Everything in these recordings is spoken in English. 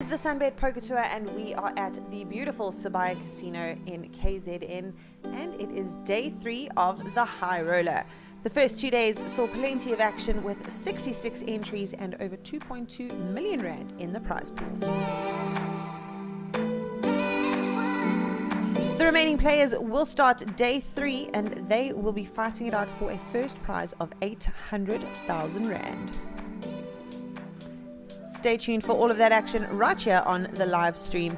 It's the Sunbet Poker Tour, and we are at the beautiful Sibaya Casino in KZN, and it is day 3 of the High Roller. The first 2 days saw plenty of action with 66 entries and over 2.2 million rand in the prize pool. The remaining players will start day 3, and they will be fighting it out for a first prize of 800,000 rand. Stay tuned for all of that action right here on the live stream.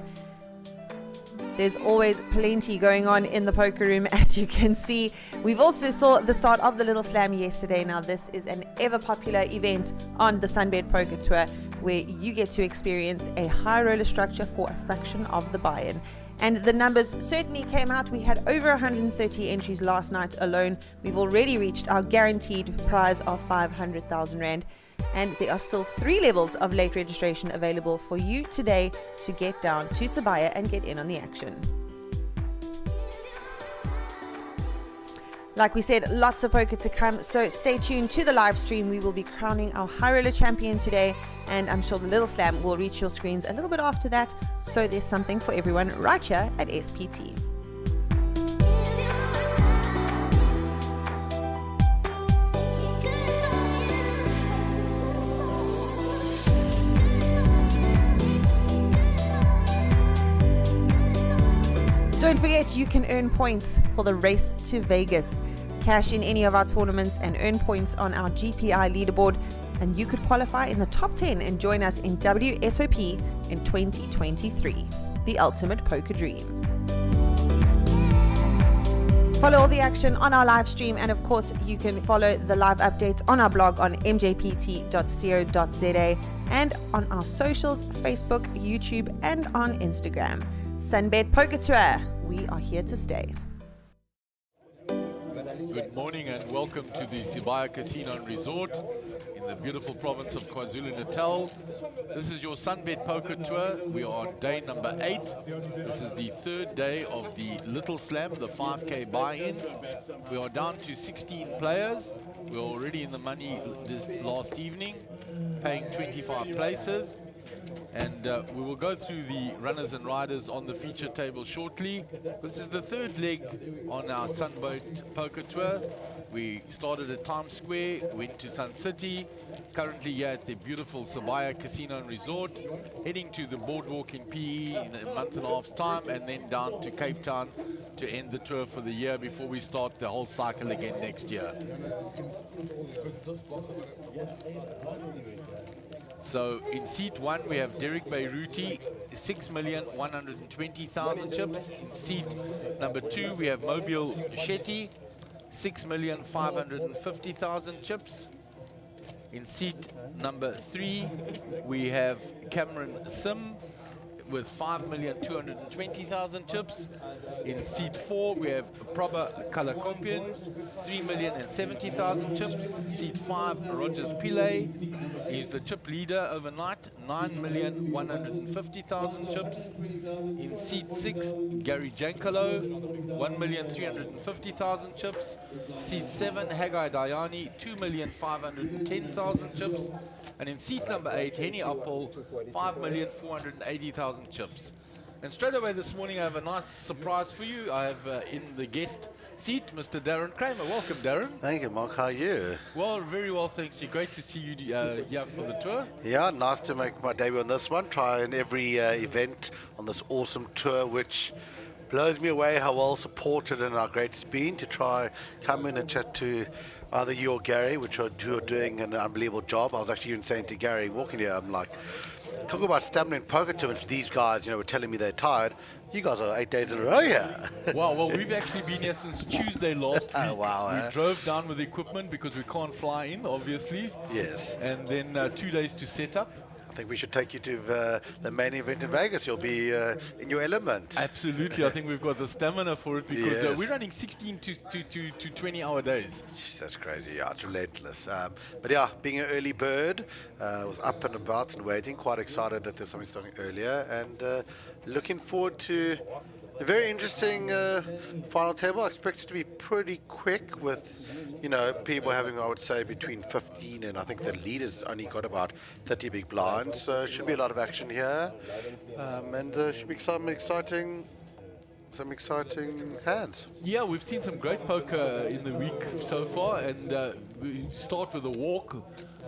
There's always plenty going on in the poker room, as you can see. We've also saw the start of the Little Slam yesterday. Now, this is an ever popular event on the Sunbet Poker Tour, where you get to experience a high roller structure for a fraction of the buy-in. And the numbers certainly came out. We had over 130 entries last night alone. We've already reached our guaranteed prize of 500,000 rand. And there are still 3 levels of late registration available for you today to get down to Sibaya and get in on the action. Like we said, lots of poker to come, so stay tuned to the live stream. We will be crowning our High Roller champion today, and I'm sure the Little Slam will reach your screens a little bit after that, so there's something for everyone right here at SPT. Don't forget, you can earn points for the race to Vegas. Cash in any of our tournaments and earn points on our GPI leaderboard, and you could qualify in the top 10 and join us in WSOP in 2023, the ultimate poker dream. Follow all the action on our live stream, and of course you can follow the live updates on our blog on mjpt.co.za and on our socials, Facebook, YouTube, and on Instagram. Sunbet Poker Tour, we are here to stay. Good morning and welcome to the Sibaya Casino and Resort in the beautiful province of KwaZulu-Natal. This is your Sunbet Poker Tour. We are on day number 8. This is the 3rd day of the Little Slam, the 5K buy-in. We are down to 16 players. We're already in the money this last evening, paying 25 places. And we will go through the runners and riders on the feature table shortly. This is the 3rd leg on our Sunbet Poker Tour. We started at Times Square, went to Sun City, currently here at the beautiful Sibaya Casino and Resort, heading to the boardwalk in PE in a month and a half's time, and then down to Cape Town to end the tour for the year before we start the whole cycle again next year. So in seat 1 we have Derek Beiruti, 6,120,000 chips. In seat number 2 we have Mobile Shetty, 6,550,000 chips. In seat number 3 we have Cameron Sim with 5,220,000 chips. In seat 4 we have Prabha Kalakopian, 3,070,000 chips. Seat 5 Rogers Pillay, he's the chip leader overnight, 9,150,000 chips. In seat 6 Gary Jankalo, 1,350,000 chips. Seat 7 Haggai Dayani, 2,510,000 chips. And in seat number 8 Henny Appel, 5,480,000 chips. And straight away this morning I have a nice surprise for you. I have in the guest seat Mr. Darren Kramer. Welcome, Darren. Thank you, Mark. How are you? Well, very well, thanks. You're great to see you here for the tour. Yeah, nice to make my debut on this one. Try in every event on this awesome tour, which blows me away how well supported and how great it's been to try come in and chat to either you or Gary, which are doing an unbelievable job. I was actually even saying to Gary, walking here, I'm like, talk about stamina in poker too much. These guys, were telling me they're tired. You guys are 8 days in a row here. Wow, well, we've actually been here since Tuesday last week. Oh, wow. We drove down with equipment because we can't fly in, obviously. Yes. And then 2 days to set up. I think we should take you to the main event in Vegas. You'll be in your element. Absolutely. I think we've got the stamina for it because Yes. we're running 16 to 20-hour days. Jeez, that's crazy. Yeah, it's relentless. But yeah, being an early bird, was up and about and waiting. Quite excited that there's something starting earlier, and looking forward to A very interesting final table. I expect it to be pretty quick with, people having, I would say, between 15 and I think the leaders only got about 30 big blinds. So should be a lot of action here. And should be some exciting hands. Yeah, we've seen some great poker in the week so far, and we start with a walk.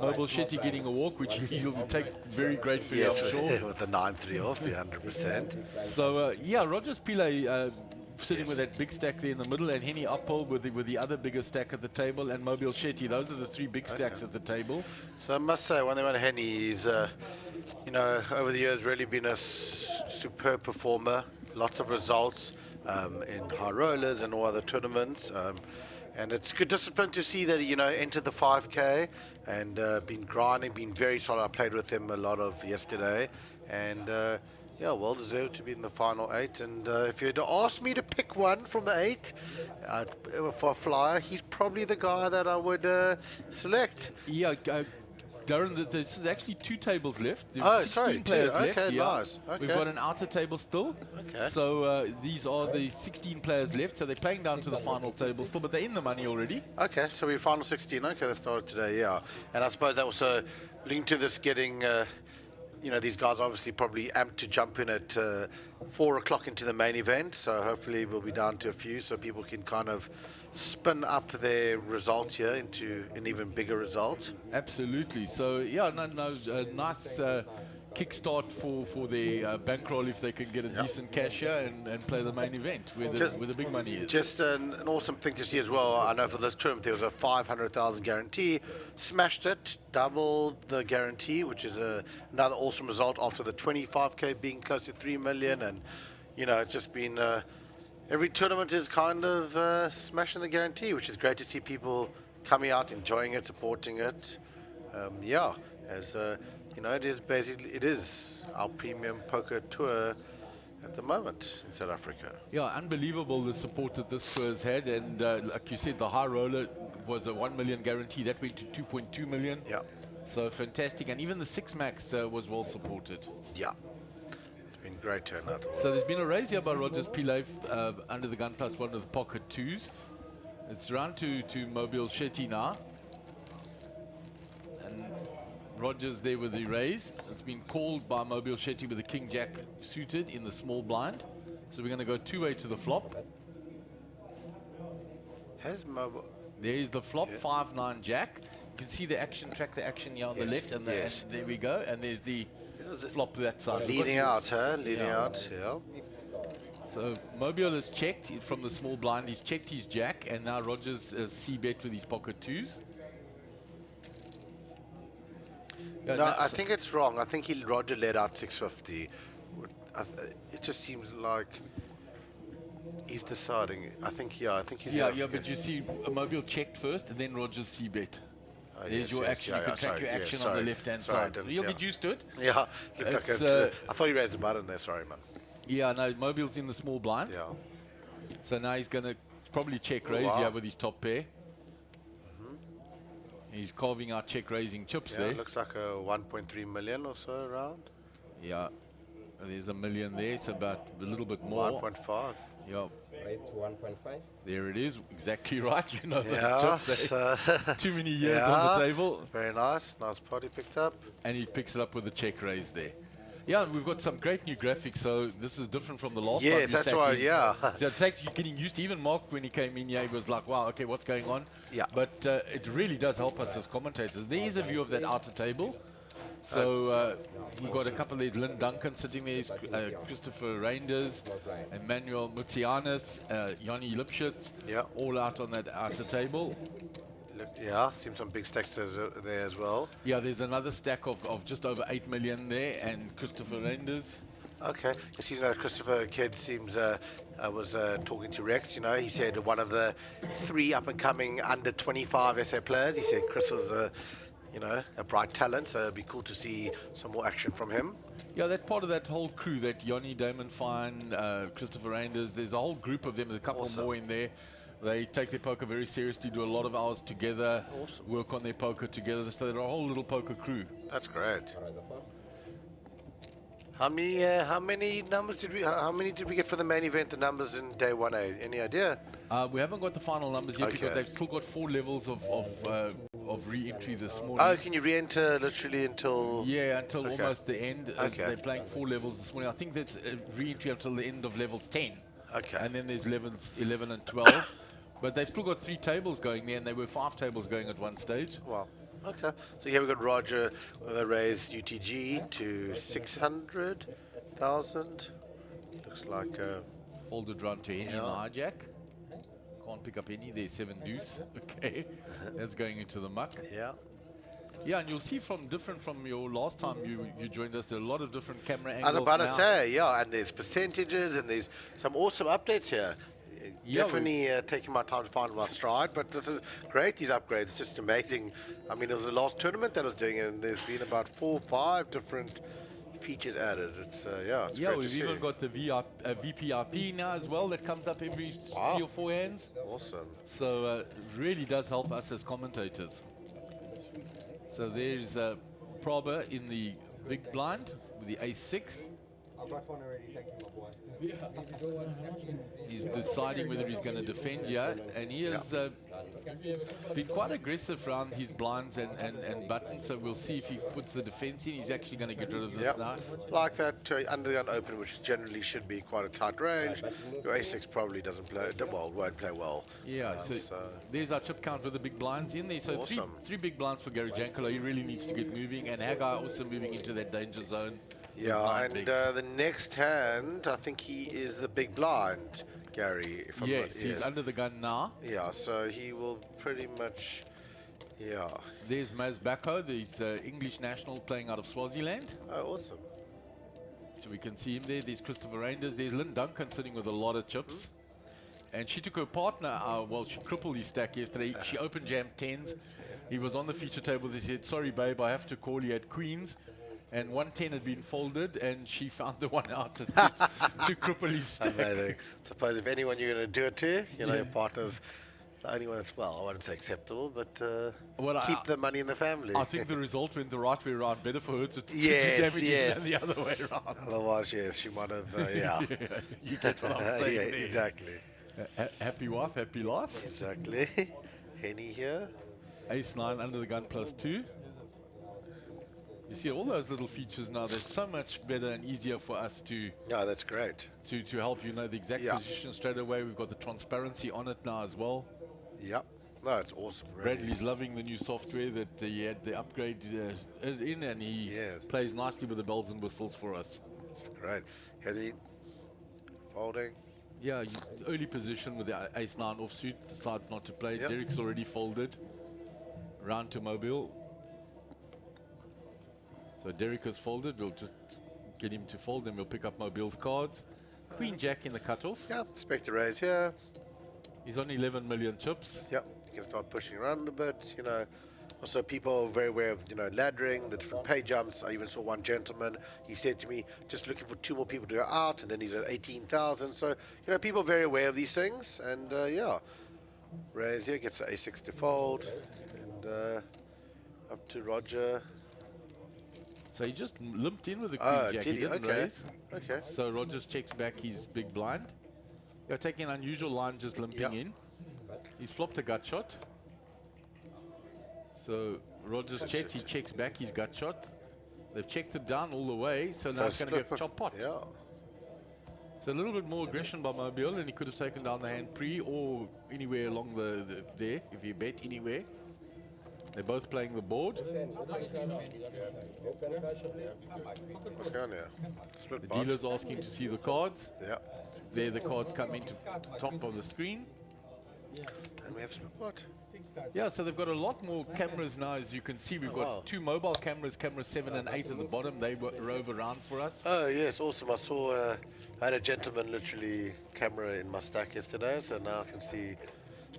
Mobile Shetty getting a walk, which he'll take very gratefully, Yes, I'm sure. with the 9-3 off, the 100%. So, yeah, Rogers Pillay sitting with that big stack there in the middle, and Henny Uppel with the other bigger stack at the table, and Mobile Shetty. Those are the three big stacks at the table. So I must say, one thing about Henny is, over the years really been a superb performer. Lots of results in high rollers and all other tournaments. And it's good discipline to see that he, entered the 5K and been grinding, been very solid. I played with him a lot of yesterday. And, well deserved to be in the final 8. And if you had to ask me to pick one from the 8 for a flyer, he's probably the guy that I would select. Yeah, Darren, this is actually 2 tables left. There's Oh, 16 sorry, players 2. left. Okay, Yeah. nice. Okay. We've got an outer table still. Okay. So these are the 16 players left. So they're playing down to the final table still, but they're in the money already. Okay, so we're final 16. Okay, that started today, yeah. And I suppose that also linked to this getting, these guys obviously probably amped to jump in at 4 o'clock into the main event. So hopefully we'll be down to a few so people can kind of spin up their result here into an even bigger result. Absolutely. So, yeah, nice kickstart for their bankroll if they can get a decent cash here and play the main event where the big money is. Just an awesome thing to see as well. I know for this tournament there was a 500,000 guarantee. Smashed it, doubled the guarantee, which is another awesome result after the 25K being close to 3 million. And, it's just been... every tournament is kind of smashing the guarantee, which is great to see people coming out, enjoying it, supporting it. It is our premium poker tour at the moment in South Africa. Yeah, unbelievable the support that this tour has had. And like you said, the high roller was a 1 million guarantee. That went to 2.2 million. Yeah. So fantastic. And even the 6 max was well supported. Yeah. Been great turnout. So there's been a raise here by Rogers Pillay under the gun plus 1 of the pocket 2s. It's round to Mobile Shetty now. And Rogers there with the raise. It's been called by Mobile Shetty with the King Jack suited in the small blind. So we're going to go 2-way to the flop. Has Mobile... There is the flop, 5-9 Jack. You can see the action, track the action here on the left. And, and there we go. And there's the flop that side. Leading out, huh? Leading out, yeah. So Mobile has checked from the small blind. He's checked his jack, and now Rogers C-bet with his pocket 2s. No, I think it's wrong. I think Roger led out 650. It just seems like he's deciding. I think he's... Yeah, but you see, Mobile checked first, and then Rogers C-bet. There's your action. You can track your action on the left-hand side. You'll get used to it. Yeah, looked like I thought he raised the button there. Sorry, man. Yeah, no, Mobile's in the small blind. Yeah. So now he's going to probably check raise here with his top pair. He's carving out check raising chips there. It looks like a 1.3 million or so around. Yeah, there's a million there. It's about a little bit more. 1.5. Yeah. Raised to 1.5. There it is. Exactly right. You know Yeah, those chips. Too many years on the table. Very nice. Nice party picked up. And he picks it up with a check raise there. Yeah, we've got some great new graphics, so this is different from the last time. Yes, that's right, yeah. So it takes you getting used to, even Mark, when he came in here, he was like, wow, okay, what's going on? Yeah. But it really does help us as commentators. There is a view of that outer table. So we've got a couple there, Lyn Duncan sitting there, Christopher Reinders, Emmanuel Mutianis, Yanni Lipschitz, all out on that outer table. Yeah, seems some big stacks there as well. Yeah, there's another stack of just over 8 million there, and Christopher Reinders. Okay, you see that Christopher Kidd seems was talking to Rex. He said one of the 3 up-and-coming under 25 SA players. He said Chris was a bright talent, so it'd be cool to see some more action from him. Yeah, that's part of that whole crew, that Yanni Damon Fine, Christopher Reinders. There's a whole group of them. There's a couple more in there. They take their poker very seriously, do a lot of hours together, work on their poker together. So they're a whole little poker crew. That's great. How many numbers did we? How many did we get for the main event? The numbers in day 1A. Any idea? We haven't got the final numbers yet because Okay. they've still got 4 levels of re-entry this morning. Oh, can you re-enter literally until? Yeah, until Okay. almost the end. Okay. They're playing 4 levels this morning. I think that's re-entry until the end of level 10. Okay. And then there's 11 and 12. But they've still got 3 tables going there, and there were 5 tables going at one stage. Wow. Okay. So here we've got Roger. They raised UTG to 600,000. Looks like. Folded round to Henny Yeah. and hijack. Can't pick up any. There's 7 deuce. Okay. That's going into the muck. Yeah. Yeah, and you'll see different from your last time you joined us, there are a lot of different camera I angles was about to now. say, yeah, and there's percentages and there's some awesome updates here. Yeah, Definitely taking my time to find my stride, but this is great, these upgrades, just amazing. I mean, it was the last tournament that I was doing it, and there's been about 4 or 5 different features added. It's, yeah, it's Yeah, great to we've see. even got the VPRP now as well that comes up every Wow. 3 or 4 hands. Awesome. So it really does help us as commentators. So there's Prober in the big blind with the ace-6. I've got one already, thank you, my boy. He's deciding whether he's going to defend here, and he has been quite aggressive around his blinds and buttons, so we'll see if he puts the defense in. He's actually going to get rid of this Yep. now. Like that under the unopen, which generally should be quite a tight range. Your ace-6 probably doesn't play, well, won't play well. Yeah, so there's our chip count with the big blinds in there. So Awesome. three big blinds for Gary Jankolo. He really needs to get moving, and Haggai also moving into that danger zone. with Yeah, 9 and bigs. the next hand, I think he is the big blind, Gary. If I'm not- Yes, he's under the gun now. Yeah, so he will pretty much, yeah. There's Maz Bako, the English national playing out of Swaziland. Oh, awesome. So we can see him there. There's Christopher Reinders. There's Lyn Duncan sitting with a lot of chips. And she took her partner, well, she crippled his stack yesterday. She open jammed 10s. He was on the feature table. They said, sorry, babe, I have to call you at queens. And 110 had been folded, and she found the one out to cripple his stack. Amazing. Suppose if anyone you're going to do it to, you know, your partner's the only one that's, well, I wouldn't say acceptable, but Well, keep the money in the family. I think the result went the right way around. Better for her to Yes, do damage yes. than the other way around. Otherwise, yes, she might have, yeah. You get what I'm saying Yeah, there. exactly. Happy wife, happy life. Exactly. Henny here. Ace-9 under the gun +2. You see all those little features now. They're so much better and easier for us to Yeah, that's great. help you know the exact Yeah. position straight away. We've got the transparency on it now as well. Yep. No, it's awesome. Really. Bradley's loving the new software that he had the upgrade in, and he Yes. plays nicely with the bells and whistles for us. It's great. Henny folding. Yeah, early position with the ace-9 offsuit, decides not to play. Yep. Derek's already folded. Round to Mobile. So Derek has folded. We'll just get him to fold, and we'll pick up Mobile's cards. Queen Jack in the cutoff. Yeah, expect to raise here. He's on 11 million chips. Yep, you can start pushing around a bit, you know. Also, people are very aware of, you know, laddering, the different pay jumps. I even saw one gentleman, he said to me, just looking for 2 more people to go out, and then he's at 18,000. So, you know, people are very aware of these things, and yeah. Raise here, gets the a6 to fold, and up to Roger. So he just limped in with the Queen Oh, Jack. did He he? didn't Okay. raise. Okay. So Rogers checks back his big blind. You're taking an unusual line, just limping Yep. in. He's flopped a gut shot. So Rogers checks, he checks back his gut shot. They've checked it down all the way, so now it's going to split go chop pot. Yeah. So a little bit more aggression by Mobile, and he could have taken down the hand pre or anywhere along there, if you bet anywhere. They're both playing the board. What's going on here? Split The pot. dealer's asking to see the cards. Yeah. There the cards come into the top of the screen. And we have split pot. Yeah, so they've got a lot more cameras now, as you can see. We've got wow. 2 mobile cameras, camera 7 and 8 at the bottom. They rove around for us. Oh, yes, awesome. I saw, I had a gentleman literally camera in my stack yesterday, so now I can see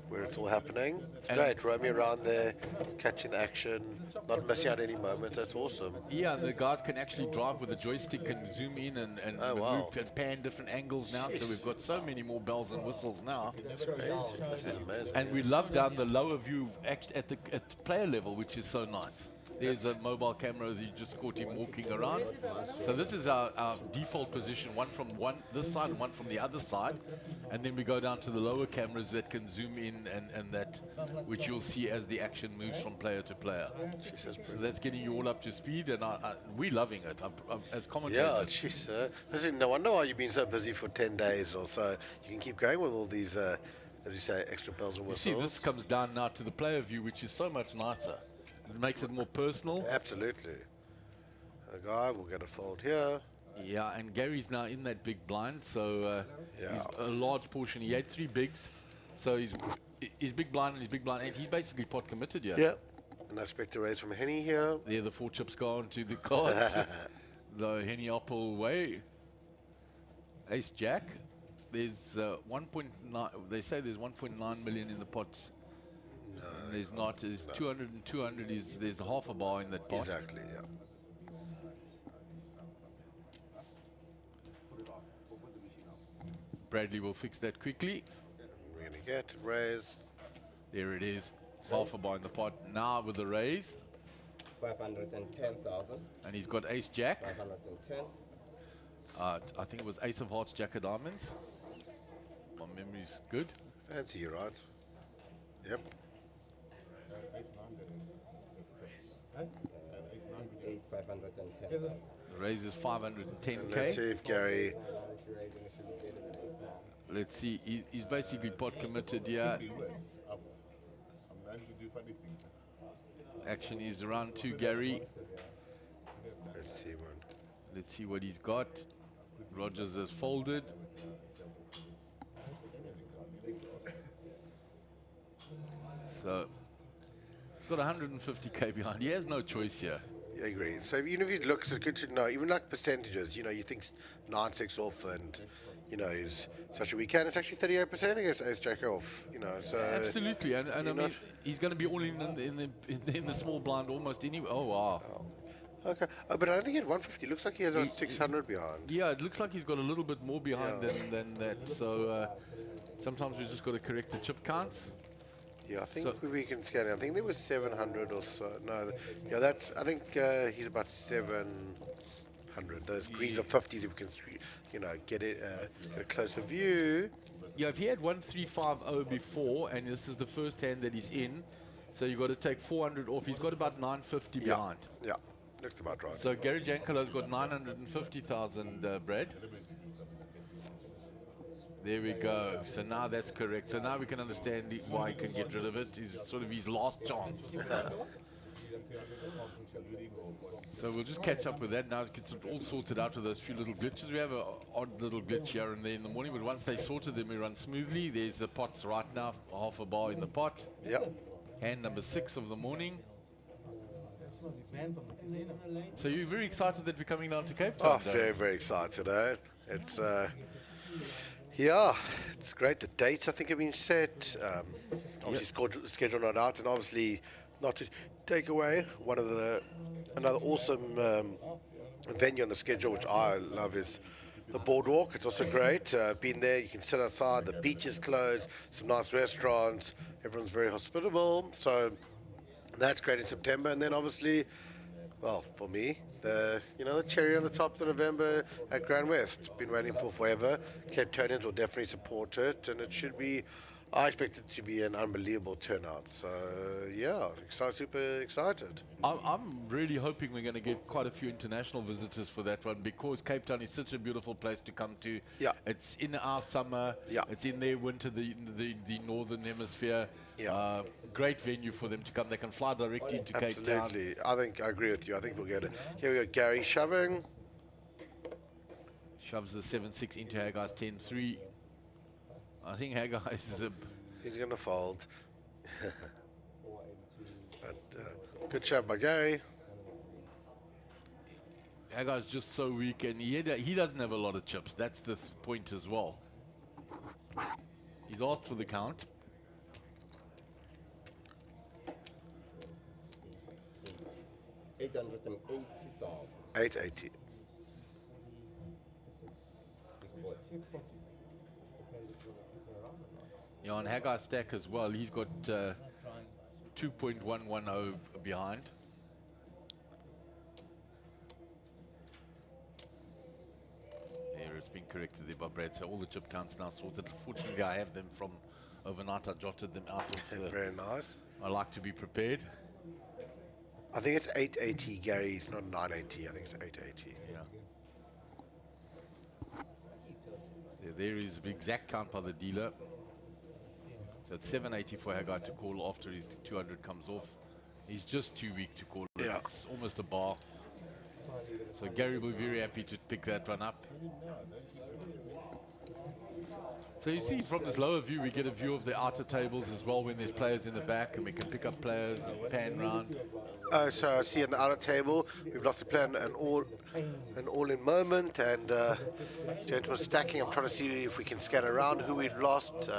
where it's all happening. It's And- great, roaming around there, catching the action, not missing out any moments. That's awesome. Yeah, and the guys can actually drive with a joystick and zoom in and Oh, move wow. and pan different angles now. So we've got so many more bells and whistles now. That's crazy. This is amazing. And we love down the lower view at the player level, which is so nice. There's a mobile camera. You just caught him walking around. So this is our default position, one from this side and one from the other side. And then we go down to the lower cameras that can zoom in and that, which you'll see as the action moves from player to player. So that's getting you all up to speed, and we're loving it as commentators. Yeah, jeez, this is no wonder why you've been so busy for 10 days or so. You can keep going with all these, as you say, extra bells and You whistles. see, this comes down now to the player view, which is so much nicer. It makes it more personal. Absolutely. A guy will get a fold here. Yeah, and Gary's now in that big blind, so Yeah. he's a large portion. He had 3 bigs, so he's big blind and he's big blind, and he's basically pot committed here. Yeah. And I expect a raise from Henny here. There, the 4 chips go on to the cards. The Henny Apple way. Ace Jack. There's 1.9. They say there's 1.9 million in the pot. No, And there's not. There's 200 and 200. There's half a bar in that pot. exactly, yeah. Bradley will fix that quickly. We're going to get raise. There it is. Half a bar in the pot. Now with the raise. 510,000. And he's got Ace Jack. 510. I think it was Ace of Hearts, Jack of Diamonds. My memory's good. Fancy you, right? Yep. 510,000. The raise is And let's 510k. see if Gary... Let's see. He's basically pot committed here. Action is around 2, Gary. Let's see one. Let's see what he's got. Rogers has folded. So he's got 150k behind. He has no choice here. I agree. So even if he looks, it's good to know, even like percentages, you know, you think 9-6 off and, you know, he's such a weekend. It's actually 38% against Ace Jack off, you know, so... Absolutely, and I you're mean, not- he's going to be all in the small blind almost anyway. Oh, wow. Okay. Oh, but I don't think at 150, looks like he has 600 behind. Yeah, it looks like he's got a little bit more behind Yeah. than that. So sometimes we just got to correct the chip counts. Yeah, I think So- we can scan it. I think there was 700 or so. No, yeah, that's, I think he's about 700. Those greens are 50s if we can, you know, get a closer view. Yeah, if he had 1350 before, and this is the first hand that he's in, so you've got to take 400 off. He's got about 950 Yeah. behind. Yeah, looked about right. So Gary Jankelo's got 950,000, Brad. There we go. So now that's correct. So now we can understand why he can get rid of it. It's sort of his last chance. So we'll just catch up with that now. It gets all sorted out with those few little glitches. We have an odd little glitch here and there in the morning, but once they sorted them, we run smoothly. There's the pots right now, half a bar in the pot. Yeah. Hand number 6 of the morning. So you're very excited that we're coming down to Cape Town, Oh, Darren? very, very excited, eh? It's, yeah, it's great. The dates, I think, have been set. Obviously, schedule not out, and obviously not to take away another awesome venue on the schedule, which I love, is the Boardwalk. It's also great. Been there, you can sit outside. The beach is closed. Some nice restaurants. Everyone's very hospitable. So that's great in September, and then obviously, well, for me, the cherry on the top of November at Grand West. Been waiting for forever. Cape Townians will definitely support it, and it should be. I expect it to be an unbelievable turnout. So yeah, super excited. I'm really hoping we're going to get quite a few international visitors for that one, because Cape Town is such a beautiful place to come to. Yeah. It's in our summer. Yeah. It's in their winter, the northern hemisphere. Yeah. Great venue for them to come. They can fly directly into Cape Town. Absolutely. I agree with you. I think we'll get it. Here we go, Gary shoving. Shoves the 7-6 into Haggai's 10-3. I think Haggai's is a... He's going to fold. But good shove by Gary. Haggai's just so weak, and he doesn't have a lot of chips. That's the point as well. He's asked for the count. $880,000. 880. 640. Yeah, on Haggai's stack as well, he's got 2.110 behind. being corrected there by Brad. So all the chip counts now sorted. Fortunately, I have them from overnight. I jotted them out of the... Very nice. I like to be prepared. I think it's 880, Gary. It's not 980. I think it's 880. Yeah. There is the exact count by the dealer. So it's 780 for Haggai to call after his 200 comes off. He's just too weak to call it. Yeah. It's almost a bar. So Gary will be very happy to pick that one up. So you see from this lower view, we get a view of the outer tables as well when there's players in the back, and we can pick up players and pan round. So I see on the outer table, we've lost the play an all-in moment, and gentlemen stacking. I'm trying to see if we can scan around who we've lost.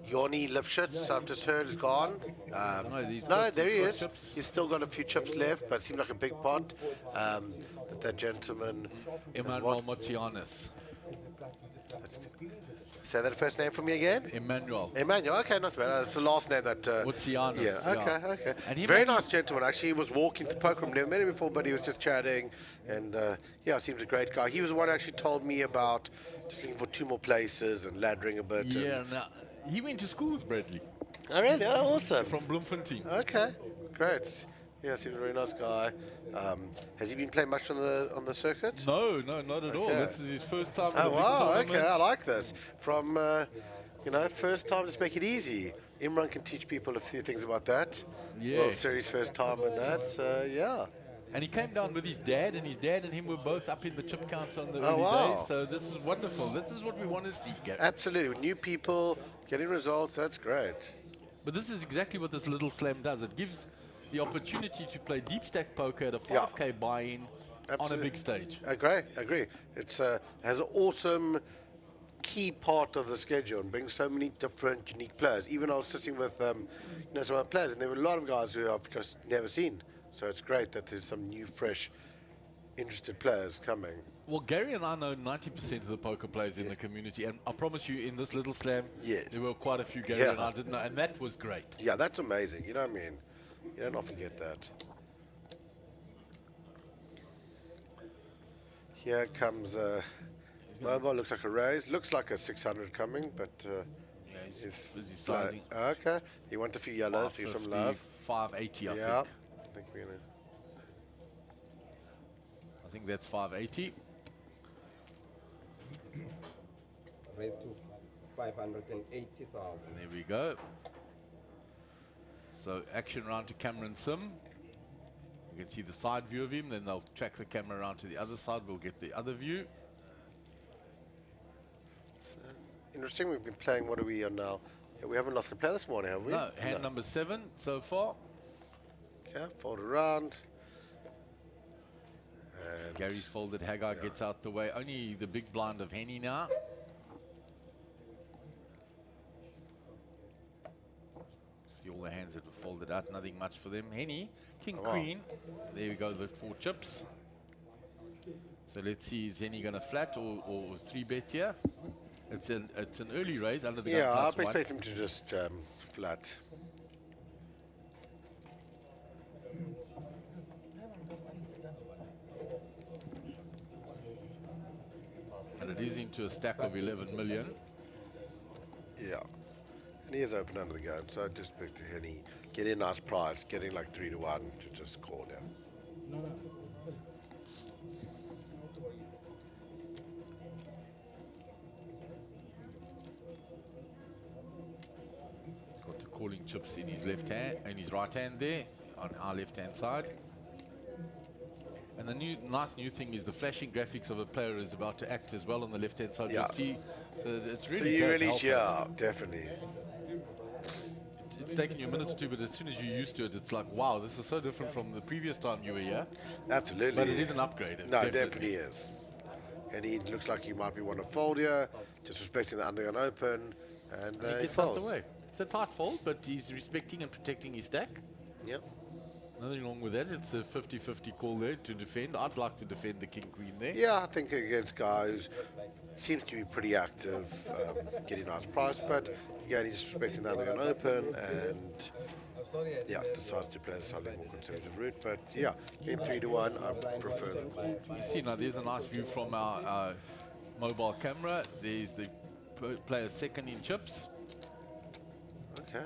Yoni Lipschitz, I've just heard, is gone. No, there he is. Chips. He's still got a few chips left, but it seems like a big pot. That gentleman... Emmanuel Motianis. Say that first name for me again? Emmanuel. Emmanuel, okay, not bad. It's the last name that... Motianis. Yeah, okay. And he very nice gentleman. Actually, he was walking to poker room. Never met him before, but he was just chatting. And yeah, seems a great guy. He was the one who actually told me about just looking for 2 more places and laddering a bit. Yeah, now, he went to school with Bradley. Oh, really? Oh, awesome. From Bloemfontein. Okay, great. Yeah, seems a very nice guy. Has he been playing much on the circuit? No, not at all. This is his first time. Oh, wow, okay, I like this. From, first time, just make it easy. Imran can teach people a few things about that. Yeah. World Series first time and that, so yeah. And he came down with his dad, and his dad and him were both up in the chip counts on the Oh, early wow. days. So this is wonderful. This is what we want to see, Gary. Absolutely. With new people, getting results, that's great. But this is exactly what this little slam does. It gives the opportunity to play deep stack poker at a 5K buy-in on a big stage. Agree. It's has an awesome key part of the schedule and brings so many different unique players. Even I was sitting with some other players, and there were a lot of guys who I've just never seen. So it's great that there's some new, fresh, interested players coming. Well, Gary and I know 90% of the poker players in the community, and I promise you, in this little slam, there were quite a few Gary and I didn't know, and that was great. Yeah, that's amazing. You know what I mean? You don't often get that. Here comes mobile. Looks like a raise. Looks like a 600 coming, but Yeah, he's busy slow. sizing. Okay. You want a few yellows to get some love. 580, I Yeah. think. I think we're gonna. I think that's 580. Raise to 580,000. There we go. So action round to Cameron Sim. You can see the side view of him, then they'll track the camera around to the other side. We'll get the other view. Interesting. We've been playing. What are we on now? Yeah, we haven't lost a player this morning, have we? No, hand number 7 so far. Okay, fold around. And Gary's folded. Haggai gets out the way. Only the big blind of Henny now. See all the hands that were folded out. Nothing much for them. Henny, King, Queen. There we go with 4 chips. So let's see, is Henny going to flat or 3-bet here? It's an early raise under the gun I'll plus 1. expect him to just flat. And it is into a stack of 11 million. Yeah. And he is open under the gun, so I just picked Henny. Get in nice price, getting like 3 to 1 to just call down. Got the calling chips in his left hand, in his right hand there, on our left hand side. And the nice new thing is the flashing graphics of a player is about to act as well on the left hand side. Yeah. You'll see, so it's So really you does really, help us. yeah, definitely. It's taken you a minute or two, but as soon as you're used to it, it's like, wow, this is so different from the previous time you were here. Absolutely. But it is an upgrade. No, it definitely is. And he looks like he might be one to fold here, just respecting the undergun open, and He he gets out folds. the way. It's a tight fold, but he's respecting and protecting his stack. Yep. Nothing wrong with that. It's a 50-50 call there to defend. I'd like to defend the king-queen there. Yeah, I think against guys seems to be pretty active, getting nice price, but again, he's respecting the undergun open, and yeah, decides to play a slightly more conservative route. But yeah, in 3 to 1, I prefer the call. You see now, there's a nice view from our mobile camera. There's the player second in chips. Okay.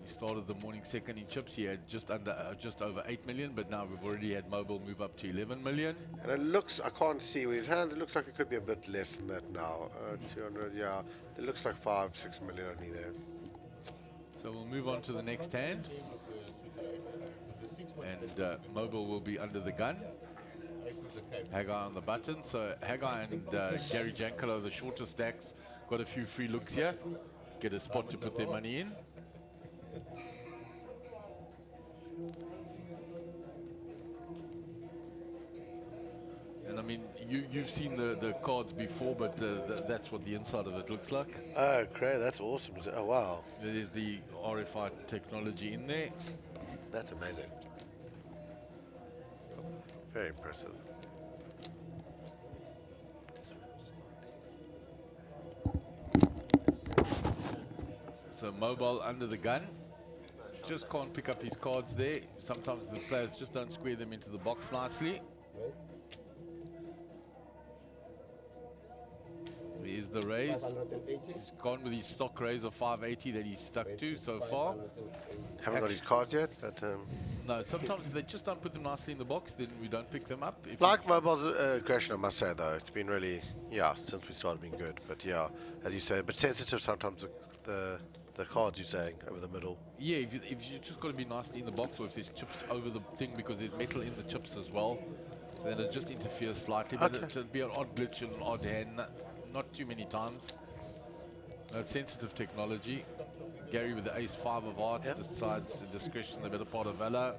He started the morning second in chips. He had just over 8 million, but now we've already had mobile move up to 11 million. And it looks, I can't see with his hands, it looks like it could be a bit less than that now. 200, yeah. It looks like 5-6 million only there. So we'll move on to the next hand. And mobile will be under the gun. Haggai on the button. So Haggai and Gary Jankalo, the shorter stacks, got a few free looks here. Get a spot to put their money in. And I mean, you've seen the cards before, but that's what the inside of it looks like. Oh, great. That's awesome. Oh, wow. There's the RFI technology in there. That's amazing. Very impressive. So mobile under the gun. Just can't pick up his cards there. Sometimes the players just don't square them into the box nicely. Here's the raise. He's gone with his stock raise of 580 that he's stuck to so far. Haven't got his cards yet, but No, sometimes if they just don't put them nicely in the box, then we don't pick them up. If like mobile's aggression, I must say though, it's been really, yeah, since we started being good. But yeah, as you say, but sensitive sometimes the cards you're saying over the middle. Yeah, if you just got to be nicely in the box, or if there's chips over the thing, because there's metal in the chips as well, so then it just interferes slightly. But it'll be an odd glitch and an odd hand, not too many times. That's sensitive technology. Gary with the ace-5 of hearts decides discretion, the better part of valor.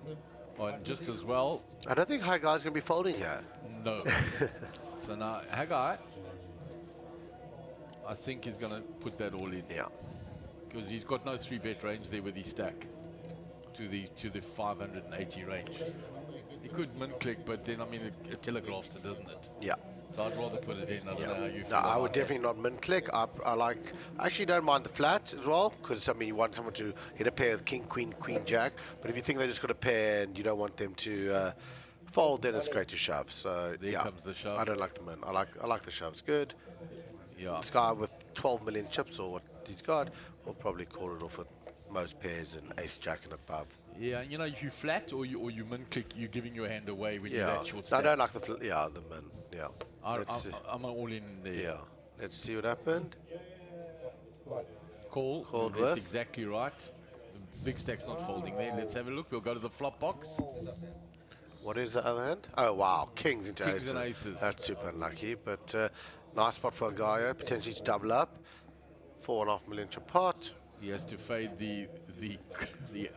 And just as well. I don't think Haggai's going to be folding here. No. So now Haggai, I think he's going to put that all in. Yeah. Because he's got no 3-bet range there with his stack to the 580 range. He could min click, but then I mean it telegraphs it, doesn't it? Yeah. So I'd rather put it in. I don't know how you feel. No, I would about definitely not min click. I actually don't mind the flat as well, because I mean you want someone to hit a pair of king, queen, queen, jack. But if you think they just got a pair and you don't want them to fold, then it's great to shove. So There yeah, comes the shove. I don't like the min. I like the shoves. Good. Yeah. This guy with 12 million chips or what he's got will probably call it off with most pairs and ace jack and above. Yeah, and you know, if you flat or you min click, you're giving your hand away when you're Yeah. that short So I stack. don't like the min. Yeah. I'm all in there. Yeah. Let's see what happened. Called Called That's with. exactly right. The big stack's not folding there. Let's have a look. We'll go to the flop box. What is the other hand? Oh, wow. Kings into Kings aces. and aces. That's super unlucky, but nice spot for a guy here. Potentially to double up. 4.5 million chip pot. He has to fade the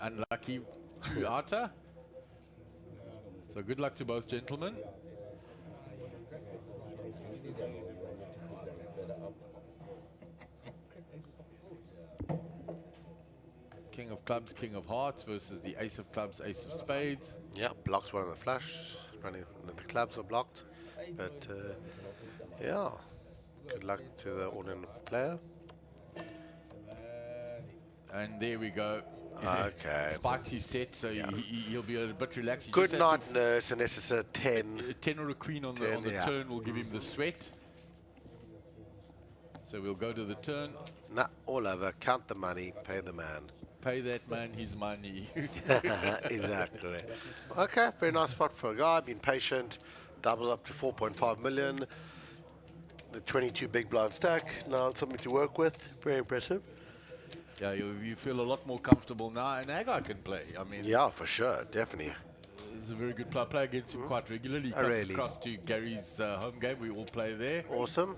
unlucky outer. So good luck to both gentlemen. King of clubs, king of hearts versus the ace of clubs, ace of spades. Yeah, blocks one of the flush. Running the clubs are blocked. But yeah, good luck to the all-in player. And there we go. Okay. Spikes his set, so he'll be a bit relaxed. He Good just has night, nurse, unless it's a 10. A 10 or a queen on 10, the yeah. turn will give him the sweat. So we'll go to the turn. Nah, all over. Count the money, pay the man. Pay that man his money. Exactly. Okay, very nice spot for a guy. Been patient. Double up to 4.5 million. The 22 big blind stack. Now it's something to work with. Very impressive. Yeah, you feel a lot more comfortable now, and Haggai can play. I mean, Yeah, for sure. Definitely. he's a very good player. I play against him quite regularly. He Oh, comes really? across to Gary's home game. We all play there. Awesome.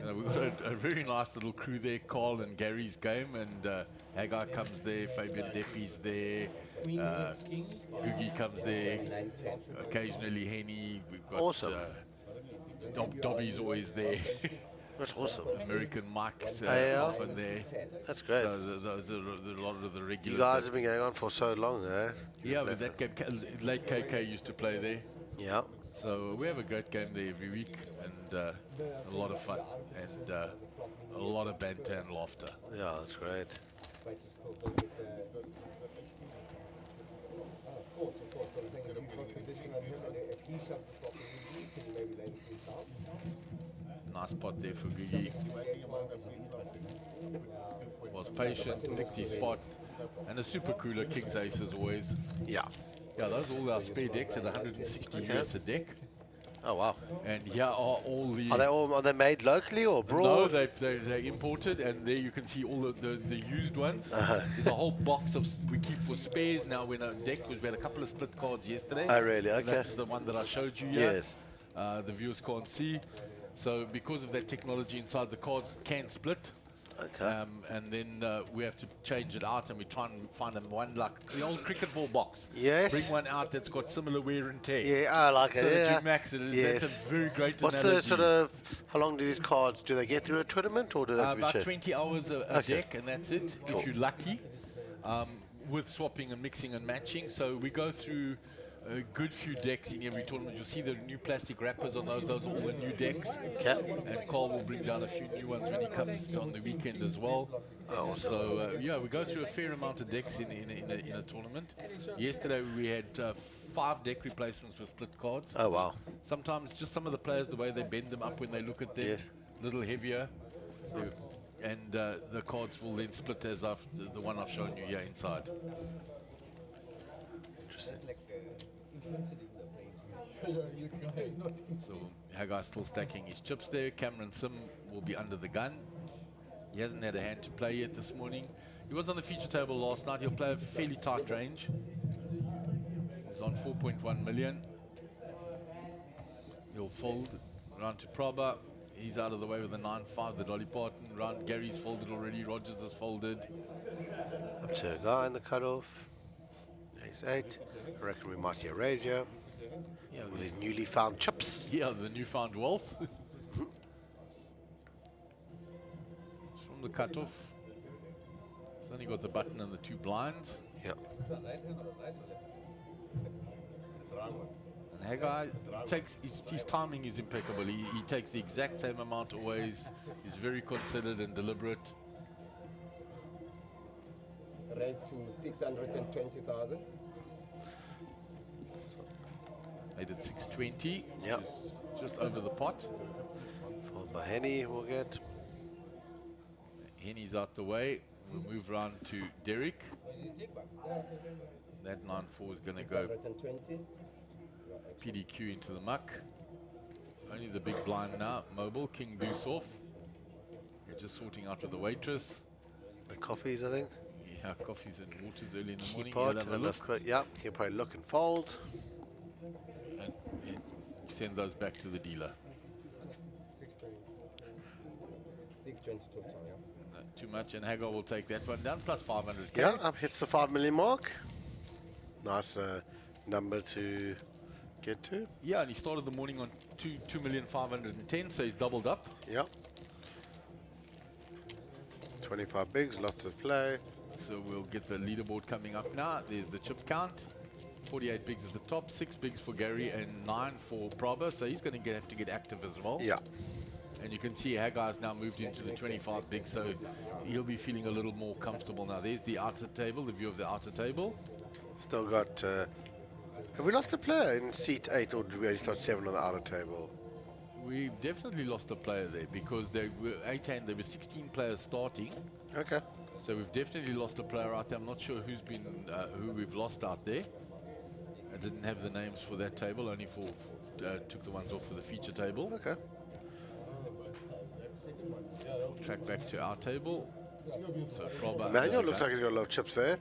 We've got a very nice little crew there, Carl and Gary's game, and Haggai comes there, Fabian Deppy's there, Googie comes there, occasionally Henny. We've got Awesome. Dobby's always there. That's awesome. American Mike's Yeah. often there. That's great. So those are a lot of the regulars. You guys that- have been going on for so long, eh? yeah, but that game, late KK used to play there. Yeah. So we have a great game there every week, and a lot of fun, and a lot of banter and laughter. Yeah, that's great. Nice Nice pot there for Guigui. Was patient, licked his spot, and a super cooler King's Ace as always. Yeah. Yeah, those are all our spare decks at 160 US a deck. Oh, wow. And here are all the... Are they made locally or abroad? No, they're imported, and there you can see all the used ones. There's a whole box of we keep for spares now. When a deck was, we had a couple of split cards yesterday. Oh, really? Okay. That's the one that I showed you here. Yes. The viewers can't see. So because of that technology inside, the cards can split. Okay. And then we have to change it out, and we try and find them one like the old cricket ball box. Yes. Bring one out that's got similar wear and tear. Yeah, I like it. So that Yeah. you max it. Yes. That's a very great What's analogy. the sort of, how long do these cards, do they get through a tournament or do they have to be About checked? 20 hours a Okay. deck, and that's it, if you're lucky, with swapping and mixing and matching. So we go through a good few decks in every tournament. You'll see the new plastic wrappers on those. Those are all the new decks. Okay. And Carl will bring down a few new ones when he comes on the weekend as well. So yeah, we go through a fair amount of decks in a tournament. Yesterday we had 5 deck replacements with split cards. Oh, wow. Sometimes just some of the players, the way they bend them up when they look at them, Yes. a little heavier. And the cards will then split as the one I've shown you here inside. So Haggai's still stacking his chips there. Cameron Sim will be under the gun. He hasn't had a hand to play yet this morning. He was on the feature table last night. He'll play a fairly tight range. He's on 4.1 million. He'll fold round to Proba. He's out of the way with the 9-5, the Dolly Parton round. Gary's folded already. Rogers has folded. Up to a guy in the cutoff. Ace 8. I reckon we might see a raise here Yeah, with his newly found chips. yeah, the newfound wealth. From the cutoff. He's only got the button and the 2 blinds. Yeah. And Haggai takes his timing is impeccable. He takes the exact same amount always. He's very considered and deliberate. Raise to 620,000. Made it 620. Yep. Which is just over the pot. Followed by Henny, we'll get. Henny's out the way. We'll move round to Derek. That 9-4 is going to go 620. PDQ into the muck. Only the big blind now. Mobile, King Deuce off. We're just sorting out with the waitress. The coffees, I think. Yeah, coffees and waters early in the morning. Keypad, He'll have a and look let's put, yeah, he'll probably look and fold. and send those back to the dealer. 620 total, yeah. Not too much, and Hagar will take that one down, plus 500k. Yeah, up hits the 5 million mark. Nice number to get to. Yeah, and he started the morning on 2,510,000, so he's doubled up. Yeah. 25 bigs, lots of play. So we'll get the leaderboard coming up now. There's the chip count. 48 bigs at the top, 6 bigs for Gary and 9 for Proba. So he's going to have to get active as well. Yeah. And you can see Haggai's now moved into the 25 bigs, so he'll be feeling a little more comfortable now. There's the outer table, the view of the outer table. Still got. Have we lost a player in seat 8 or did we only start 7 on the outer table? We've definitely lost a player there because there were 18, there were 16 players starting. Okay. So we've definitely lost a player out there. I'm not sure who's been, who we've lost out there. I didn't have the names for that table, only for, took the ones off for the feature table. Okay. Track back to our table. So Proba. Manuel looks like he's got a lot of chips there.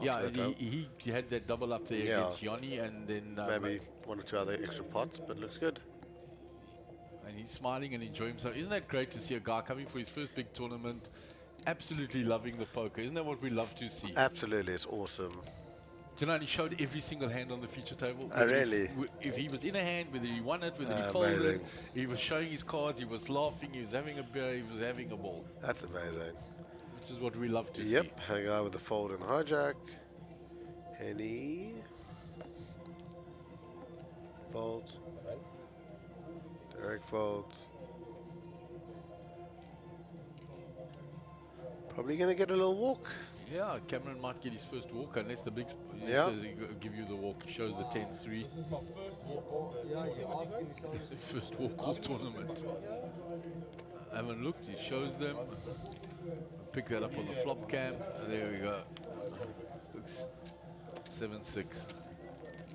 Yeah, that table. he had that double up there Yeah. against Yanni, and then Maybe 1 or 2 other extra pots, but looks good. and he's smiling and enjoying himself. Isn't that great to see a guy coming for his first big tournament, absolutely loving the poker? Isn't that what we love to see? Absolutely, it's awesome. Do you know, and he showed every single hand on the feature table. Oh, really? If he was in a hand, whether he won it, whether he Amazing. folded, he was showing his cards, he was laughing, he was having a beer, he was having a ball, That's amazing. which is what we love to see. Yep, hang on with the fold and hijack. Henny. Folds. Derek folds. Probably going to get a little walk. Yeah, Cameron might get his first walk unless the big Yeah. says give you the walk. He shows the 10-3. First walk all tournament. I haven't looked. He shows them. Pick that up on the flop cam. There we go. Looks 7-6.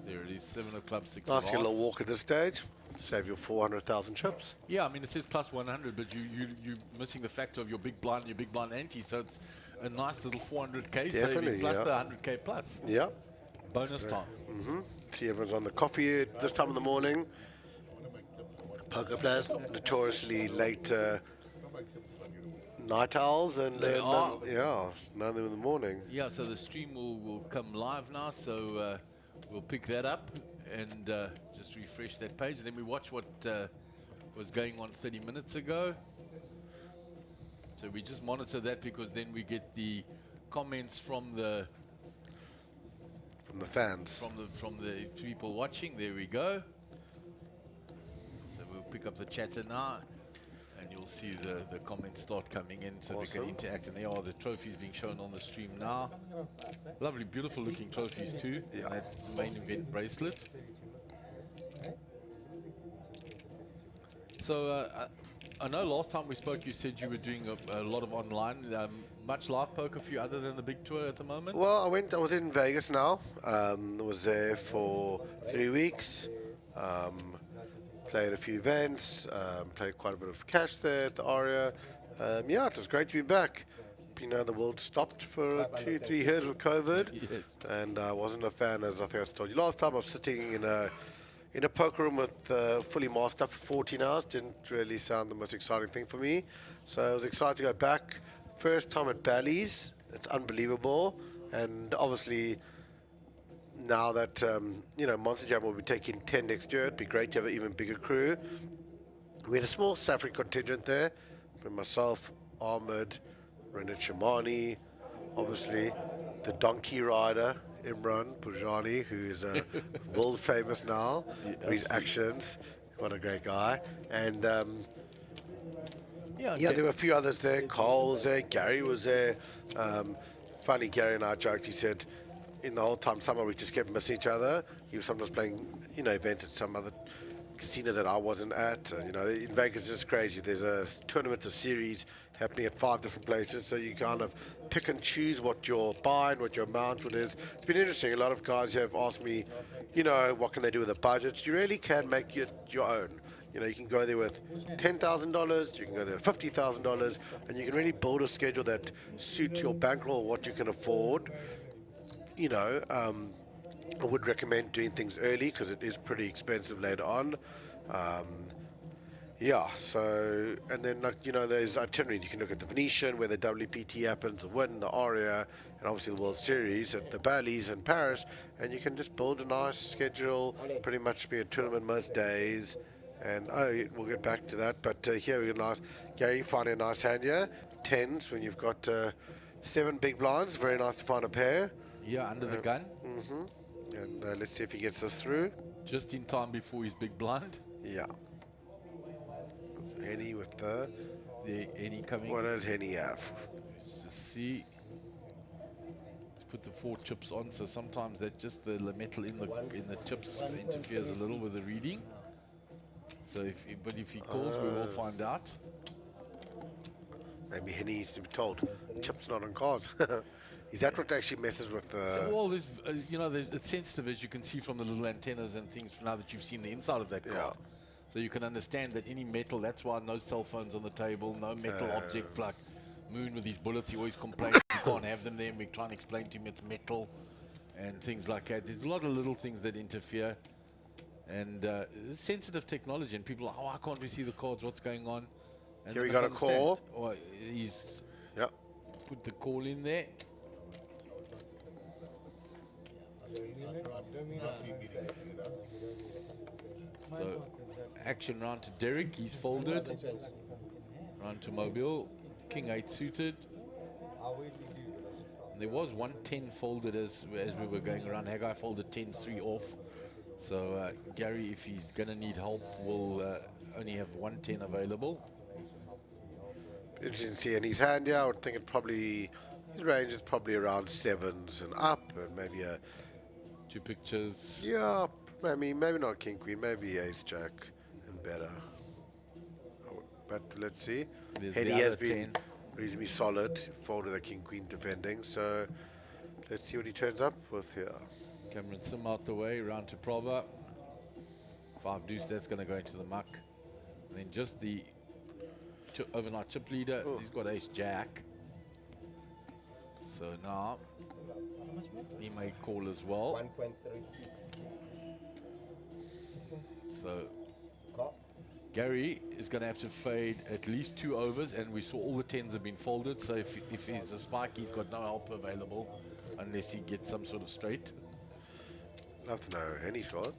There it is. 7 of clubs, 6 Nice of to get a little hearts. walk at this stage. Save your 400,000 chips. Yeah, I mean, it says plus 100, but you're missing the factor of your big blind ante, so it's a nice little 400k Definitely, saving plus yeah. the 100k plus. Yeah. Bonus time. See everyone's on the coffee at this time of the morning. Poker players, notoriously late night owls, and They are. yeah, none of them in the morning. Yeah, so the stream will come live now, so we'll pick that up and just refresh that page. And then we watch what was going on 30 minutes ago. So we just monitor that because then we get the comments from the Fans. from the people watching. There we go. So we'll pick up the chatter now, and you'll see the comments start coming in, so we Awesome. can interact. And there are the trophies being shown on the stream now. Lovely, beautiful looking trophies too. Yeah. And that main event bracelet. So I know last time we spoke, you said you were doing a lot of online. Much live poker for you other than the big tour at the moment? Well, I was in Vegas now. Was there for 3 weeks. Played a few events. Played quite a bit of cash there at the Aria. Yeah, it was great to be back. You know, the world stopped for 2-3 years with COVID. Yes. And I wasn't a fan, as I think I told you last time. I was sitting in a poker room with fully masked up for 14 hours. Didn't really sound the most exciting thing for me. So I was excited to go back. First time at Bally's. It's unbelievable. And obviously, now that, you know, Monster Jam will be taking 10 next year, it'd be great to have an even bigger crew. We had a small South African contingent there. With myself, Ahmed, Renat Shamani, obviously the donkey rider, Imran Pujani, who is world famous now for his actions. What a great guy. And yeah, there were a few others there. Carl was there, Gary was there. Funny, Gary and I joked, he said, in the whole time somehow we just kept missing each other. He was sometimes playing, you know, events at some other casino that I wasn't at. You know, in Vegas it's just crazy. There's a tournament, a series happening at 5 different places, so you kind of pick and choose what you're buying, what your amount is. It's been interesting. A lot of guys have asked me, you know, what can they do with a budget? You really can make it your own. You know, you can go there with $10,000, you can go there with $50,000, and you can really build a schedule that suits your bankroll, what you can afford. You know, I would recommend doing things early because it is pretty expensive later on. Yeah, so, and then, like, you know, there's itinerary. You can look at the Venetian, where the WPT happens, the Win, the Aria, and obviously the World Series at the Bally's in Paris, and you can just build a nice schedule, pretty much be a tournament most days, and, we'll get back to that, but here we got nice, Gary, finding a nice hand here, 10s when you've got 7 big blinds, very nice to find a pair. Yeah, under the gun. And let's see if he gets us through. Just in time before his big blind. Yeah. Henny with the... Any coming. What does Henny have? Let's just see. Let's put the 4 chips on, so sometimes that just the metal in the chips interferes a little with the reading. So but if he calls, we will find out. Maybe Henny needs to be told. Chips not on cards. Is that what actually messes with the... So, well, there's, you know, it's sensitive, as you can see from the little antennas and things now that you've seen the inside of that card. Yeah. So you can understand that any metal, that's why no cell phones on the table, no metal objects like Moon with his bullets. He always complains you can't have them there, and we try and explain to him it's metal and things like that. There's a lot of little things that interfere, and it's sensitive technology, and people are, oh, why can't we see the cards, what's going on? And Here they we got a must understand. call. Oh, he's Yep. put the call in there. So action round to Derek, he's folded. Round to Mobile, King 8 suited. And there was 110 folded as we were going around. Haggai folded 10-3 off. So Gary, if he's gonna need help, will only have 110 available. Interesting to see in his hand, yeah. I would think it probably, his range is probably around 7s and up, and maybe a, 2 pictures. yeah, maybe not king queen, maybe ace jack and better. But let's see. There's Henny the has other been 10. reasonably solid, folded the king queen defending, so let's see what he turns up with here. Cameron Sim out the way, round to Proba. 5 deuce, that's going to go into the muck. And then just the overnight chip leader, he's got ace jack. So now he may call as well. 1.36. So Call. Gary is going to have to fade at least 2 overs, and we saw all the 10s have been folded. So if he's a spike, he's got no help available unless he gets some sort of straight. Love to know who Henny's got.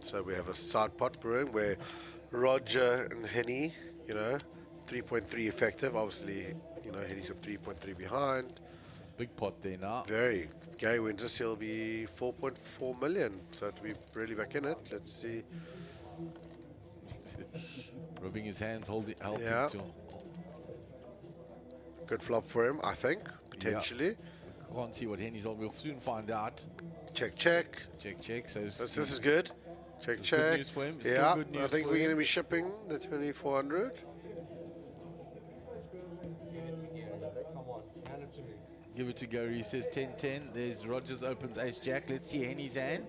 So we have a side pot brewing where Roger and Henny, you know, 3.3 effective. Obviously, you know, Henny's got 3.3 behind. Big pot there now. Very. Gary wins this, he'll be 4.4 million. So to be really back in it, let's see. Rubbing his hands, helping Yeah. to. Good flop for him, I think, potentially. Can't see what Henny's on. We'll soon find out. Check, check. Check. So This is good. Check, It's check. good news for him. It's still Yeah, good I news think for we're him. going to be shipping the 2400. Give it to Gary. He says 10-10. There's Rogers opens ace jack. Let's see Henny's hand.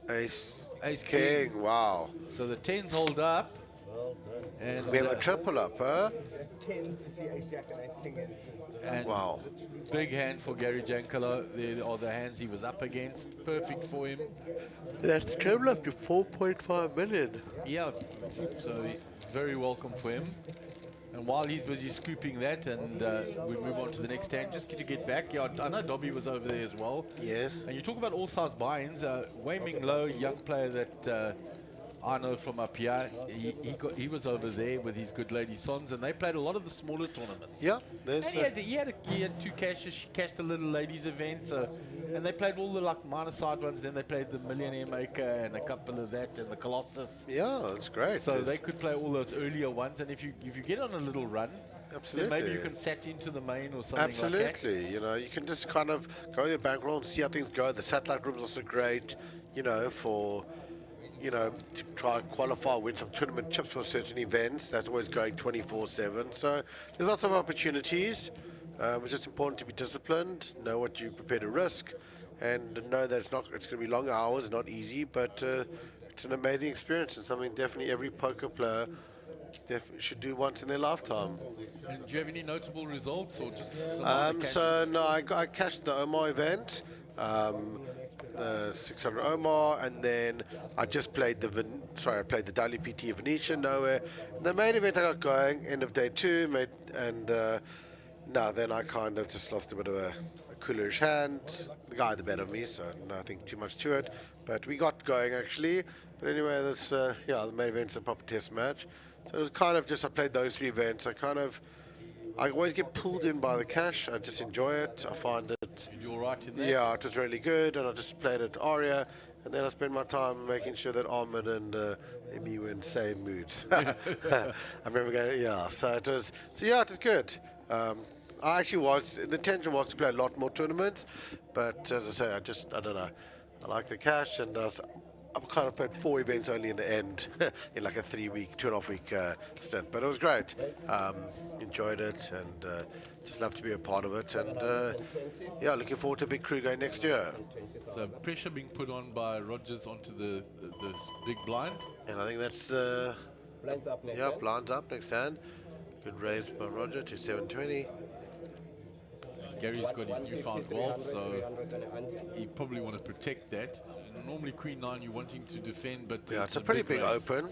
Ace, Ace king. Wow. So the 10s hold up. And We have a triple up, huh? Tends to see ace jack and ace king in. and Wow. big hand for Gary Jankalo. There are the hands he was up against. Perfect for him. That's triple up to 4.5 million. Yeah, so very welcome for him. And while he's busy scooping that, and we move on to the next hand, just to get back, yeah, I know Dobby was over there as well. Yes. And you talk about all-size buy-ins. Wei Ming Lo, young player that I know from up here, he was over there with his good lady Sons, and they played a lot of the smaller tournaments. Yeah, there's And he had 2 cashes. She cashed a little ladies event, and they played all the like minor side ones. Then they played the Millionaire Maker and a couple of that, and the Colossus. yeah, that's great. So There's- they could play all those earlier ones, and if you get on a little run, Absolutely. then maybe you can sat into the main or something like that. Absolutely. You know, you can just kind of go with your bankroll and see how things go. The satellite room's also great, you know, for, you know, to try and qualify, win some tournament chips for certain events. That's always going 24/7. So there's lots of opportunities. It's just important to be disciplined, know what you're prepared to risk, and know that it's going to be long hours, not easy, but it's an amazing experience and something definitely every poker player should do once in their lifetime. And do you have any notable results, or just some other cashes? So no, I cashed the Omar event, the 600 Omar, and then I just played I played the Daily PT Venetian nowhere. And the main event I got going, end of day 2, then I kind of just lost a bit of a coolerish hand. The guy had the better of me, so nothing too much to it. But we got going actually. But anyway, that's the main event's a proper test match. So it was kind of just I played those 3 events. I always get pulled in by the cash. I just enjoy it. I find it. You're all right in that? Yeah, it was really good, and I just played it Aria, and then I spent my time making sure that Ahmed and Emi were in same moods. I remember going, it was good. I actually the intention was to play a lot more tournaments, but as I say, I don't know. I like the cash, and I've kind of played 4 events only in the end, in like a 2.5 week stint. But it was great. Enjoyed it, and just love to be a part of it. And looking forward to a big crew going next year. So pressure being put on by Rogers onto the big blind. And I think that's Blinds up next. hand. blinds up next hand. Good raise by Roger to 720. Gary's got his newfound wealth, 300, so 300 and a ante. he probably want to protect that. Normally Queen 9 you're wanting to defend, but Yeah, it's a pretty big raise. open.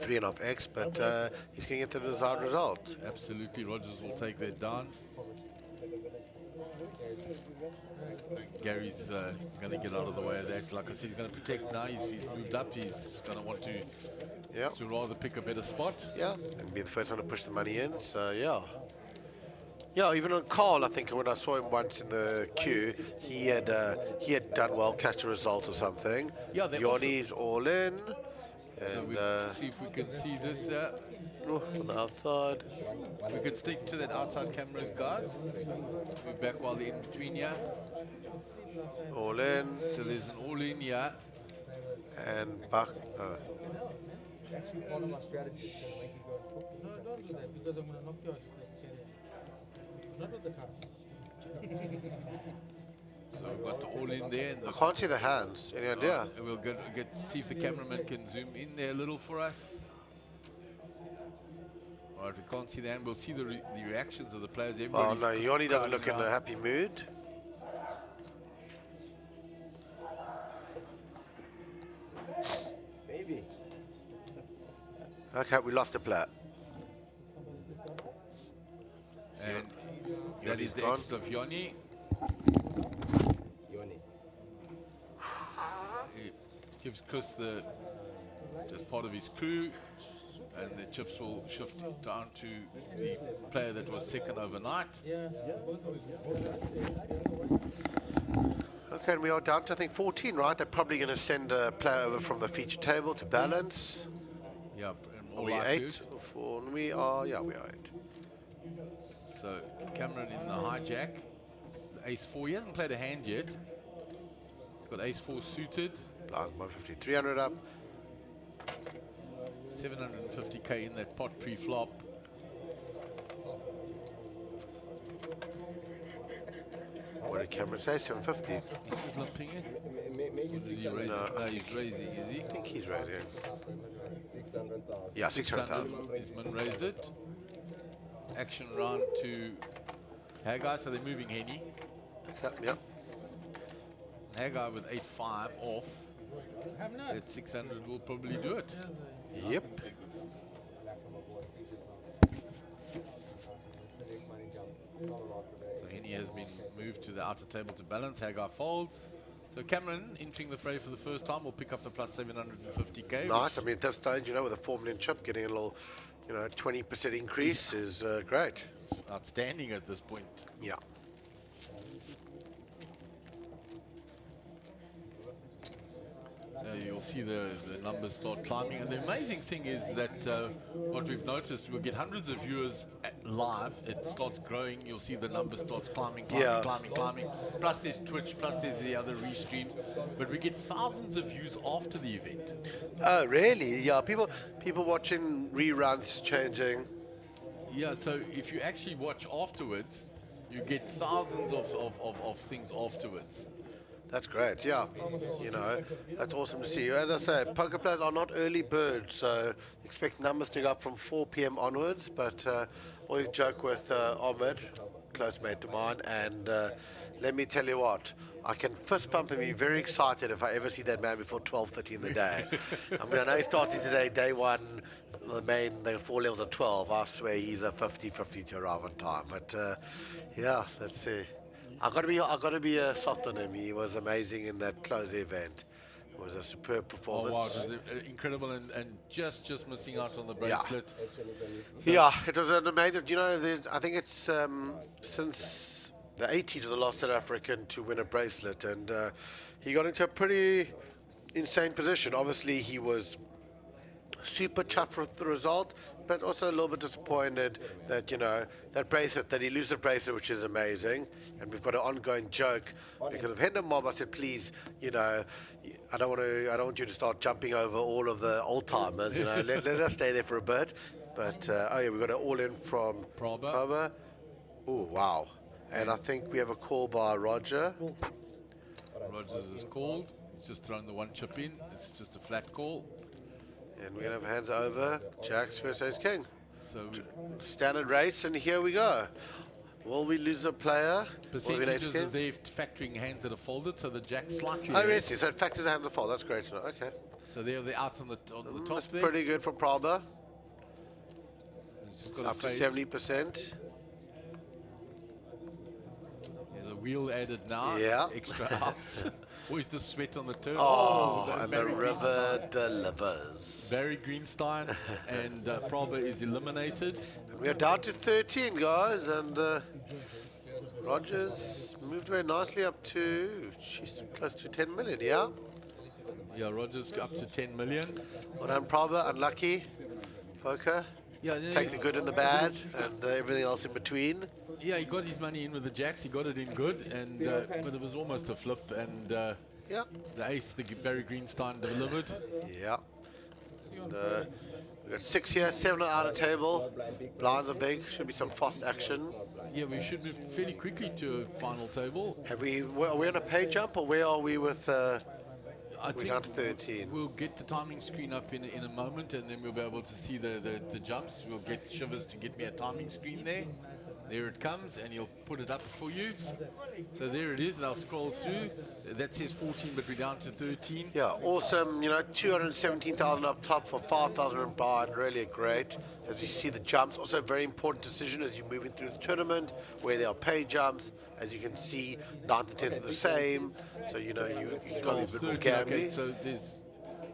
3.5x, but he's going to get the desired result. Absolutely, Rogers will take that down. Gary's going to get out of the way of that. Like I said, he's going to protect now. He's moved up. He's going to want to Yeah. rather pick a better spot. Yeah, and be the first one to push the money in. So yeah, even on Carl, I think when I saw him once in the queue, he had done well, catch a result or something. Yeah, they Yoni's all in, So And we'll see if we can see this. on the outside. We can stick to that outside cameras, guys. Move back while they're in between here. All in So there's an all-in here. and back. Actually, one of my strategies is to make you go and talk to No, don't do that because I'm gonna knock you out just like carry. Not with the car. So we've got the all-in there. And I can't see the hands. Any idea? and we'll see if the cameraman can zoom in there a little for us. All right, we can't see the hand. We'll see the reactions of the players. Oh Everybody's no, Yoni doesn't look in crowding a out. happy mood. maybe. Okay, we lost a player. And that Yoni's is the gone. exit of Yoni. Yoni. He gives Chris as part of his crew, and the chips will shift down to the player that was second overnight. Okay, and we are down to I think 14, right? They're probably going to send a player over from the feature table to balance. Yeah, and Are all we likelihood. 8? Or 4? We are, yeah, we are 8. So Cameron in the hijack, the ace-4. He hasn't played a hand yet. He's got ace-4 suited, Blind 150, 300 up. 750k in that pot pre-flop. What did Cameron say? 750? I He's just limping it. Make Or it did he raise No, it? No, he's raising, is he? think he's raising. 600,000. Yeah, 600,000. He's min raised it. Action round to Haggai, so they're moving Henny. Okay, yep. Haggai with 8-5 off. At 600 will probably do it. Yep. So Henny has been moved to the outer table to balance. Haggai folds. So Cameron entering the fray for the first time will pick up the plus 750k. Nice. I mean, at this stage, you know, with a 4 million chip, getting a little, 20% increase is great. Outstanding at this point. Yeah. So you'll see the numbers start climbing. And the amazing thing is that what we've noticed, we'll get hundreds of viewers live. It starts growing. You'll see the numbers starts climbing. Climbing. Plus there's Twitch, plus there's the other restreams. But we get thousands of views after the event. Oh, really? Yeah. People watching reruns changing. Yeah, so if you actually watch afterwards, you get thousands of things afterwards. That's great, yeah. That's awesome to see. As I say, poker players are not early birds, so expect numbers to go up from 4 p.m. onwards. But always joke with Ahmed, close mate to mine, and let me tell you what, I can fist pump and be very excited if I ever see that man before 12:30 in the day. I mean, I know he started today, day one, the 4 levels of 12. I swear he's a 50-50 to arrive on time. But yeah, let's see. I got to be soft on him. He was amazing in that close event. It was a superb performance. Oh wow, it was incredible and just missing out on the bracelet. Yeah, it was an amazing. I think it's since the 80s was the last South African to win a bracelet, and he got into a pretty insane position. Obviously, he was super chuffed with the result, but also a little bit disappointed that that bracelet, that he loses the bracelet, which is amazing. And we've got an ongoing joke because of Hendon Mob. I said, please, I don't want you to start jumping over all of the old timers. Let us stay there for a bit. But we've got it all in from Proba. Oh wow! And I think we have a call by Roger. Rogers is called. He's just thrown the one chip in. It's just a flat call. And we're going to have hands over. Jacks versus King. So Standard race, and here we go. Will we lose a player? percentages are there factoring hands that are folded, so the jack slightly. Oh, really? So it factors hands to fall. That's great to know. Okay. So they're out on the top That's there. pretty good for Praba. He's just got Up to fade. 70%. There's a wheel added now. Yeah. Extra outs. Always the sweat on the turn. And the Barry river delivers. Barry Greenstein and Praba is eliminated. We are down to 13, guys, and Rogers moved very nicely up to, she's close to 10 million, yeah? Yeah, Rogers up to 10 million. Well done, Prabha. Unlucky. Poker. Yeah, Take the good and the bad, and everything else in between. yeah, he got his money in with the jacks. He got it in good, and but it was almost a flip. And Yeah. the ace, the Barry Greenstein delivered. Yeah. And, we've got 6 here, 7 out of table. Blinds are big. Should be some fast action. Yeah, we should move fairly quickly to a final table. Are we on a pay jump, or where are we with? I We're down to 13. We'll get the timing screen up in a moment, and then we'll be able to see the jumps. We'll get Shivers to get me a timing screen there. There it comes, and he'll put it up for you. So there it is, and I'll scroll through. That says 14, but we're down to 13. Yeah, awesome. 217,000 up top for 5,000 in blind. Really great. As you see the jumps, also a very important decision as you're moving through the tournament, where there are pay jumps. As you can see, 9th to 10th are the same. So you got a bit more 13, gambling. okay, so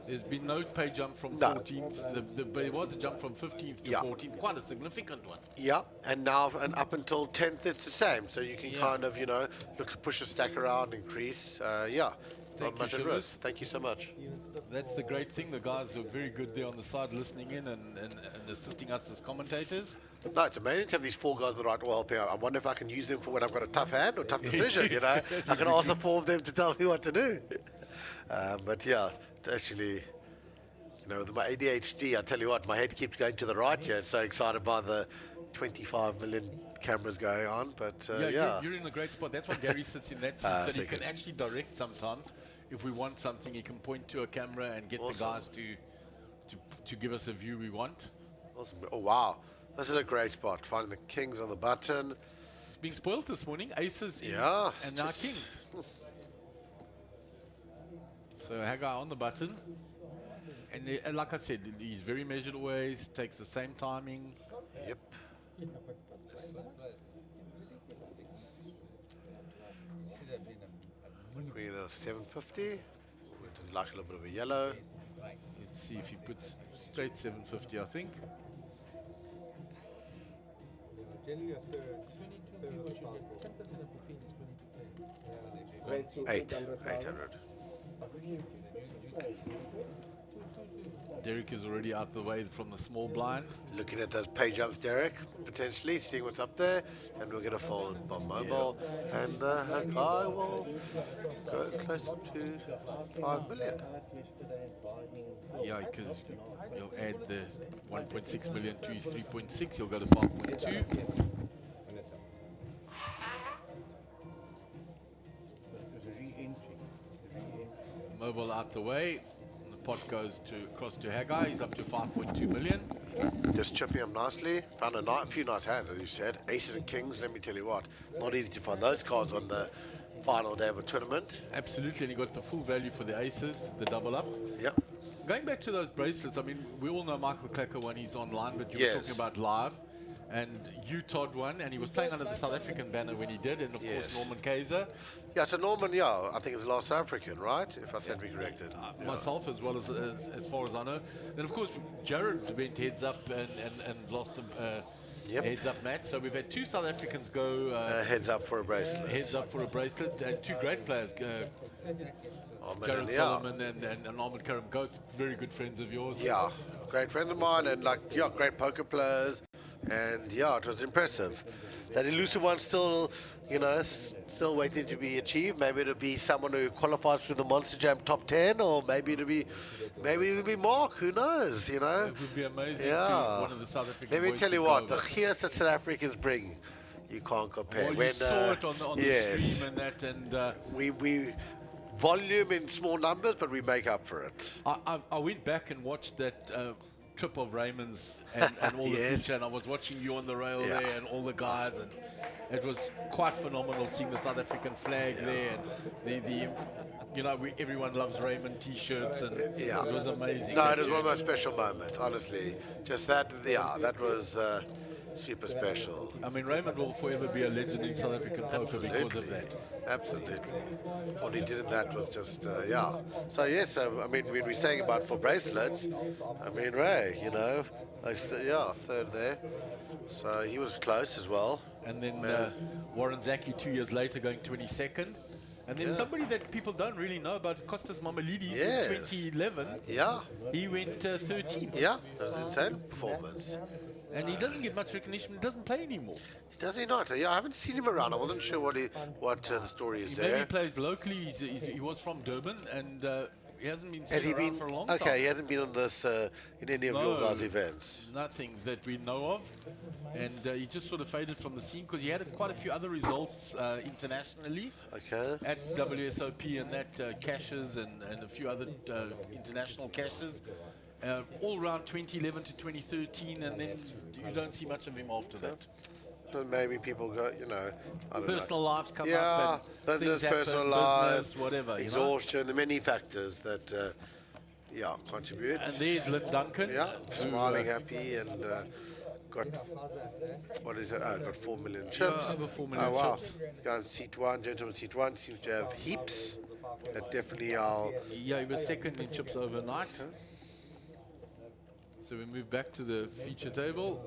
there's been no pay jump from No. 14th. But there was a jump from 15th to Yeah. 14th, quite a significant one. Yeah, and now and up until 10th, it's the same. So you can kind of, look to push a stack around, increase. Yeah, Thank not much you, at Shivers. risk. Thank you so much. That's the great thing. The guys are very good there on the side, listening in and assisting us as commentators. No, it's amazing to have these 4 guys on the right wall helping out. I wonder if I can use them for when I've got a tough hand or tough decision, I can ask the 4 of them to tell me what to do. But yeah, it's actually, with my ADHD, I tell you what, my head keeps going to the right here. It's so excited by the 25 million cameras going on. But yeah. You're in a great spot. That's why Gary sits in that seat, so he can actually direct sometimes. If we want something, he can point to a camera and get the guys to give us a view we want. Awesome. Oh, wow. This is a great spot. Finding the kings on the button. Being spoiled this morning, aces in, Yeah. and now kings. So Haggai on the button. And like I said, he's very measured always, takes the same timing. Yep. Queen of 750, which is like a little bit of a yellow. Let's see if he puts straight 750, I think. Generally a third. 22 people should get 10% of the fee is 22 players. 800. Derek is already out the way from the small blind. Looking at those pay jumps, Derek, potentially seeing what's up there, and we'll get a fold on mobile, and a guy will go close up to 5 million. Yeah, because he'll add the 1.6 million to his 3.6, he'll go to 5.2. Mobile out the way. The pot goes across to Haggai. He's up to 5.2 million. Just chipping up nicely. Found a few nice hands, as you said. Aces and kings, let me tell you what. Not easy to find those cards on the final day of a tournament. Absolutely, and he got the full value for the aces, the double up. Yep. Going back to those bracelets, I mean, we all know Michael Clacker when he's online, but you were Yes. talking about live. And you, Todd, won, and he was playing under the South African banner when he did, and of Yes. course Norman Kaiser. Yeah, so Norman, yeah, I think it's the last South African, right? If I stand to be corrected. Yeah. Myself, as well as far as I know. Then, of course, Jared went heads up and lost a heads up match. So we've had 2 South Africans go Heads up for a bracelet. heads up for a bracelet, and 2 great players, Ahmed Jared and Solomon and Ahmed Karim, both very good friends of yours. Yeah, great friends of mine, and great poker players. And yeah, it was impressive. That elusive one still, still waiting to be achieved. Maybe it'll be someone who qualifies for the Monster Jam top 10, or maybe it'll be Mark. Who knows? It would be amazing Yeah. if one of the South African Let me boys tell you could what, go the over. gears that South Africans bring, you can't compare. Well, you saw it on yes, the stream and that, and we volume in small numbers, but we make up for it. I went back and watched that trip of Raymond's and all the Yes. feature, and I was watching you on the rail Yeah. there and all the guys, and it was quite phenomenal seeing the South African flag there, and everyone loves Raymond t-shirts, and Yeah. it was amazing. No, it was one of my special moments, honestly. Just that, that was super special. I mean, Raymond will forever be a legend in South African poker because of that. Absolutely. What he did in that was just, So, yes, I mean, when we're saying about for bracelets, I mean, Ray, third there. So he was close as well. And then Warren Zaki 2 years later going 22nd. And then somebody that people don't really know about, Kostas Mamelidis Yes. in 2011. Yeah, He went 13th. yeah, that was an insane performance. And he doesn't get much recognition. He doesn't play anymore. Does he not? Yeah, I haven't seen him around. I wasn't sure what the story is He maybe there. plays locally. He was from Durban, and he hasn't been Has seen he around been for a long okay? time. He hasn't been on this in any of your guys' events. Nothing that we know of. And he just sort of faded from the scene because he had quite a few other results internationally Okay. at WSOP and that caches and a few other international caches. All around 2011 to 2013, and then you don't see much of him after that. So maybe people go, I don't Personal know. lives come Yeah, up, and business, things happen, personal life, business, whatever. You know? exhaustion, the many factors that, contribute. And there's Lyn Duncan. Yeah, who, smiling, happy, and got, what is it? got 4 million chips. over 4 million oh, wow. chips. Guys, seat one, gentlemen, seat one seems to have heaps. That definitely are. Yeah, he was second in chips overnight. So we move back to the feature table.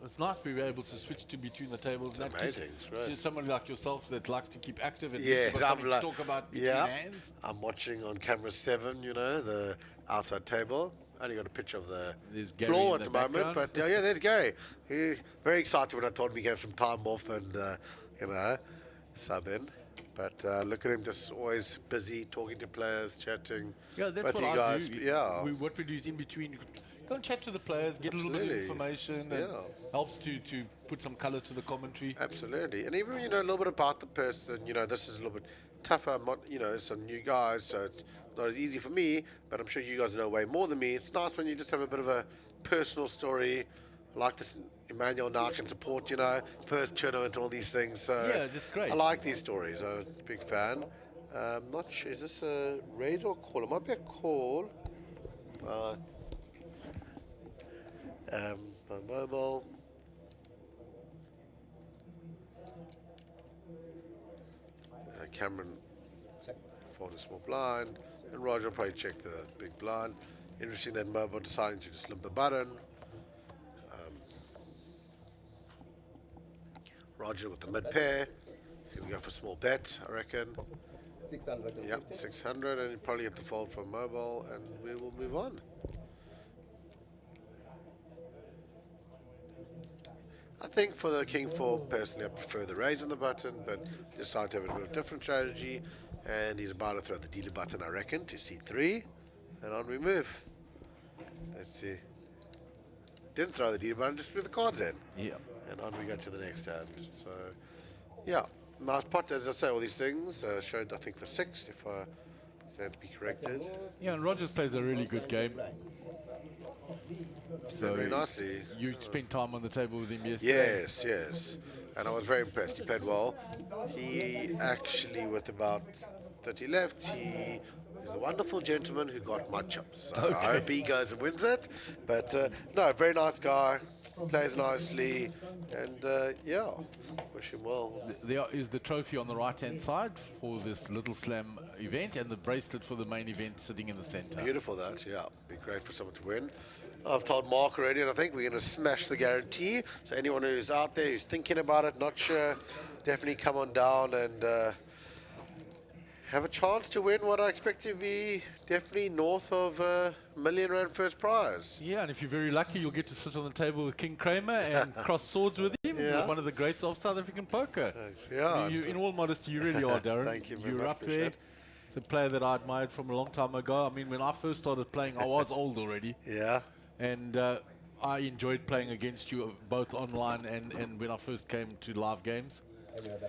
It's nice to be able to switch to between the tables. That amazing, keeps- it's great. so someone like yourself that likes to keep active and Yes, you've got something to talk about between hands. I'm watching on camera 7, the outside table. Only got a picture of the There's Gary floor in at the the moment, background. but yeah, there's Gary. He's very excited when I told him he gave some time off and, sub in. But look at him, just always busy, talking to players, chatting. Yeah, that's But what you I guys, do. Yeah. What we do is in between, go and chat to the players, get a little bit of Absolutely. information, and helps to put some colour to the commentary. Absolutely. And even, a little bit about the person, this is a little bit tougher. I'm not, some new guys, so it's not as easy for me, but I'm sure you guys know way more than me. It's nice when you just have a bit of a personal story. I like this. Emmanuel now can support, first tournament, all these things. So Yeah, that's great. I like these stories. I'm a big fan. Not sure, is this a raid or call? It might be a call. My mobile. Cameron found a small blind, and Roger will probably check the big blind. Interesting that mobile deciding to just limp the button. Roger with the mid pair. He's going to go for small bet, I reckon. 600. Yep, 600, and he'll probably hit the fold from mobile, and we will move on. I think for the King 4, personally, I prefer the raise on the button, but decided to have a bit of a different strategy, and he's about to throw the dealer button, I reckon, to C3, and on we move. Let's see. Didn't throw the dealer button, just threw the cards in. Yeah. And on we go to the next hand. So, yeah, nice pot. As I say, all these things showed, I think, the 6, if I stand to be corrected. Yeah, and Rogers plays a really good game. So Very nicely. You spent time on the table with him yesterday. Yes, yes. And I was very impressed. He played well. He actually, with about 30 left, he is a wonderful gentleman who got my chips. So I hope he goes and wins it. But, no, very nice guy. Plays nicely. And, yeah, wish him well. There is the trophy on the right-hand side for this Little Slam event, and the bracelet for the main event sitting in the center. Beautiful, that, yeah. Be great for someone to win. I've told Mark already, and I think we're going to smash the guarantee. So anyone who's out there who's thinking about it, not sure, definitely come on down and have a chance to win what I expect to be definitely north of R1 million first prize. Yeah, and if you're very lucky, you'll get to sit on the table with King Kramer and cross swords with him, Yeah. one of the greats of South African poker. Thanks, yeah. In all modesty, you really are, Darren. Thank you very You're much, up there. appreciate it. It's a player that I admired from a long time ago. I mean, when I first started playing, I was old already. Yeah. And I enjoyed playing against you both online and when I first came to live games.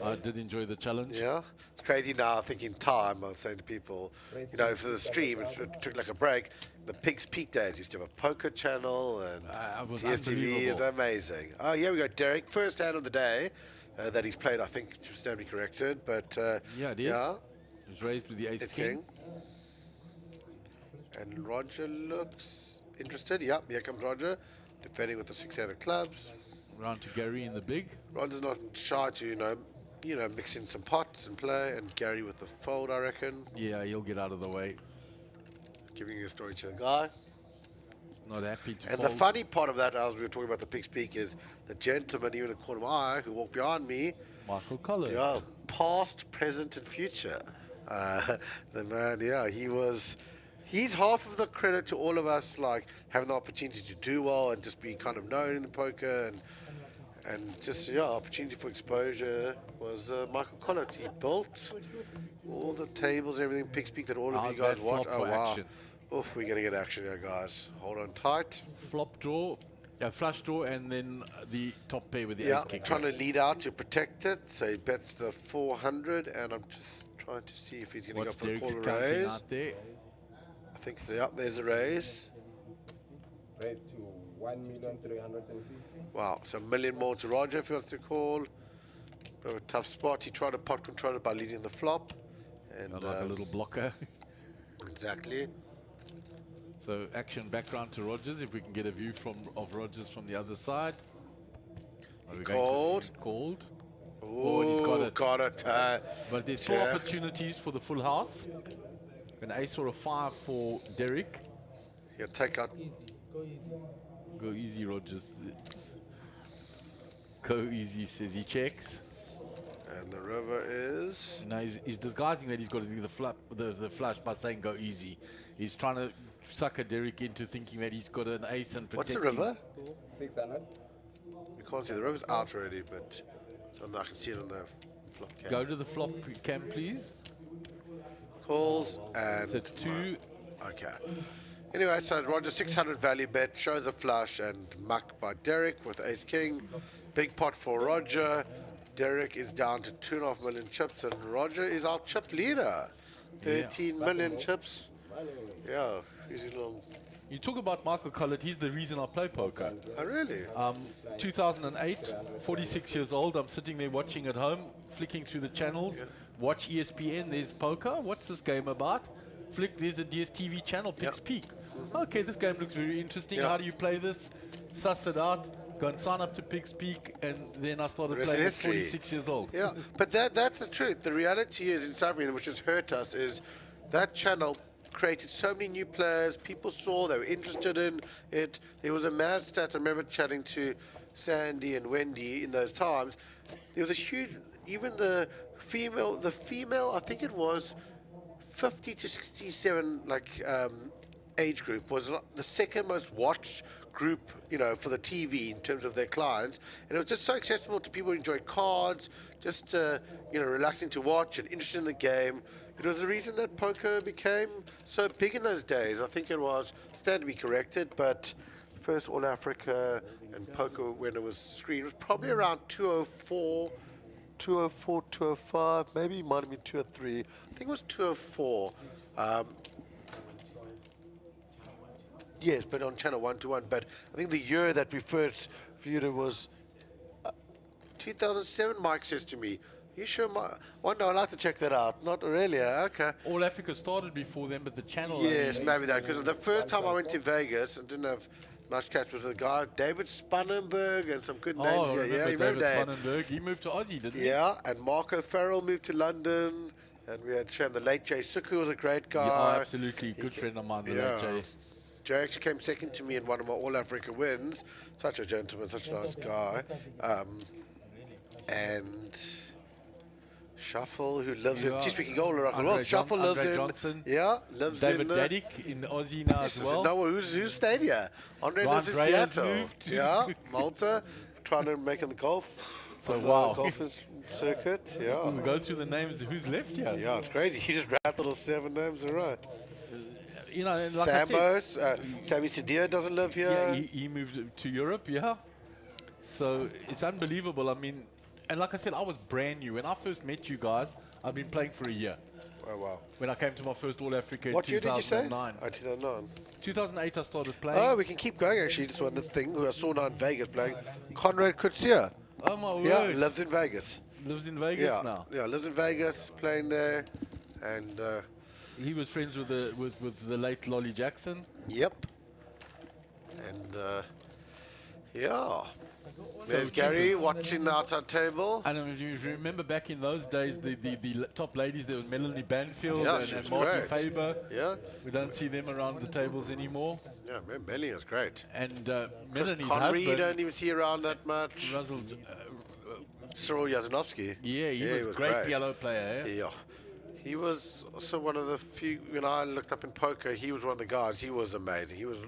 I did enjoy the challenge. Yeah, it's crazy now. Thinking time, I was saying to people, for the stream, it took like a break. The Pigs Peak days used to have a poker channel and It was TSTV is unbelievable. amazing. Oh, yeah, we got Derek, first hand of the day that he's played, I think, to stand to be corrected. But Yeah, it is. yeah, It was raised with the ace it's king. king. And Roger looks interested. Yep, here comes Roger, defending with the 6-handed clubs. Round to Gary in the big. Roger's not shy to, mix in some pots and play, and Gary with the fold, I reckon. Yeah, he'll get out of the way. Giving a story to the guy. Not happy to And fold. the funny part of that, as we were talking about the pig's peak, is the gentleman, even in the corner of my eye, who walked behind me, Michael Collins. yeah, past, present, and future. The man, yeah, he's half of the credit to all of us, like having the opportunity to do well and just be kind of known in the poker and just, yeah, opportunity for exposure was Michael Collins. He built all the tables, everything, pig's peak that all of How's you guys that watch. flop Oh, for wow. action? Oof, we're going to get action here, guys. Hold on tight. Flop draw, flush draw, and then the top pair with the Yeah, ace king. trying to lead out to protect it. So he bets the 400, and I'm just trying to see if he's going to go What's for the Derek's call counting raise. out there? I think there's a raise. Raise to 1,350,000. Wow, so a million more to Roger if he wants to call. Bit of a tough spot. He tried to pot control it by leading the flop. And Got like a little blocker. exactly. So action background to Rogers, if we can get a view of Rogers from the other side. Are we going to- Called. Called. Oh, and he's got it. Got it. But there's still Jacked. opportunities for the full house. An ace or a 5 for Derek. He'll take out. Easy. Go easy. Go easy, Rogers. Go easy, says he checks. And the river is. Now he's disguising that he's got to do the flush by saying go easy. He's trying to sucker Derek into thinking that he's got an ace and What's protecting. the river? 600. You can't see the river's out already, but I can see it on the flop cam. Go to the flop cam, please. Calls and. So it's 2. Okay. Anyway, so Roger 600 value bet, shows a flush and muck by Derek with ace king. Big pot for Roger. Derek is down to 2.5 million chips and Roger is our chip leader. 13 million chips. Yeah, he's a little. You talk about Michael Collett, he's the reason I play poker. Oh, really? 2008, 46 years old, I'm sitting there watching at home, flicking through the channels, watch ESPN, there's poker, what's this game about? Flick, there's a DSTV channel, Pig's Peak. Okay, this game looks very interesting, Yeah. how do you play this? Suss it out, go and sign up to Pig's Peak, and then I started Rest is playing at history. 46 years old. Yeah, but that's the truth. The reality is in South Africa, which has hurt us, is that channel created so many new players. People saw, they were interested in it. There was a mad stat. I remember chatting to Sandy and Wendy in those times. There was a huge, even the female, I think it was 50 to 67, age group was the second most watched group, for the TV in terms of their clients, and it was just so accessible to people who enjoy cards, just relaxing to watch and interested in the game. It was the reason that poker became so big in those days. I think it was, stand to be corrected, but first All Africa and poker when it was screened was probably around 204, 205, maybe it might have been 203. I think it was 204. Yes, but on channel 121. But I think the year that we first viewed it was 2007, Mike says to me. You sure, one day I'd like to check that out. Not really, okay. All Africa started before them, but the channel... Yes, only- maybe that. Because the first time I went to Vegas and didn't have much cash was with a guy, David Spannenberg, and some good names. Oh, I Yeah, remember you David remember that? Spannenberg. He moved to Aussie, didn't he? Yeah, and Marco Farrell moved to London. And we had Sham, the late Jay Suku was a great guy. Yeah, absolutely. Good friend of mine, the late Jay. Jay actually came second to me in one of my All Africa wins. Such a gentleman, such a nice guy. And Shuffle, who lives in, just speaking all around the Andre world. Shuffle lives Andre in, Johnson. yeah, lives David in. Daddick in Aussie now as well. No, who's stayed here? Andre Ryan lives in Dreyer Seattle. moved to- Yeah, Malta, trying to make it the golf. So, on the wow. golf circuit. Yeah, We'll go through the names of who's left here. yeah, it's crazy. You just rattled off 7 names in a row. And like I Sambo, said, Sammy Sadir doesn't live here. yeah, he moved to Europe, yeah. So it's unbelievable. I mean, and like I said, I was brand new. When I first met you guys, I've been playing for a year. Oh, wow. When I came to my first All Africa in What year did you say? 2009. Oh, 2009. 2008 I started playing. Oh, we can keep going actually. Just one this thing who I saw now in Vegas playing. Conrad Kutsia. Oh my word. Yeah, lives in Vegas. Lives in Vegas Yeah, now. yeah, lives in Vegas, playing there, and He was friends with the late Lolly Jackson. yep. And yeah, There's Gary watching the outside table. And if you remember back in those days, the top ladies, there was Melanie Banfield Yeah, she and was Marty great. Faber. Yeah, We don't see them around the tables anymore. yeah, Melanie is great. And Chris Melanie's Connery, you husband, don't even see around that much. Russell, Cyril Yazanovsky. yeah, he was great yellow player. Eh? Yeah. He was also one of the few, when I looked up in poker, he was one of the guys. He was amazing. He was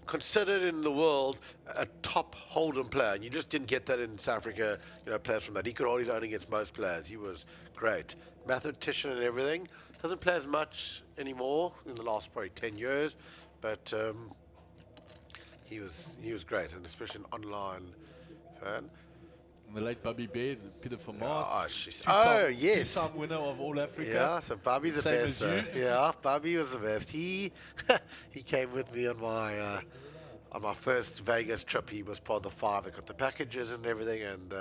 considered in the world a top Hold'em player. And you just didn't get that in South Africa, players from that. He could hold his own against most players. He was great. Mathematician and everything. Doesn't play as much anymore in the last probably 10 years. But he was great, and especially an online fan. The late Bubby Bear, Peter from Mars. Yes. Two-time winner of All Africa. Yeah, so Bobby's the Same best. as you. Yeah, Bobby was the best. He came with me on my first Vegas trip. He was part of the 5 that got the packages and everything, and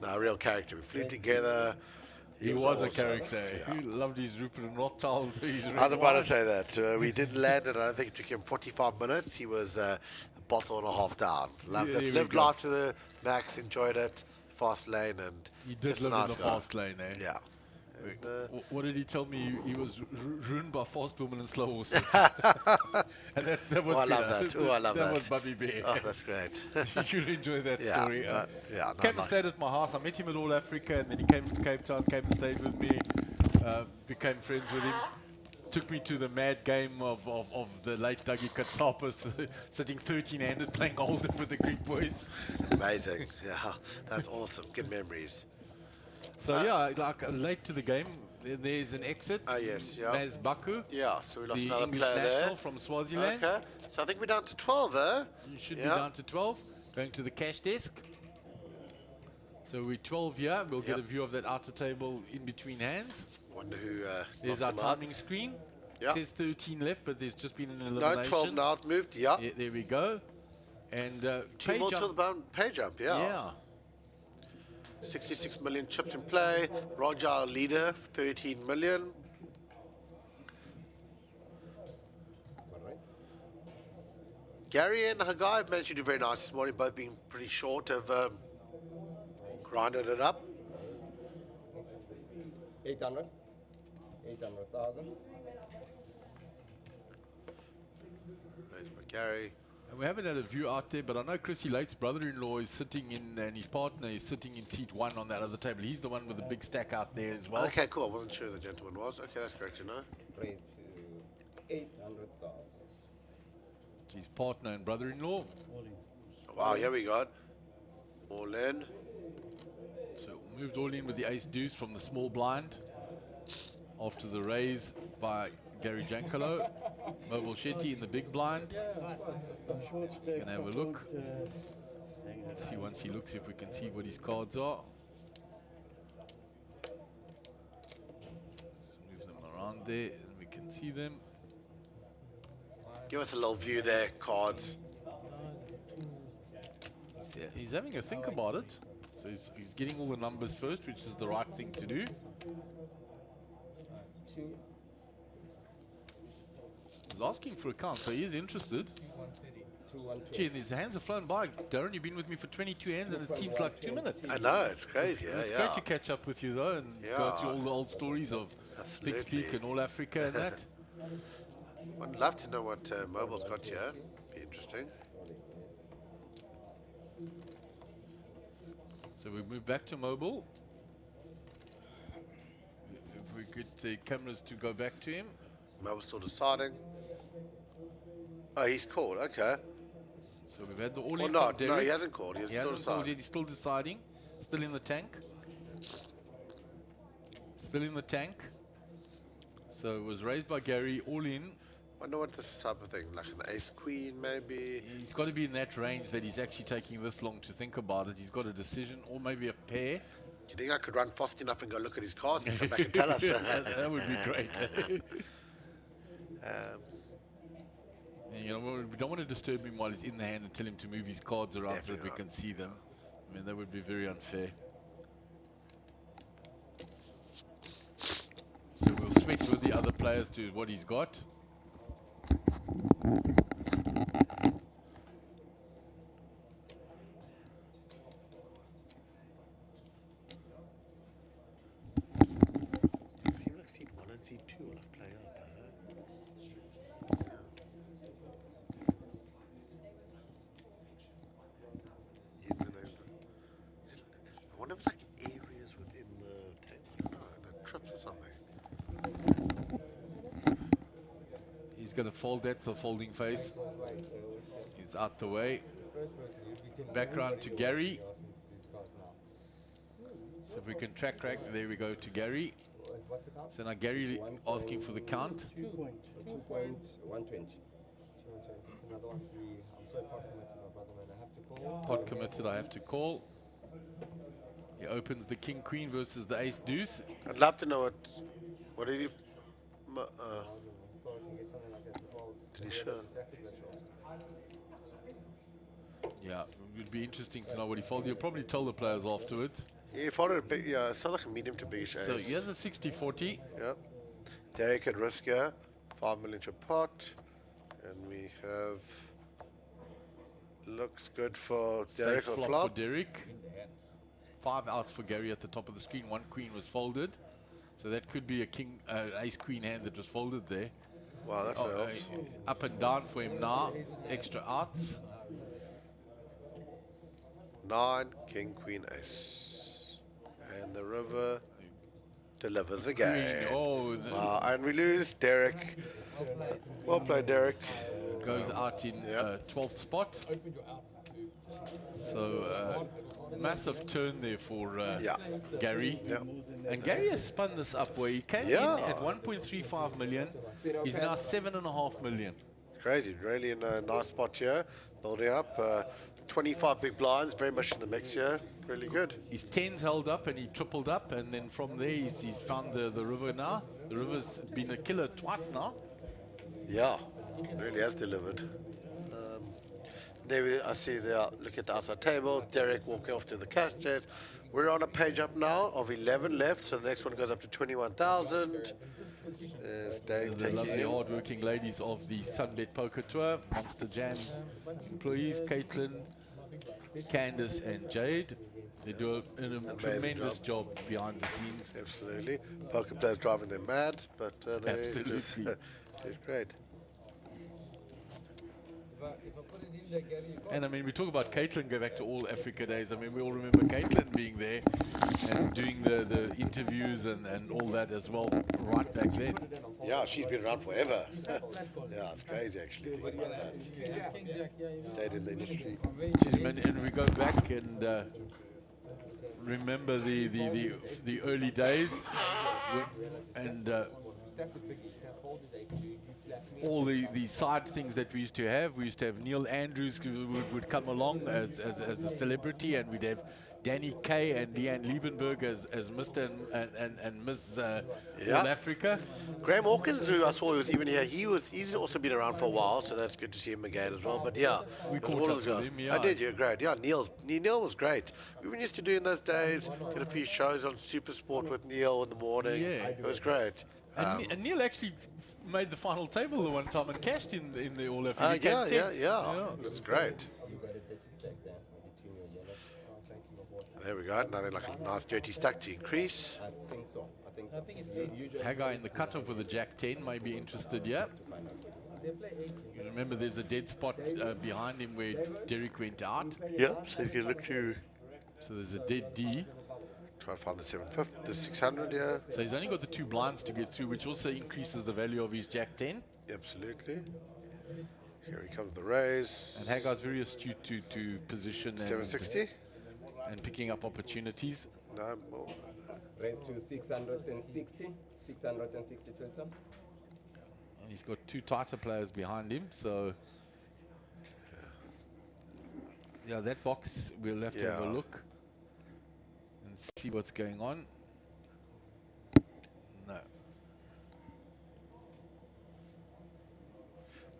a real character. We flew together. He was a awesome. character. Yeah. He loved his Rupert and Rothschild. I was about to say that. We didn't land, and I think it took him 45 minutes. He was a bottle and a half down. Loved Yeah, it. there we Lived go. life to the max. Enjoyed it. Fast lane, and He did just a live nice in the guy. fast lane, eh? Yeah. And, What did he tell me? He was ruined by fast women and slow horses. And that was Oh, I love Peter. that. Oh, I love that. That was Bubby Bear. oh, that's great. You'll enjoy that Yeah, story. yeah, no, Came and like- stayed at my house. I met him at All Africa, and then he came from Cape Town, came and stayed with me, became friends with him. Took me to the mad game of the late Dougie Katsapis, sitting 13-handed playing Hold'em with the Greek boys. Amazing. Yeah, that's awesome. Good memories. So yeah, like late to the game, there's an exit. Yes, yeah. Maz Baku, Yeah, so we lost the another English player national there. from Swaziland. Okay, so I think we're down to 12, eh? You should be Yeah. down to 12. Going to the cash desk. So we're 12 here. We'll get Yep. a view of that outer table in between hands. Wonder who There's knocked our them out. timing screen. Yeah. It says 13 left, but there's just been an No, elimination. 12 now. It moved. Yeah. Yeah, there we go. And Two pay more to the jump. bound pay jump. Yeah. Yeah. 66 million chips in play. Roger, our leader, 13 million. Gary and Hagai have managed to do very nice this morning, both being pretty short, have grinded it up. 800. 800,000. There's my Gary. And we haven't had a view out there, but I know Chrissy Late's brother-in-law is sitting in, and his partner is sitting in seat 1 on that other table. He's the one with the big stack out there as well. Okay, cool. I wasn't sure the gentleman was. Okay, that's great to know. Raised to 800,000. His partner and brother-in-law. Wow, here we go. All in. So moved all in with the ace deuce from the small blind after the raise by Gary Jankalo. Mobile Shetty in the big blind. Gonna have a look. Let's see once he looks if we can see what his cards are. Just move them around there and we can see them. Give us a little view there, cards. He's having a think about it. So he's getting all the numbers first, which is the right thing to do. 2. He's asking for a count, so he is interested. 2, 1, 2. Gee, his hands have flown by. Darren, you've been with me for 22 hands and it seems like 2 minutes. I know, it's crazy. Yeah, It's yeah. great to catch up with you though and go Yeah. through all the old stories of Big Absolutely. Speak and All Africa and that. I'd love to know what Mobile's got here. Be interesting. So we move back to mobile. If we get the cameras to go back to him. Mobile's still deciding. Oh, he's called. Okay. So we've had the all Or in not. from No, he Derek. hasn't called. He's He still hasn't called deciding. yet. He's still deciding. Still in the tank. Still in the tank. So it was raised by Gary, all in. I wonder what this type of thing, like an ace queen maybe. He's got to be in that range that he's actually taking this long to think about it. He's got a decision or maybe a pair. Do you think I could run fast enough and go look at his cards and come back and tell us? That would be great. And, you know, we don't want to disturb him while he's in the hand and tell him to move his cards around so that we Definitely can see them. I mean, that would be very unfair. So we'll switch with the other players to what he's got. going to fold that, the folding face. He's out the way. Back round to Gary. So if we can track, there we go to Gary. So now Gary asking for the count. 2.120. Pot committed, I have to call. He opens the king queen versus the ace deuce. I'd love to know what did he show? Yeah, it would be interesting to know what he folded. He'll probably tell the players afterwards. He followed a big, yeah, it sounds like a medium to big ace. So he has a 60-40. Yep. Derek at risk here, 5 million to pot, and we have looks good for Derek Safe or flop flop. for Derek. 5 outs for Gary at the top of the screen. 1 queen was folded, so that could be a king, ace queen hand that was folded there. Wow, that's helps. Up and down for him now. Extra outs. 9, king, queen, ace, and the river delivers again. Oh, Wow, and we lose Derek. Well played, Derek. goes out in 12th spot. So massive turn there for Gary. Yeah. And Gary has spun this up where he came in at 1.35 million. He's now 7.5 million. Crazy, really in a nice spot here, building up. 25 big blinds, very much in the mix here. Really good. His 10's held up and he tripled up, and then from there he's found the river now. The river's been a killer twice now. Yeah, really has delivered. I see look at the outside table. Derek walking off to the cash chest. We're on a page up now of 11 left, so the next one goes up to 21,000. There's Dave The lovely taking in. hard-working ladies of the Sunbet Poker Tour, Monster Jam employees, Caitlin, Candice and Jade. They do a tremendous job behind the scenes. Absolutely. Poker players driving them mad, but they just Absolutely. it's great. And I mean, we talk about Caitlin, go back to all Africa days. I mean, we all remember Caitlin being there and doing the interviews and all that as well, right back then. Yeah, she's been around forever. Yeah, it's crazy actually thinking about that. Stayed in the industry. And we go back and remember the early days and all the side things that we used to have. We used to have Neil Andrews who would come along as a celebrity, and we'd have Danny Kaye and Leanne Liebenberg as Mr. and Ms. All Africa. Graham Hawkins, who I saw was even here, he's also been around for a while, so that's good to see him again as well. But yeah, We it was caught all up those with guys. him, yeah. I did, yeah, great. Yeah, Neil was great. We were used to do in those days, did a few shows on Super Sport with Neil in the morning. Yeah. It was great. And Neil actually made the final table the one time and cashed in the All Africa. Yeah. It's great. There we go. Now they're like a nice dirty stack to increase. I think so. Haggai in the cutoff with a Jack 10 may be interested, yeah. You remember there's a dead spot behind him where Derek went out. Yeah, so you can look to So there's a dead D. try to find the 750, the 600, yeah. So he's only got the 2 blinds to get through, which also increases the value of his Jack 10. Absolutely. Here he comes, the raise. And Haggai's very astute to position 760. and picking up opportunities. No more. Raise to 660. 660 total. And he's got 2 tighter players behind him, so yeah, that box we'll have to have a look and see what's going on. No.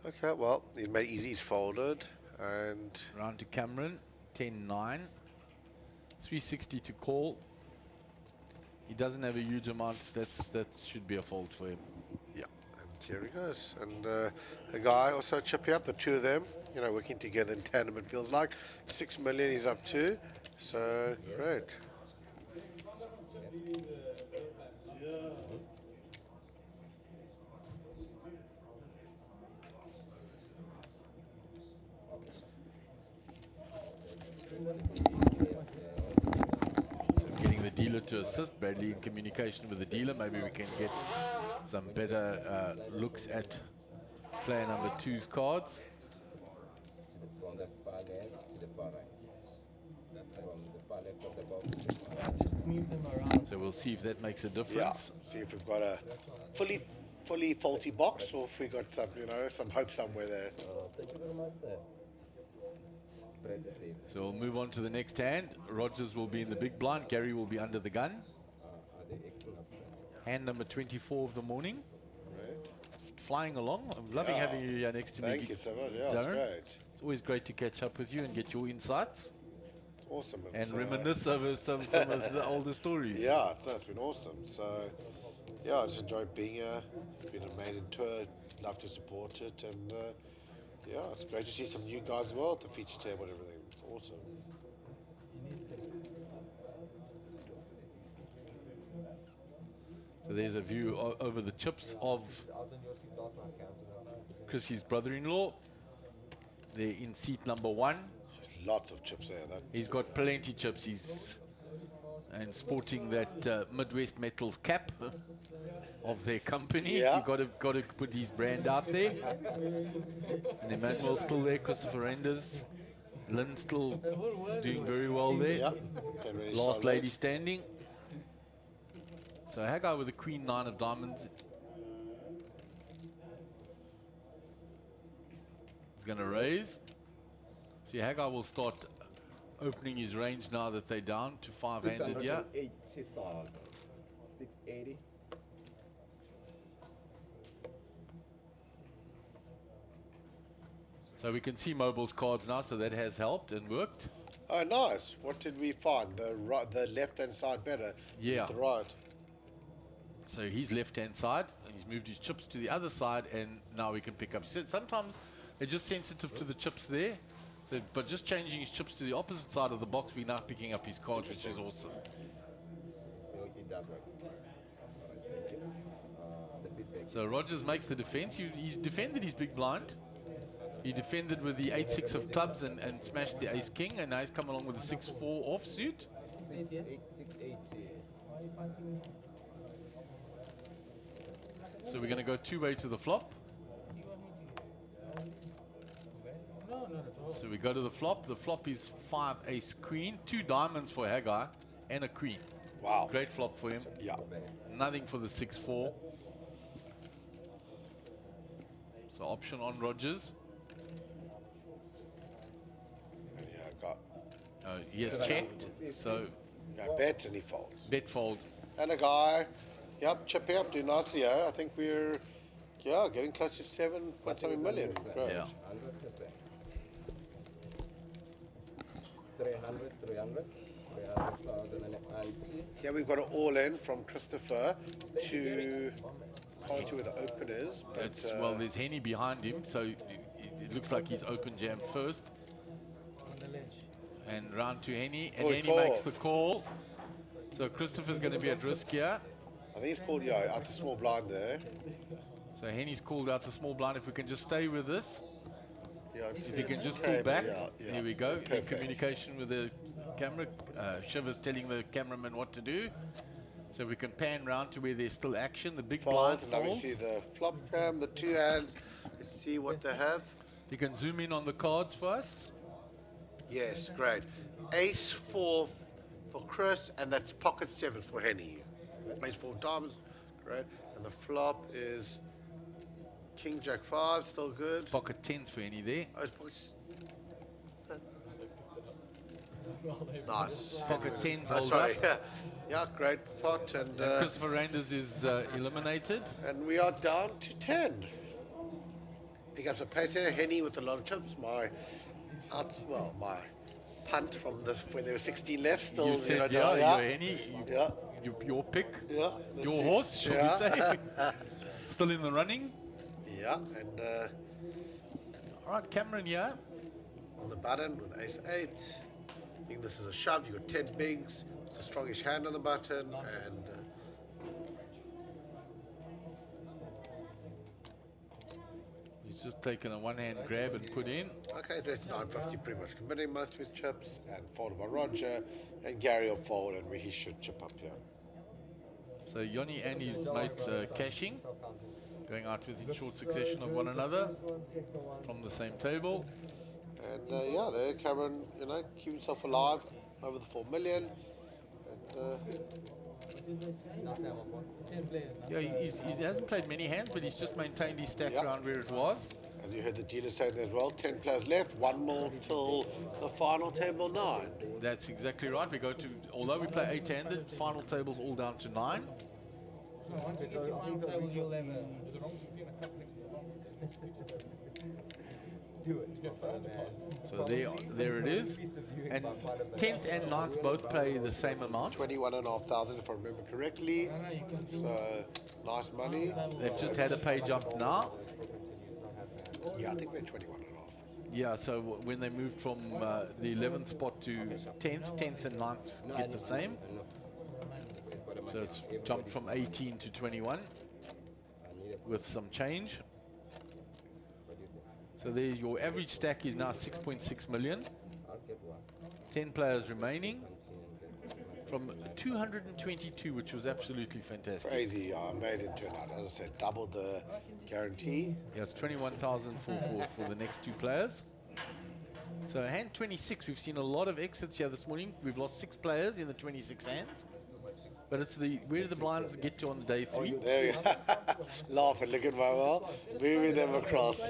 Okay, well, he made easy. He's folded, and Round to Cameron, 10-9. 360 to call. He doesn't have a huge amount. That should be a fold for him. yeah, and here he goes. And a guy also chipping up, the two of them, you know, working together in tandem. It feels like 6 million. He's up to, so great. Getting the dealer to assist Bradley in communication with the dealer. Maybe we can get some better looks at player number two's cards. From the far left to the far right. From the far left of the box. Just move them around. So we'll see if that makes a Yeah. difference. See if we've got a fully faulty box, or if we got some, some hope somewhere there. Thank you very much, sir. Great to see you. So we'll move on to the next hand. Rogers will be in the big blind. Gary will be under the gun. Are they excellent? Hand number 24 of the morning. Right. Flying along. I'm loving Yeah. having you here next to me. Thank you so much. Yeah, it's Darren. great. It's always great to catch up with you and get your insights It's awesome. and It's, reminisce over some of the older stories. Yeah, it's been awesome. So, yeah, I just enjoyed being here. It's been a maiden tour. Love to support it. And, yeah, it's great to see some new guys as well at the feature table and everything. It's awesome. So there's a view over the chips of Chrissy's brother-in-law. They're in seat number 1. Just lots of chips there. He's got plenty chips. And sporting that Midwest Metals cap of their company. Yeah. You got to put his brand out there. And Emmanuel's still there. Christopher Renders. Lyn still doing very well there. Yeah. Been really Last solid. lady standing. So Haggai with the Queen 9 of diamonds. He's going to raise. See, Haggai will start opening his range now that they're down to 5-handed. Yeah. 680,000. 680. So we can see Mobile's cards now, so that has helped and worked. Oh, nice. What did we find? The left-hand side better? Yeah. The right. So he's left-hand side, and he's moved his chips to the other side, and now we can pick up. So sometimes they're just sensitive to the chips there, but just changing his chips to the opposite side of the box, we're now picking up his cards, which is awesome. It does work. All right, thank you. The feedback. So Rogers makes the defense. He's defended his big blind. He defended with the 8-6 of clubs and smashed the ace-king, and now he's come along with the 6-4 offsuit. 680. Why are you fighting me? So we're going to go two-way to the flop. Do you want me to? No, not at all. So we go to the flop. The flop is 5-ace-queen, 2 diamonds for Haggai, and a queen. Wow. Great flop for him. Yeah. Nothing for the 6-4. So option on Rogers. And yeah, got He has checked, so bets and he folds. bet fold. And a guy, yep, chipping up, doing nicely here. I think we're, getting close to 7.7 million. Great. Yeah. 100%. 300, 300,090. Here we've got an all-in from Christopher to, can't see where the open is, but It's, well, there's Henny behind him, so it looks like he's open jam first. On the ledge. And round to Henny, and Good Henny call. makes the call. So Christopher's going to be at risk here. I think he's called, out the small blind there. So Henny's called out the small blind. If we can just stay with this, Yeah, if he can just pull back. Here we go. In Perfect. communication with the camera. Shiver's telling the cameraman what to do. So we can pan round to where there's still action. The big blind Folds, and now we folds. see the flop cam, the 2 hands. Let's see what they have. You can zoom in on the cards for us. Yes, great. Ace 4 for Chris, and that's pocket 7 for Henny. Ace 4 diamonds, great. And the flop is King Jack 5, still good. Pocket 10s for any there. Oh, it's pocket nice. Pocket 10s Oh, hold sorry. up. Yeah, great pot, and Christopher Randers is eliminated. we are down to 10. Pick up some pace here. Henny with a lot of chips. My punt from when there were 16 left. Still, You said, down, you're Henny. yeah, Your pick. yeah. Let's Your see. horse, shall we say. Still in the running. Yeah, and All right, Cameron here. on the button with ace 8. I think this is a shove. You've got 10 bigs. It's a strongish hand on the button, and He's just taken a one-hand grab and put in. okay, dressed 950, pretty much committing most of his chips, and folded by Roger, and Gary will fold, and he should chip up here. So Yoni and his mate cashing. Going out within short succession of one another from the same table. And yeah, there Cameron, you know, keep himself alive over the 4 million. And Yeah, he hasn't played many hands, but he's just maintained his stack Yep. around where it was. as you heard the dealer say there as well, 10 players left, 1 more till the final table 9. That's exactly right. We go to, although we play 8-handed, final table's all down to 9. So once you get to final table, you'll have a... Do it. So there it is. And 10th and 9th both play the same amount. 21,500 if I remember correctly. So nice money. They've just had a pay jump now. Yeah, I think we're 21 and a half. Yeah, so when they moved from the 11th spot to 10th, 10th and 9th get the same. So it's jumped from 18 to 21 with some change. So there, your average stack is now 6.6 million. 10 players remaining from 222, which was absolutely fantastic. Crazy, amazing turnout. As I said, double the guarantee. Yeah, it's 21,000 for the next 2 players. So hand 26, we've seen a lot of exits here this morning. We've lost 6 players in the 26 hands. But it's the, where do the blinds get to on day 3? There we go. Laugh and look at my well. Moving them across.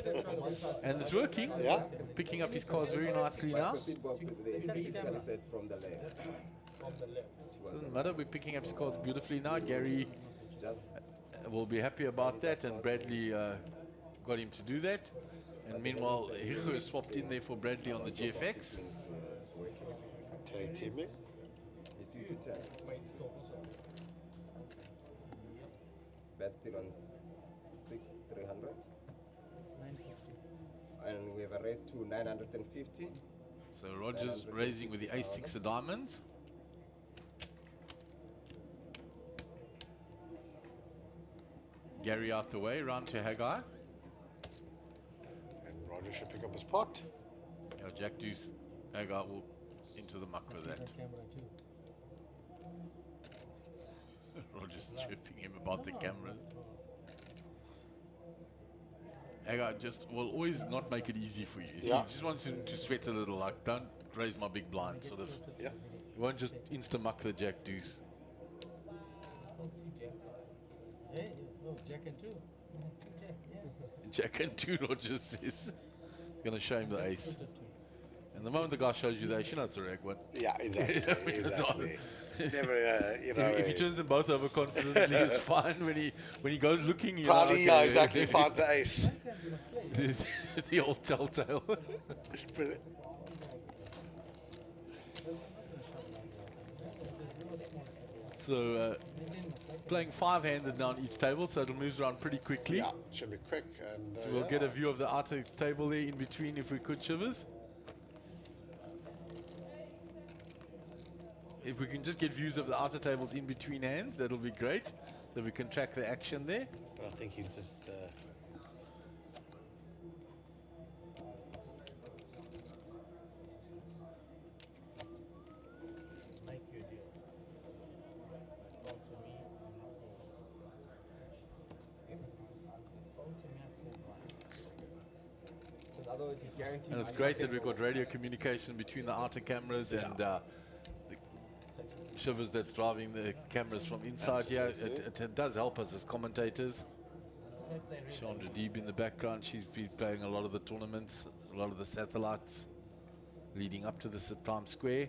And it's working. Yeah. Picking up his cards very nicely now. From the left. Doesn't matter, we're picking up his cards beautifully now. Gary will be happy about that, and Bradley got him to do that. And meanwhile, Hijo is swapped in there for Bradley on the GFX. Tag teaming. That's still on 6,300. And we have a raise to 950. So Rogers raising with the ace-6 of diamonds. Gary out the way, round to Haggai. And Roger should pick up his pot. Yeah, Jack Deuce, Haggai will into the muck with that. Roger's chirping him about the camera. Haggai just will always not make it easy for you. Yeah. He just wants him to sweat a little, like, don't raise my big blind, sort of. Yeah. He won't just insta-muck the Jack Deuce. Yeah, oh, Jack and 2. Jack and 2, Rogers says. He's going to show him the ace. And the moment the guy shows you the ace, you know it's a rag one. Yeah, exactly. Exactly. Never, you know. If he turns them both over confidently, it's fine. When he goes looking, you Probably, know, yeah, okay. exactly. Finds the ace. The old telltale. Brilliant. So playing 5-handed now on each table, so it'll move around pretty quickly. Yeah, should be quick. And So we'll get a view of the outer table there in between if we could, Shivers. If we can just get views of the outer tables in between hands, that'll be great. So we can track the action there. But I think he's just. And it's great that we've got radio communication between the outer cameras and the Shivers that's driving the cameras from inside here. It does help us as commentators. Chandra Deeb in the background, she's been playing a lot of the tournaments, a lot of the satellites leading up to this at Times Square.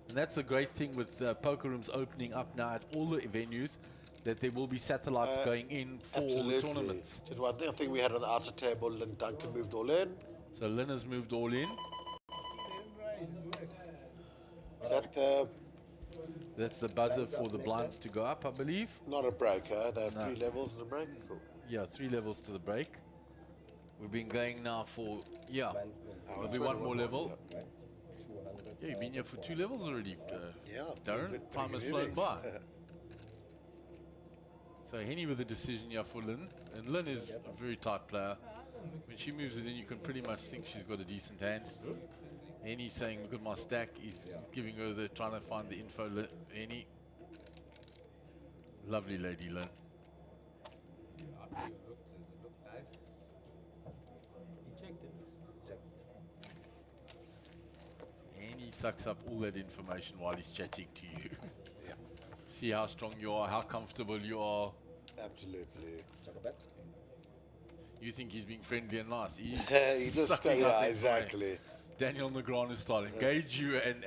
And that's the great thing with poker rooms opening up now at all the venues, that there will be satellites going in for all the tournaments. Just one thing we had on the outer table, Lyn Duncan moved all in. So Lyn has moved all in. Is that the, That's the buzzer for the blinds to go up, I believe. not a breaker? They have No. 3 levels in the break. Cool. Yeah, 3 levels to the break. We've been going now for, yeah, there'll be one more level. Yeah, you've been here for 2 levels already, Yeah. Darren. good- Time has pretty flown good by. innings. So Henny with a decision here for Lyn. And Lyn is a very tight player. When she moves it in, you can pretty much think she's got a decent hand. Henny's saying, look at my stack. He's giving her the, trying to find the info. Henny. Lovely lady, Lyn. he sucks up all that information while he's chatting to you. Yeah, See how strong you are, how comfortable you are. absolutely. You think he's being friendly and nice. He's He just sucking up yeah, that exactly. Daniel Negreanu style. Engage you and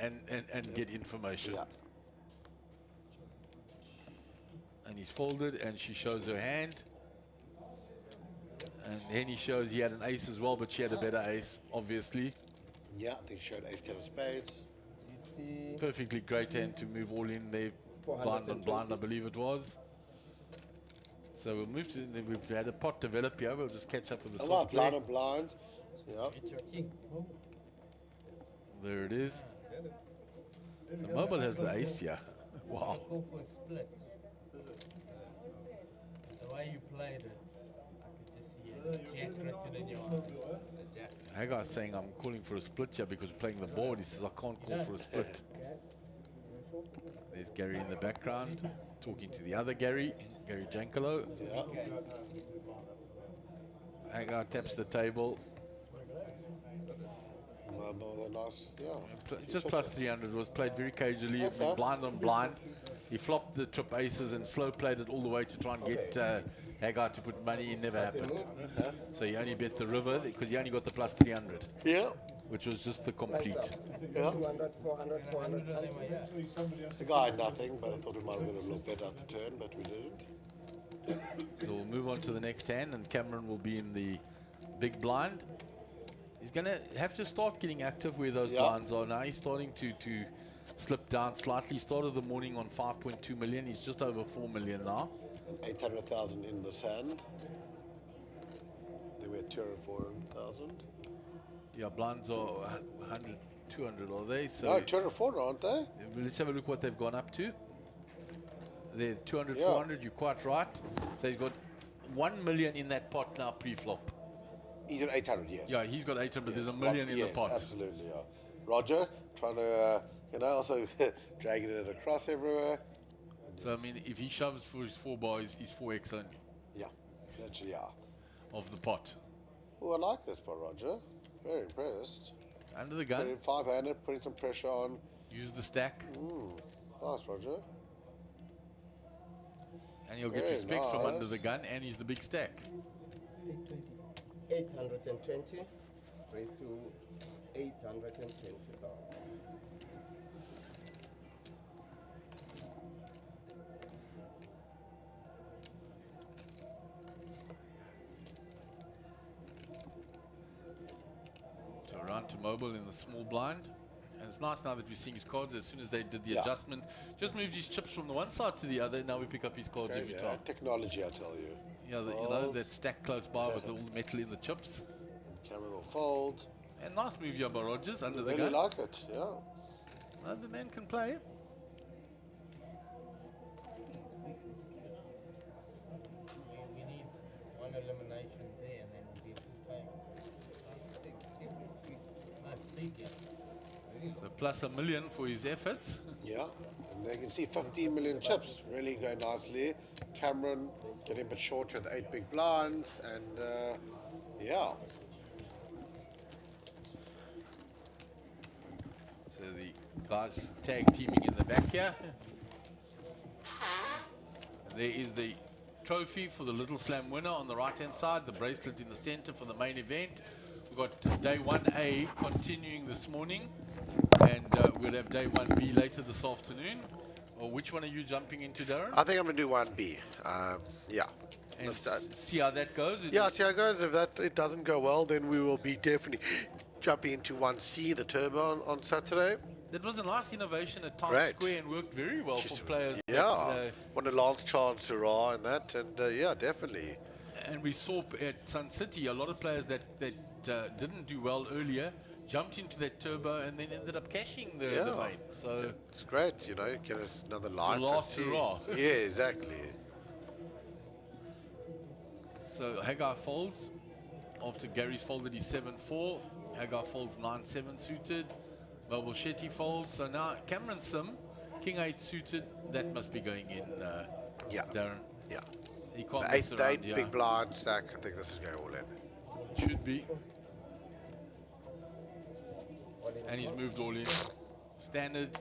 get information. Yeah. And he's folded and she shows her hand. And then he shows he had an ace as well, but she had a better ace, obviously. Yeah, they showed ace 10 of spades. Perfectly great hand to move all in there. Blind on blind, I believe it was. So we'll move to, we've had a pot develop here. We'll just catch up with the Oh, wow, soft blind play. on blind. Yeah. It's your king. Oh. There it is. So Mobile has the ace here. Wow. Go for a split. The way you played it, I could just see a jack written in your eye. A jack. Hagar's saying I'm calling for a split here because we're playing the board. He says I can't call for a split. There's Gary in the background talking to the other Gary Jankalo. Yeah. Hagar taps the table. Mobile, nice. Yeah. Just plus 300 was played very cagely, Okay. blind on blind. He flopped the trip aces and slow played it all the way to try and get Hagar to put money in. Never happened. So he only bet the river because he only got the plus 300, Yeah. which was just the complete. Yeah. 200, 400, 400. The guy had nothing, but I thought we might have been a little better at the turn, but we didn't. So we'll move on to the next hand, and Cameron will be in the big blind. He's going to have to start getting active where those blinds are. Now he's starting to slip down slightly. Started the morning on 5.2 million. He's just over 4 million now. 800,000 in the sand. Then we had 204,000. Yeah, blinds are 100, 200, are they? So No, 204, aren't they? let's have a look what they've gone up to. They're 200, Yeah. 400, you're quite right. So he's got 1 million in that pot now pre-flop. He's at 800, yes. Yeah, he's got 800, but there's a million in yes, the pot. Absolutely, yeah. Roger, trying to, also dragging it across everywhere. So, I mean, if he shoves for his 4 bars, he's 4x only Yeah, actually, yeah. of the pot. Oh, I like this part, Roger. Very impressed. Under the Putting gun, 500, putting some pressure on. use the stack, Nice, Roger. and you'll get Very respect from under nice. the gun, and he's the big stack. 820 raised to 820,000. So around to Mobile in the small blind. And it's nice now that we're seeing his cards. As soon as they did the Yeah. adjustment, just moved his chips from the one side to the other. Now we pick up his cards every time. Technology, I tell you. Yeah, Folds. that stack close by with all the metal in the chips. Camera will fold. And nice move here by Rogers under the Really gun. like it, yeah. The man can play. We need one elimination there and then we'll be full time. No, it's big, yeah. So plus $1 million for his efforts. Yeah, and they can see 15 million chips really going nicely. Cameron getting a bit shorter with 8 big blinds, and yeah. So the guys tag teaming in the back here. And there is the trophy for the Little Slam winner on the right hand side, the bracelet in the center for the main event. We've got day 1A continuing this morning, and we'll have day 1B later this afternoon. Or which one are you jumping into, Darren? I think I'm going to do 1B. Yeah. And Let's start. see how that goes. Yeah, see how it goes. If it doesn't go well, then we will be definitely jumping into 1C, the turbo, on Saturday. That was a nice innovation at Times Great. Square and worked very well for players. Yeah, one of Lance Chance hurrah and that, and yeah, definitely. And we saw at Sun City a lot of players that didn't do well earlier jumped into that turbo and then ended up cashing the main. So it's great, you know, get us another life. last and see. hurrah. Yeah, exactly. So Hagar folds after Gary's folded his 7-4. Hagar folds 9-7 suited. Mobile Shetty folds. So now Cameron Sim, King 8 suited. That must be going in, Yeah. Darren. Yeah. He can't The mess eight around here. big blind stack, I think this is going all in. Should be. And he's moved all in. standard,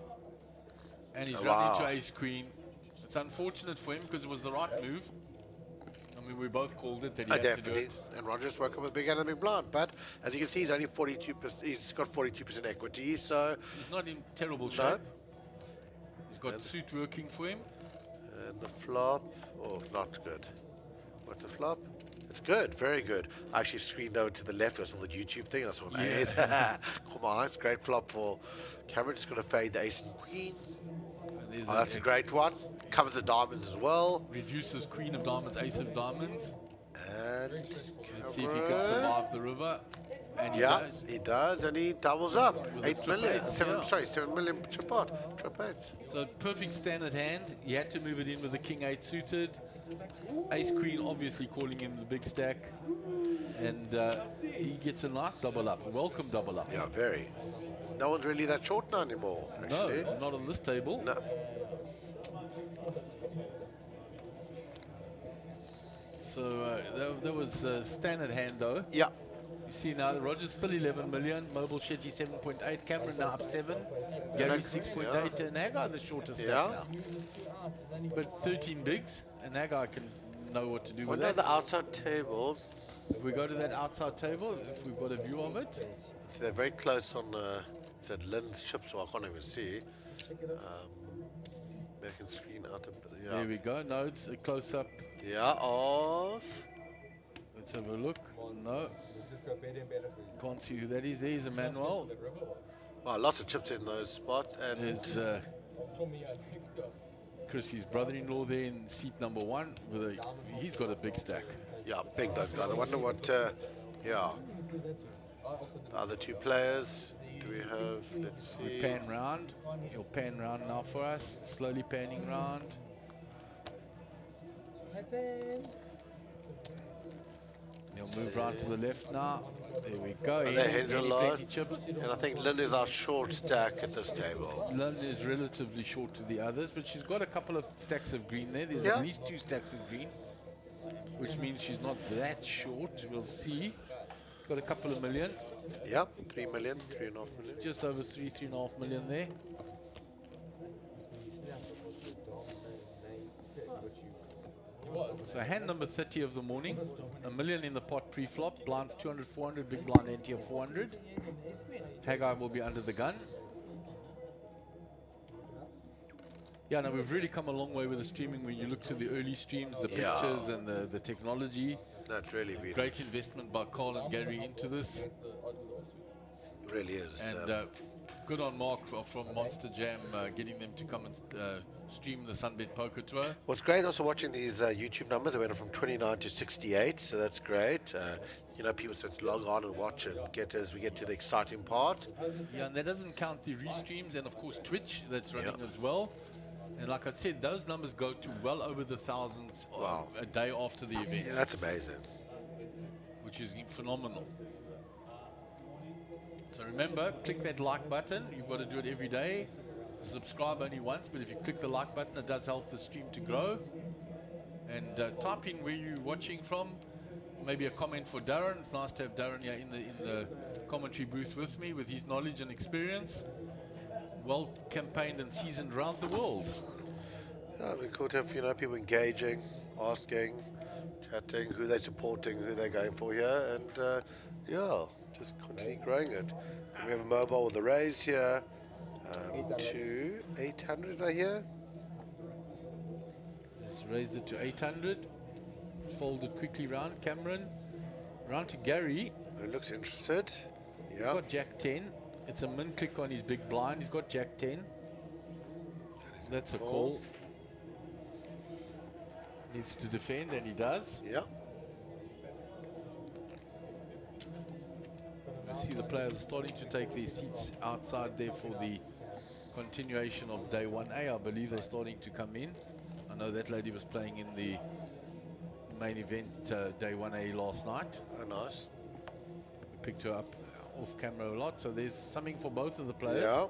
and he's Oh, run wow. into ace queen. It's unfortunate for him because it was the right move. I mean, we both called it that he had to do Definitely. it. And Rogers woke up with big hand and big blind. But as you can see, he's only 42%. He's got 42% equity. So, He's not in terrible No. shape. He's got And- suit working for him. and the flop, oh, not good. What's the flop? It's good, very good. I actually screened over to the left. I saw the YouTube thing. I saw an ace. Come on, it's a great flop for Cameron. Just going to fade the ace and queen. And there's Oh, that's a great one. Covers the diamonds as well. reduces queen of diamonds, ace of diamonds. And Let's see if he can Cameron. survive the river. And he Yeah, does. he does, and he doubles up. With 8 a million, triplet, 7, yeah. sorry, 7 million trip eights. So perfect standard hand. He had to move it in with the king 8 suited. Ace queen obviously calling him the big stack. And he gets a nice double up, a welcome double up. Yeah, very. No one's really that short now anymore, actually. No, not on this table. No. So that was a standard hand though. Yeah, You see now, Rogers still 11 million, Mobile Shetty 7.8, Cameron now up 7, Gary 6.8, and Haggai the shortest stack Yeah. now. But 13 bigs, and Haggai can know what to do what with are that. the outside tables? If we go to that outside table, if we've got a view of it, So they're very close on that Lyn's chip, so I can't even see. They can screen out a there yeah. we go. No, it's a close-up. Yeah, of. Let's have a look. No, can't see who that is. There's Emmanuel. Wow, lots of chips in those spots, and There's Chrissy's brother-in-law there in seat number 1. He's got a big stack. yeah, big those guys. I wonder what. Yeah, the other two players. Do we have? Let's We see. pan round. He'll pan round now for us. Slowly panning round. He'll move round to the left now. There we go. Are there heads a lot? Plenty chips. And I think Lyn is our short stack at this table. Lyn is relatively short to the others, but she's got a couple of stacks of green there. There's Yeah. at least 2 stacks of green, which means she's not that short. We'll see. Got a couple of million. Yep, 3 million, 3.5 million. Just over 3.5 million there. So hand number 30 of the morning, a million in the pot pre-flop, blinds 200, 400, big blind ante of 400. Haggai will be under the gun. Yeah, no, we've really come a long way with the streaming. When you look to the early streams, the Yeah. pictures and the technology, That's really been. great investment by Carl and Gary into this. Really is. And good on Mark from Monster Jam, getting them to come and stream the Sunbet Poker Tour. What's great also watching these YouTube numbers, they went up from 29 to 68, so that's great. You know, people start to log on and watch and get as we get to the exciting part. Yeah, and that doesn't count the restreams and of course Twitch that's running Yeah. as well. And like I said, those numbers go to well over the thousands Wow. a day after the event, Yeah, that's amazing. which is phenomenal. So remember, click that like button. You've got to do it every day. Subscribe only once, but if you click the like button, it does help the stream to grow. And type in where you're watching from. Maybe a comment for Darren. It's nice to have Darren here in the commentary booth with me, with his knowledge and experience. Well campaigned and seasoned around the world. Yeah, we could have, you know, people engaging, asking, chatting, who they're supporting, who they're going for here, and yeah, just continue growing it. And we have a mobile with the raise here, to 800 I hear. Let's raise it to 800. Fold it quickly round. Cameron. Round to Gary. Who looks interested? He's Yeah, got Jack 10. It's a min click on his big blind. He's got Jack 10. That's a call. Needs to defend, and he does. yeah. You see the players are starting to take their seats outside there for the continuation of day 1A. I believe they're starting to come in. I know that lady was playing in the main event day 1A last night. Oh, nice. We picked her up off camera a lot, so there's something for both of the players. Yeah.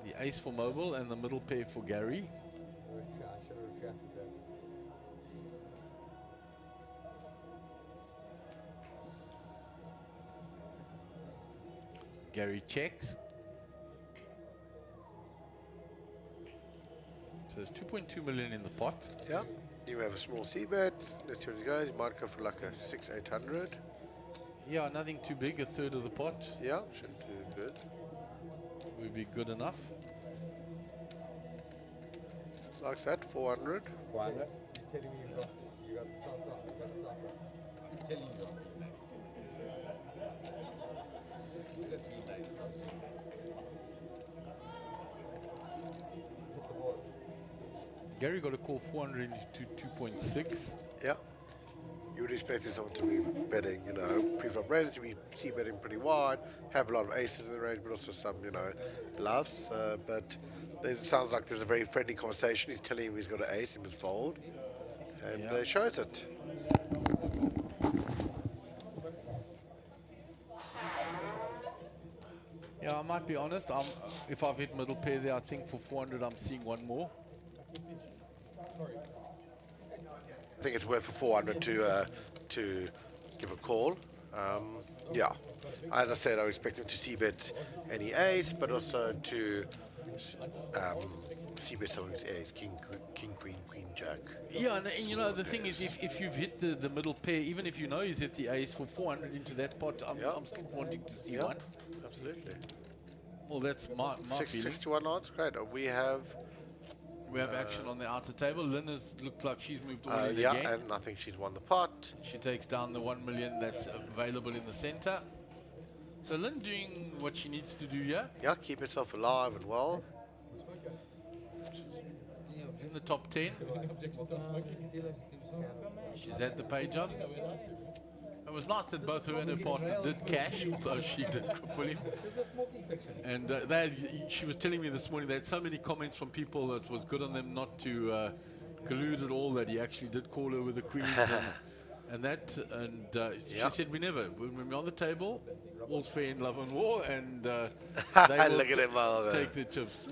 The ace for Mobile and the middle pair for Gary. Gary checks. there's 2.2 million in the pot. Yeah. You have a small C-bet. Let's see what it goes. You might go for like a 600-800. Yeah, nothing too big, a third of the pot Yeah, shouldn't do good. would be good enough. Like that, 400. 400. You're telling me you got the top. You got the top. I'm telling you. Gary got a call 400 into 2.6. Yeah. You would expect someone to be betting, you know, pre-flop range to be C-betting pretty wide, have a lot of aces in the range, but also some, you know, bluffs. But it sounds like there's a very friendly conversation. He's telling him he's got an ace in his fold, and Yeah. shows it. Yeah, I might be honest. If I've hit middle pair there, I think for 400 I'm seeing one more. I think it's worth for 400 to give a call. Yeah, as I said, I expect him to C-bet any ace, but also to C-bet some of his ace, king, queen, jack. Yeah, and you know, the thing is, if you've hit the middle pair, even if you know he's hit the ace for 400 into that pot, I'm still wanting to see one. Absolutely. Well, that's my feeling. 6 to 1 odds, great. We have action on the outer table. Lyn has looked like she's moved all in yeah, again. and I think she's won the pot. She takes down the 1 million that's available in the center. So Lyn doing what she needs to do here. Yeah, keep herself alive and well. In the top 10. She's had the page up. It was nice that both her and her partner did cash, although she did cripple him. And she was telling me this morning they had so many comments from people that it was good on them not to collude at all, that he actually did call her with the queens and that. And she said, when we're on the table, all's fair in love and war, and they will Look at him, take the chips.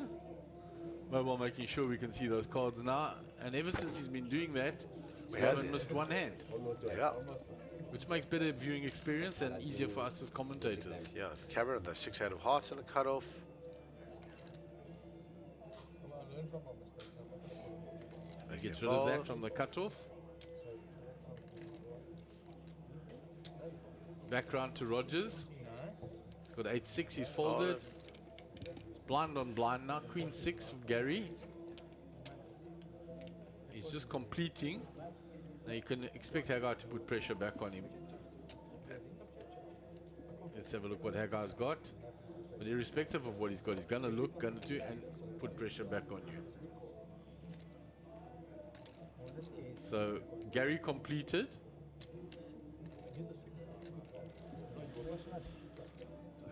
Mobile making sure we can see those cards now. And ever since he's been doing that, we haven't missed one hand. Yeah. Which makes better viewing experience and easier for us as commentators. Yeah, Cameron, the 6-8 of hearts in the cutoff. They get rid of that from the cutoff. Back round to Rogers. He's got 8-6, he's folded. It's blind on blind now. Queen 6 for Gary. He's just completing. Now you can expect Haggai to put pressure back on him. Let's have a look what Haggai's got. But irrespective of what he's got, he's going to look, going to do, and put pressure back on you. So Gary completed.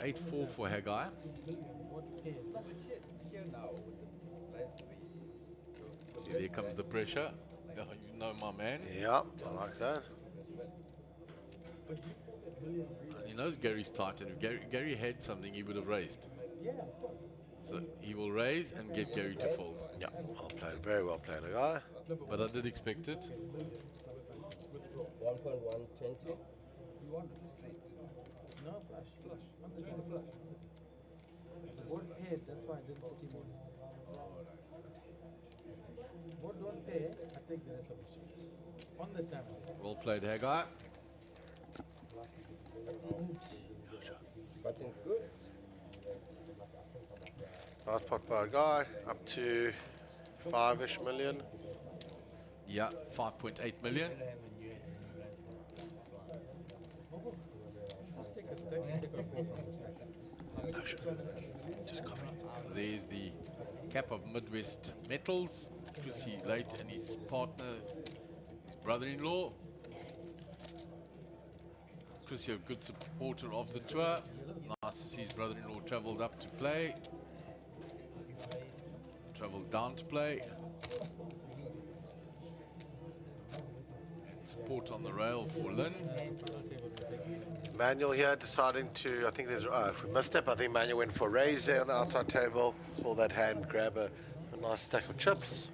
8-4 for Haggai. See, there comes the pressure. Oh, you know my man. Yeah, I like that. And he knows Gary's tight, and if Gary had something, he would have raised. So he will raise and get Gary to fold. Yeah, well played, very well played, guy. But I did expect it. 1.120. No, flash. Board paid, that's why I didn't put him on. Board don't pay, I take the rest of the sheets. On the time. Well played, Haggai. Button's good. Last pot by a guy, up to 5-ish million. Yeah, 5.8 million. Just take a step and take a four from the stack. Just coffee. There's the cap of Midwest Metals. Chrissy Late and his partner, his brother-in-law. Chrissy, a good supporter of the tour. Nice to see his brother-in-law travelled up to play. Travelled down to play. And support on the rail for Lyn. Manuel here deciding to, I think there's, if we missed it, I think Manuel went for a raise there on the outside table. Saw that hand grab a nice stack of chips.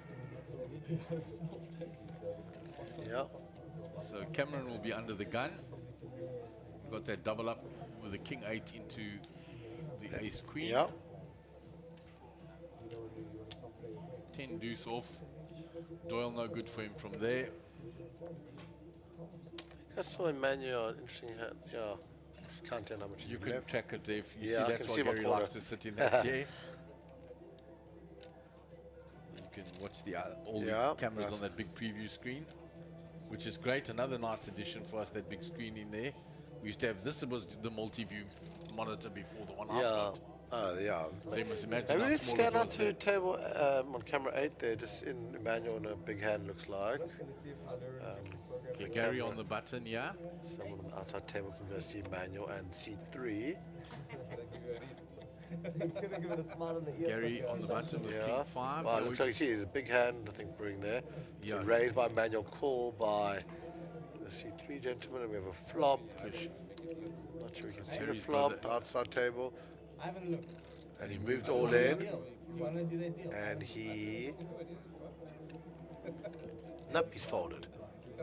Yeah. So Cameron will be under the gun. We've got that double up with the king 8 into the ace queen. Yeah. 10 deuce off. Doyle no good for him from there. I saw Emmanuel, interesting hand. Yeah, just can't tell how much You he's can left. track it, Dave. You Yeah, I see, that's can why see my Gary corner. likes to sit in that chair. You can watch all Yeah, the cameras nice. on that big preview screen, which is great. Another nice addition for us, that big screen in there. We used to have this. Was the multi-view monitor before, the one I've Yeah, got. yeah. So you must imagine Maybe how let's small scan it out was to there. table on camera 8 there, just in Emmanuel in a big hand looks like. Okay, Gary on the button, yeah. Someone on the outside table can go see Emmanuel and see 3. Gary on the button with Yeah. King 5. Well, Now looks we- like you see there's a big hand, I think, brewing there. It's Yeah. raised by Emmanuel, call by the C3 gentleman, and we have a flop. Not sure we can see the Gary's flop, brother. outside table. I haven't looked. And he moved all Do in, you want to do that deal? and he... Nope, he's folded.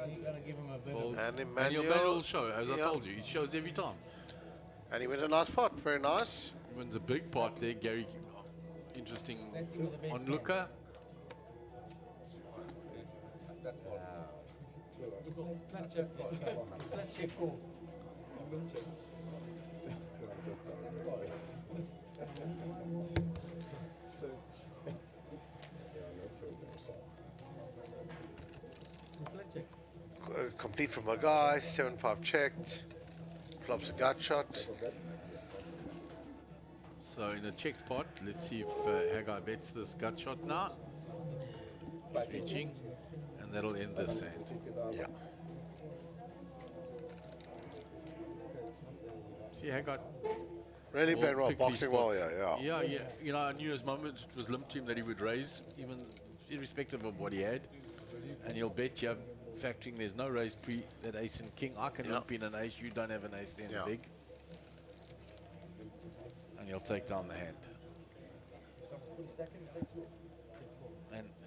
You gotta give him a bit Fold. And And Emmanuel... your manual show, as I yeah. told you, it shows every time. And he wins a nice pot, very nice. Wins a big part there, Gary. Interesting onlooker. Flat check. Flat check call. Flat check. Complete from my guy, 7-5 checked. Flops a gut shot. So in the check pot, let's see if Haggai bets this gut shot now. He's reaching, and that'll end this hand. Yeah. See, Haggai Really will playing well, pick these boxing well, spots. yeah. Yeah. You know, I knew his moment it was limped to him that he would raise, even irrespective of what he had. And he'll bet you, factoring there's no raise pre that ace and king. I can Yeah. limp in an ace, you don't have an ace, then Yeah. big. And he'll take down the hand.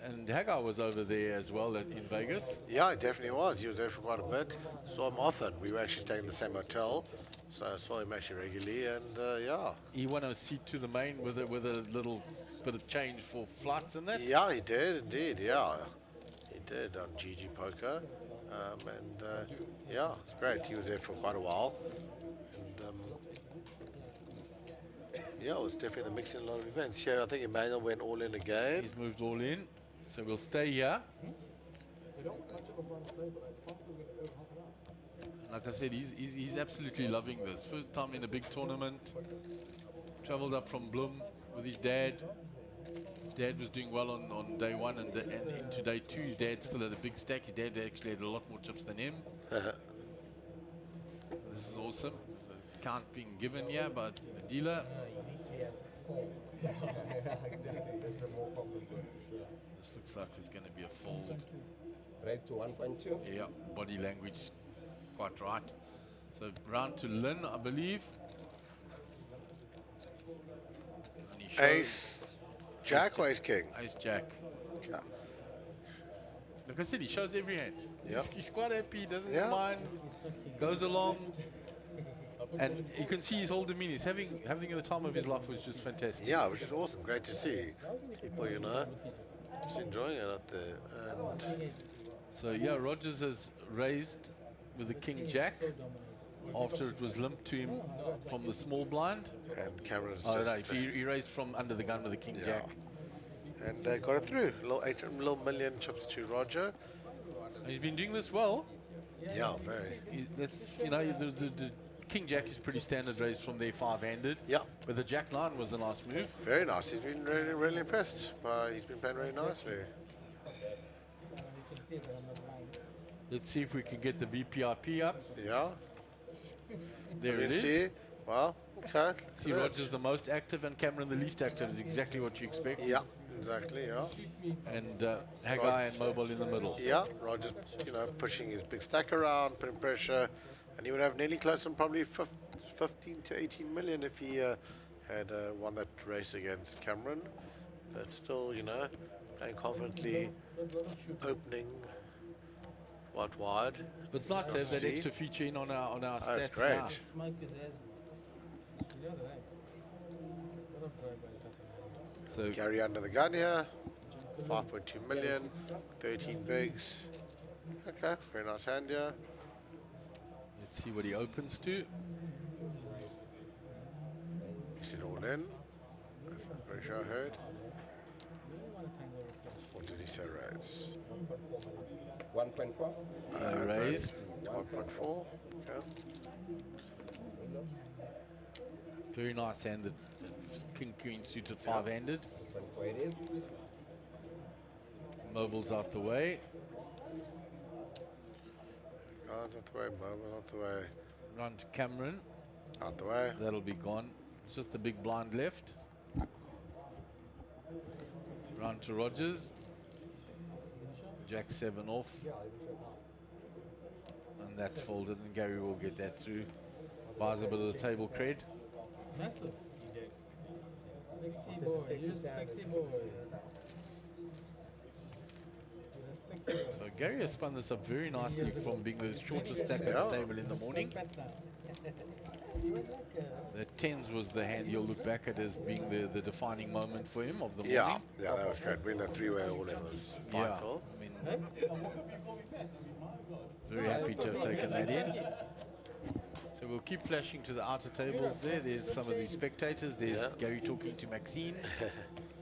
And Haggai was over there as well in Vegas. Yeah, he definitely was. He was there for quite a bit. Saw him often. We were actually staying in the same hotel, so I saw him actually regularly. And yeah, He won a seat to the main with a little bit of change for flights and that. yeah, he did indeed. Yeah, he did on GG Poker, and yeah, it's great. He was there for quite a while, and yeah, it was definitely the mix in a lot of events. Here, I think Emmanuel went all in again. He's moved all in, so we'll stay here. Like I said, he's absolutely loving this. First time in a big tournament. Traveled up from Bloem with his dad. His dad was doing well on day 1 and into day 2. His dad still had a big stack. His dad actually had a lot more chips than him. This is awesome. There's a count being given here by the dealer. This looks like it's going to be a fold. Raise to 1.2. Yeah, body language, quite right. So round to Lyn, I believe. And he shows Ace, Jack or Ace King? Ace Jack. Yeah. Like I said, he shows every hand. Yep. He's quite happy, he doesn't Yeah. mind, goes along. And you can see his whole demeanor. He's having the time of his life, which is fantastic. Yeah, which is awesome. Great to see people, you know, just enjoying it out there. And So yeah, Rogers has raised with the King Jack after it was limped to him from the small blind. Cameron's Oh no, just he raised from under the gun with the King Yeah. Jack. and got it through. Little million chips to Roger. And he's been doing this well. Yeah, very. You know, the King Jack is pretty standard raised from there, 5-handed. Yeah, But the Jack 9 was a nice move. very nice. He's been really, really impressed. He's been playing very nicely. Let's see if we can get the VPIP up. Yeah. There You it can is. see. Well, okay. See, Rogers the most active and Cameron the least active is exactly what you expect. Yeah, exactly. Yeah. And Haggai and Mobile in the middle. Yeah, Roger's, you know, pushing his big stack around, putting pressure, and he would have nearly close on probably 15 to 18 million if he had won that race against Cameron. But still, you know, playing confidently, opening quite wide. But it's nice to have that See? extra feature in on our That's stats great. now. Smoke is there. So Gary under the gun here. 5.2 million, 13 bigs. Okay, very nice hand here. Let's see what he opens to. Mix it all in. Very sure I heard. What did he say raise? 1.4. Raised. 1.4. Okay. Very nice hand. That King Queen suited 5-handed. 1.4 it is. Mobile's out the way. Cards out the way, mobile out the way. Run to Cameron. Out the way. That'll be gone. It's just the big blind left. Run to Rogers. Jack 7 off. And that's folded, and Gary will get that through. Buys a bit of the table cred. Massive. 60 boy. Use 60 boy. So Gary has spun this up very nicely from being the shortest stack at the table in the morning. The 10s was the hand you'll look back at as being the defining moment for him of the morning. Yeah, that was great. Win that three-way all in was Yeah, vital. I mean, very happy to have taken that in. So we'll keep flashing to the outer tables there. There's some of the spectators. There's Gary talking to Maxine.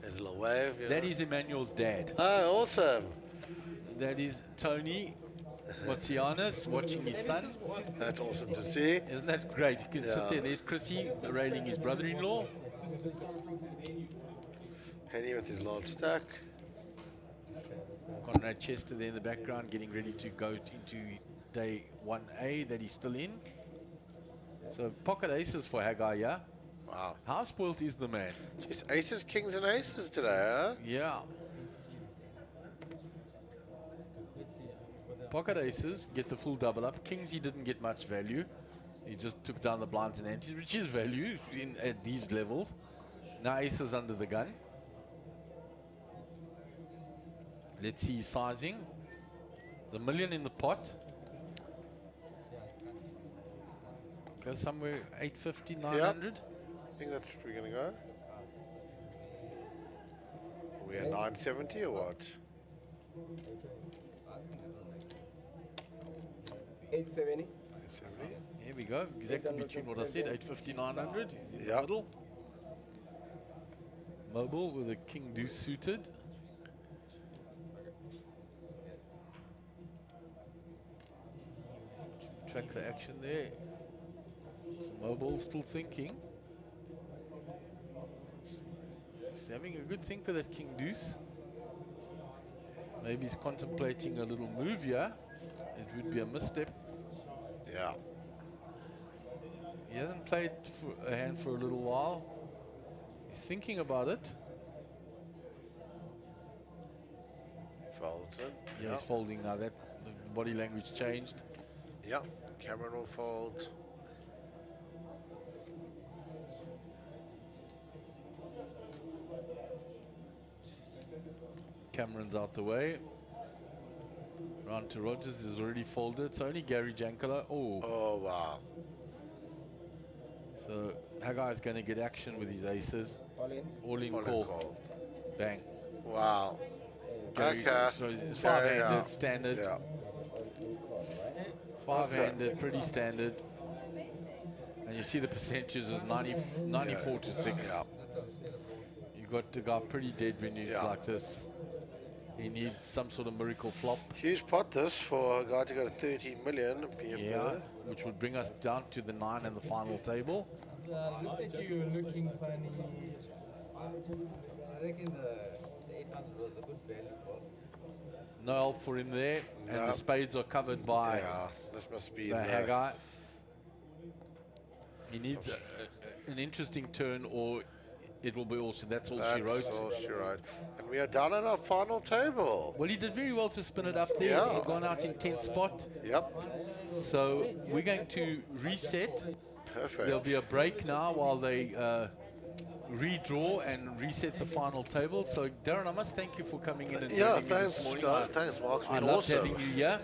There's a little wave. That is Emmanuel's dad. Oh, awesome. That is Tony Motianis watching his son. That's awesome to see. Isn't that great? You can sit there. There's Chrissy railing his brother-in-law. Henny with his large stack. Conrad Chester there in the background getting ready to go into day 1A that he's still in. So pocket aces for Haggai, yeah? Wow. How spoilt is the man? Just aces, kings, and aces today, huh? Yeah. Pocket aces get the full double up. Kings, he didn't get much value. He just took down the blinds and antes, which is value at these levels. Now aces under the gun. Let's see his sizing. There's $1 million in the pot. Go somewhere 850, 900. I think that's where we're going to go. Are we at 970 or what? 870. 870. Here we go. Exactly between what I said, 850, 900. He's in the Yep. middle. Mobile with a king deuce suited. Track the action there. So Mobile still thinking. He's having a good think for that king deuce. Maybe he's contemplating a little move here. It would be a misstep. Yeah. He hasn't played for a hand for a little while. He's thinking about it. Folds it. Yeah, he's folding now. That the body language changed. Yeah. Cameron will fold. Cameron's out the way. Round to Rogers is already folded. It's only Gary Jankala. Oh, Oh, wow. so Haggai's going to get action with his aces. All in. All in All in call. call. Bang. Wow. Gary, Okay. so it's Gary, 5-handed, standard. Yeah. 5-handed, pretty standard. And you see the percentages is 94 to 6. Yeah. You got the guy pretty dead when he's Yeah. like this. He needs some sort of miracle flop. Huge pot this for a guy to go to 13 million. Yeah, which would bring us down to the 9 and the final table. Looks like you looking funny. I reckon the 800 was a good value call. No help for him there, and No. the spades are covered by Yeah, this must be the in the, Haggai. He needs an interesting turn, or it will be also. That's all she that's wrote. all she wrote. And we are down at our final table. Well, he did very well to spin it up there. Yeah. He's gone out in 10th spot. Yep. So we're going to reset. Perfect. There'll be a break now while they redraw and reset the final table. So Darren, I must thank you for coming in and Yeah, joining me this thanks, morning. guys. Thanks, Mark. It's I been loved awesome. having you here.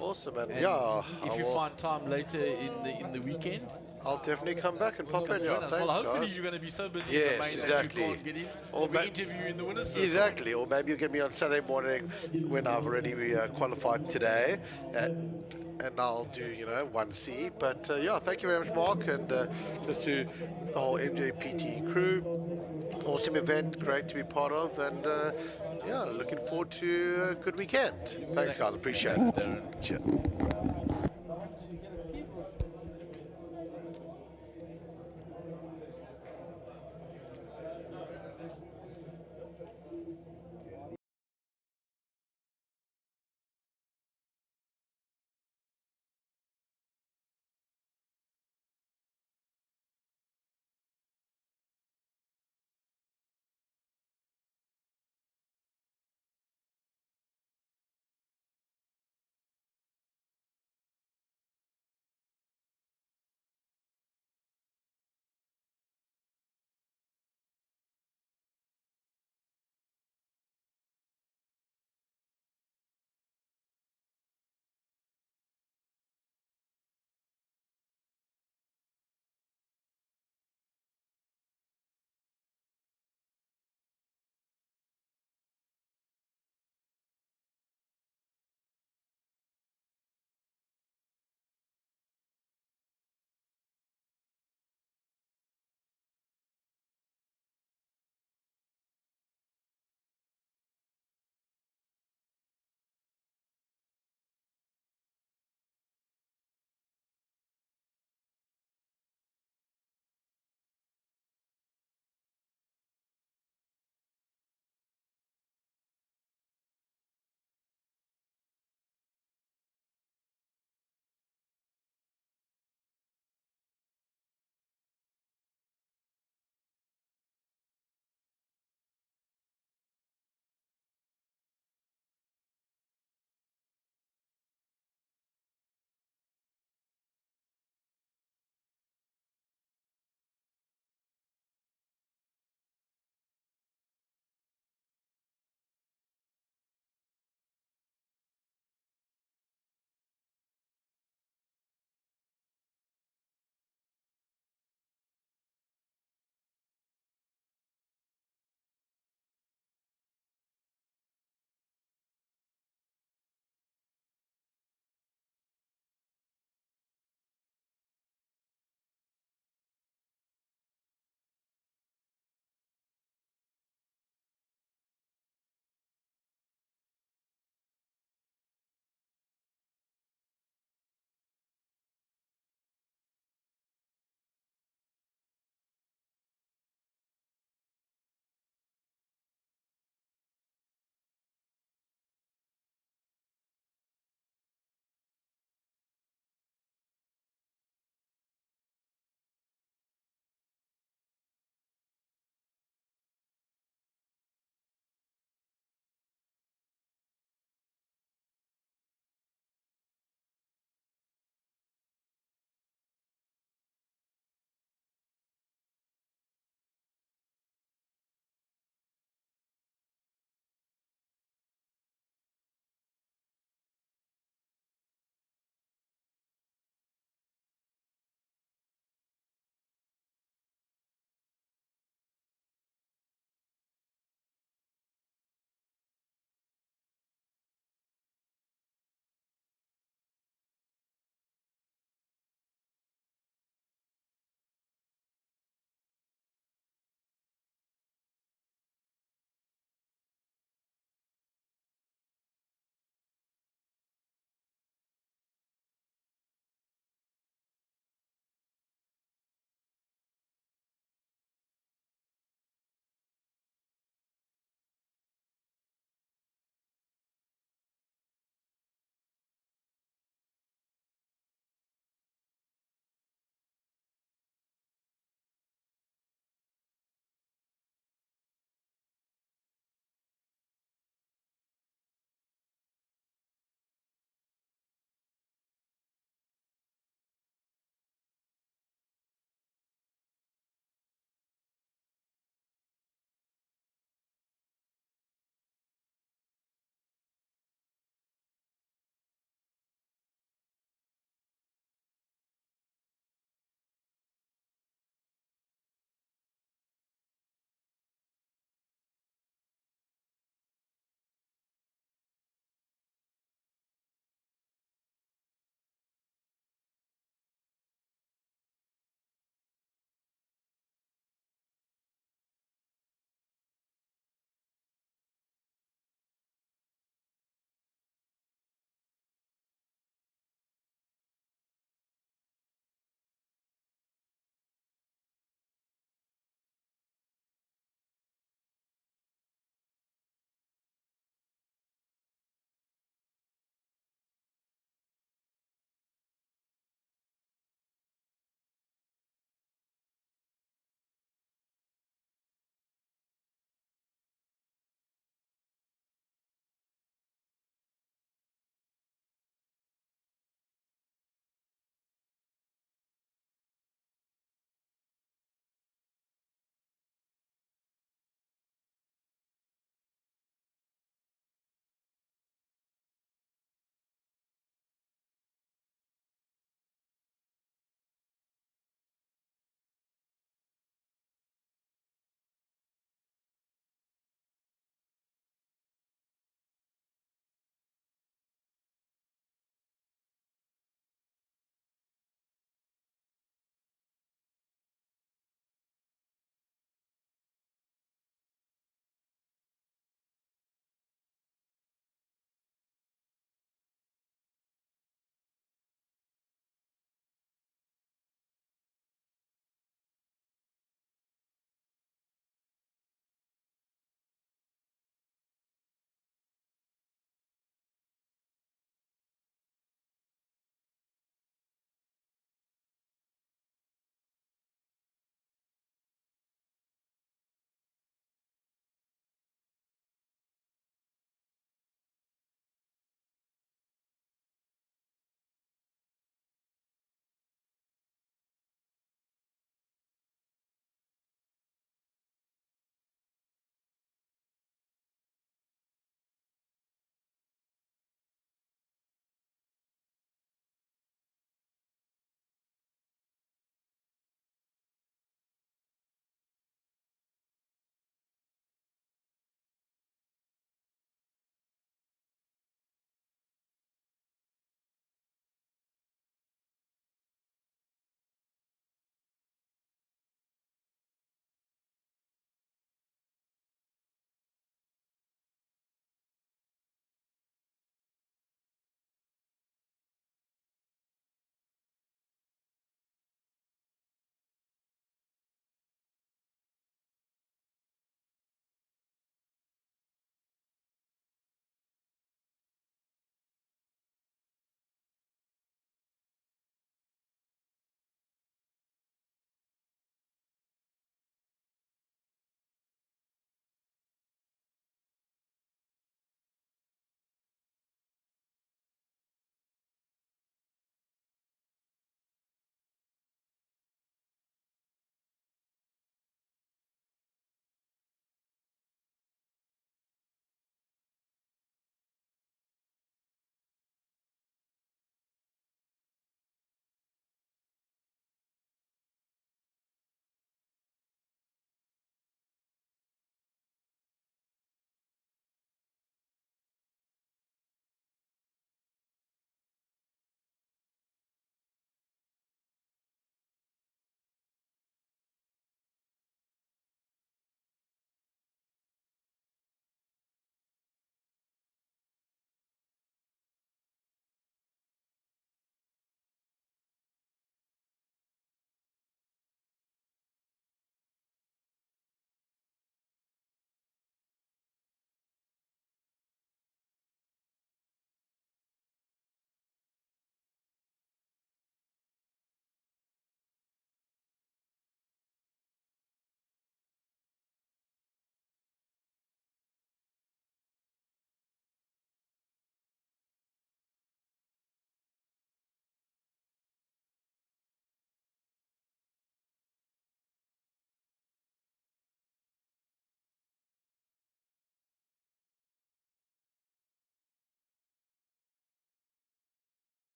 Awesome, and And yeah, if you find time later in the weekend, I'll definitely come back and pop in. join Yeah, us. thanks, Well, hopefully guys. you're going to be so busy Yes, in the main exactly. that you can't get in. Or Or ma- interview in the winners circle. Exactly, or maybe you'll get me on Saturday morning when I've already qualified today, and I'll do 1C. But yeah, thank you very much, Mark, and just to the whole MJPT crew. Awesome event, great to be part of, and yeah, looking forward to a good weekend. Thanks, guys, appreciate it. Darren. Cheers.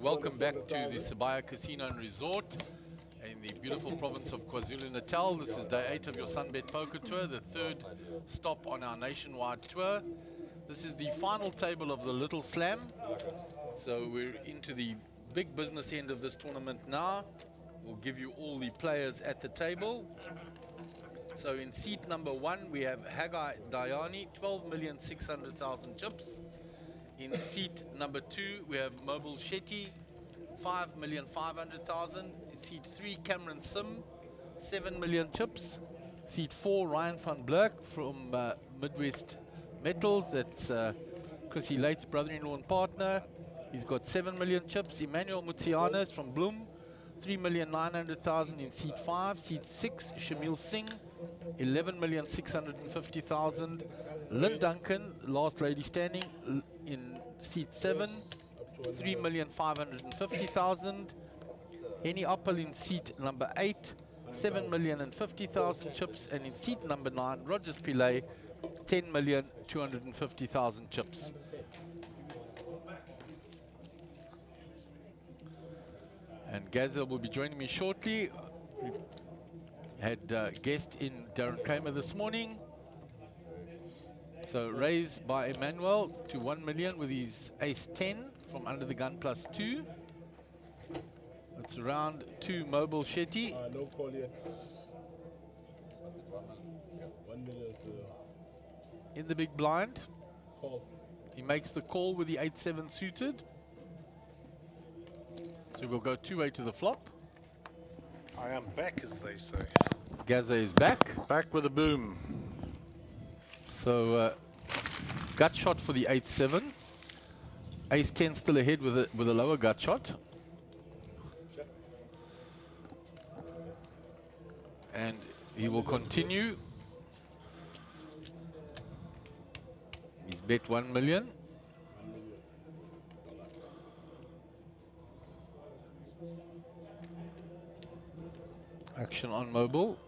welcome back to the Sibaya Casino and Resort in the beautiful province of KwaZulu-Natal. This is day 8 of your Sunbet Poker Tour, the third stop on our nationwide tour. This is the final table of the Little Slam. So we're into the big business end of this tournament now. We'll give you all the players at the table. So in seat number 1, we have Haggai Dayani, 12,600,000 chips. In seat number 2, we have Mobile Shetty, 5,500,000. In seat 3, Cameron Sim, 7 million chips. Seat 4, Ryan van Blerk from Midwest Metals. That's Chrissy Late's brother-in-law and partner. He's got 7 million chips. Emmanuel Mutianas from Bloom, 3,900,000 in seat 5. Seat 6, Shamil Singh, 11,650,000. Lyn Duncan, last lady standing, in seat 7, 3,550,000. Henny Appel in seat number 8, 7,050,000 chips. And in seat number 9, Rogers Pillay, 10,250,000 chips. And Gaza will be joining me shortly. We had guest in Darren Kramer this morning. So raised by Emmanuel to 1 million with his ace 10 from under the gun plus 2. It's round 2 Mobile Shetty. No call yet. 1 million In the big blind. call. He makes the call with the 8-7 suited. So we'll go 2-8 to the flop. I am back, as they say. Gaza is back. Back with a boom. So gut shot for the 8-7. Ace 10 still ahead with a lower gut shot. And he will continue. He's bet 1 million. Action on mobile.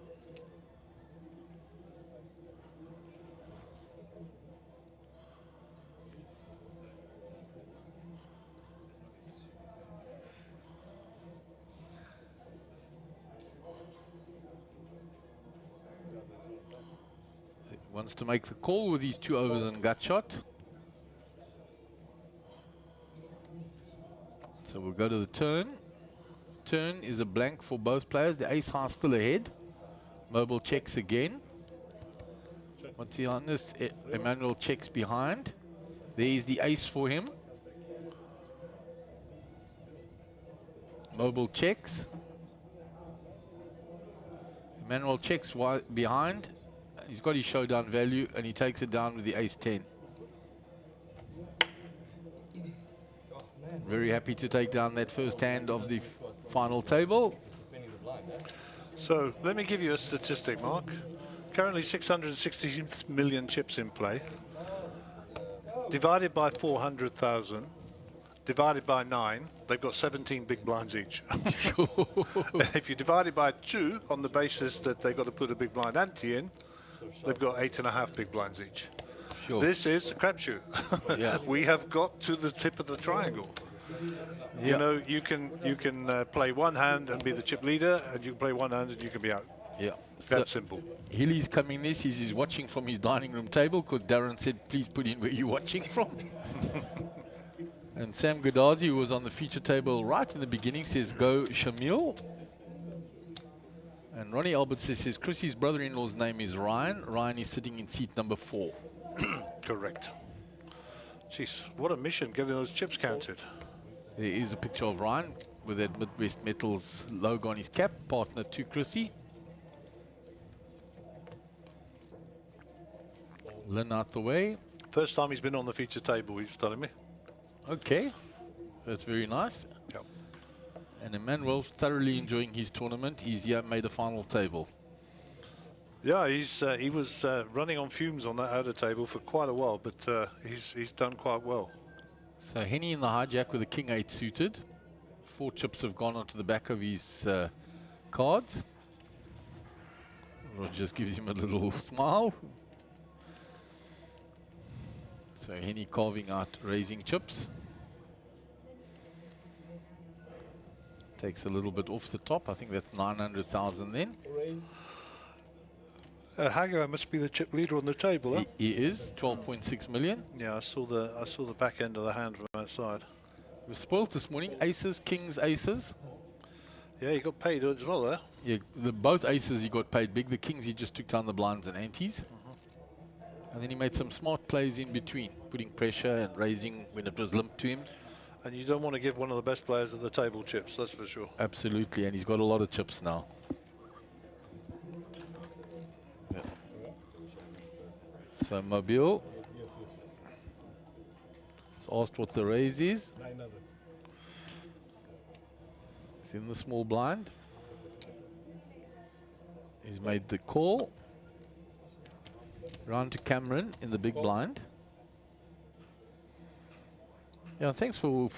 Wants to make the call with these 2 overs and gut shot. So we'll go to the turn. Turn is a blank for both players. The ace high still ahead. Mobile checks again. Once he on this, Emmanuel checks behind. There is the ace for him. Mobile checks. Emmanuel checks behind. He's got his showdown value and he takes it down with the ace 10. Very happy to take down that first hand of the final table. So let me give you a statistic, Mark. Currently 660 million chips in play. Divided by 400,000, divided by 9, they've got 17 big blinds each. If you divide it by 2 on the basis that they've got to put a big blind ante in, they've got 8.5 big blinds each. Sure. This is a crapshoot. Yeah. We have got to the tip of the triangle. Yeah. You know, you can play one hand and be the chip leader, and you can play one hand and you can be out. Yeah. That's simple. Hilly's coming this. He's watching from his dining room table because Darren said, please put in where you're watching from. And Sam Gadazi, who was on the feature table right in the beginning, says, go Shamil. And Ronnie Albert says Chrissy's brother-in-law's name is Ryan. Ryan is sitting in seat number 4. Correct. Jeez, what a mission getting those chips counted. There is a picture of Ryan with that Midwest Metals logo on his cap, partner to Chrissy. Lyn out the way. First time he's been on the feature table, he was telling me. Okay, that's very nice. Yep. And Emmanuel thoroughly enjoying his tournament. He's here, made a final table. Yeah, he was running on fumes on that outer table for quite a while, but he's done quite well. So Henny in the hijack with a king 8 suited. 4 chips have gone onto the back of his cards. Rogers gives him a little smile. So Henny carving out raising chips. Takes a little bit off the top. I think that's 900,000 then. Raise. Hagar must be the chip leader on the table, huh? He is 12.6 million. Yeah, I saw the back end of the hand from outside. We were spoilt this morning. Aces, kings, aces. Yeah, he got paid as well there. Yeah, both aces he got paid big. The kings he just took down the blinds and antes. And then he made some smart plays in between, putting pressure and raising when it was limp to him. And you don't want to give one of the best players at the table chips, that's for sure. Absolutely, and he's got a lot of chips now. Yeah. So Mobile Yes. has asked what the raise is. 900. He's in the small blind. He's made the call. Round to Cameron in the big blind. Yeah, thanks for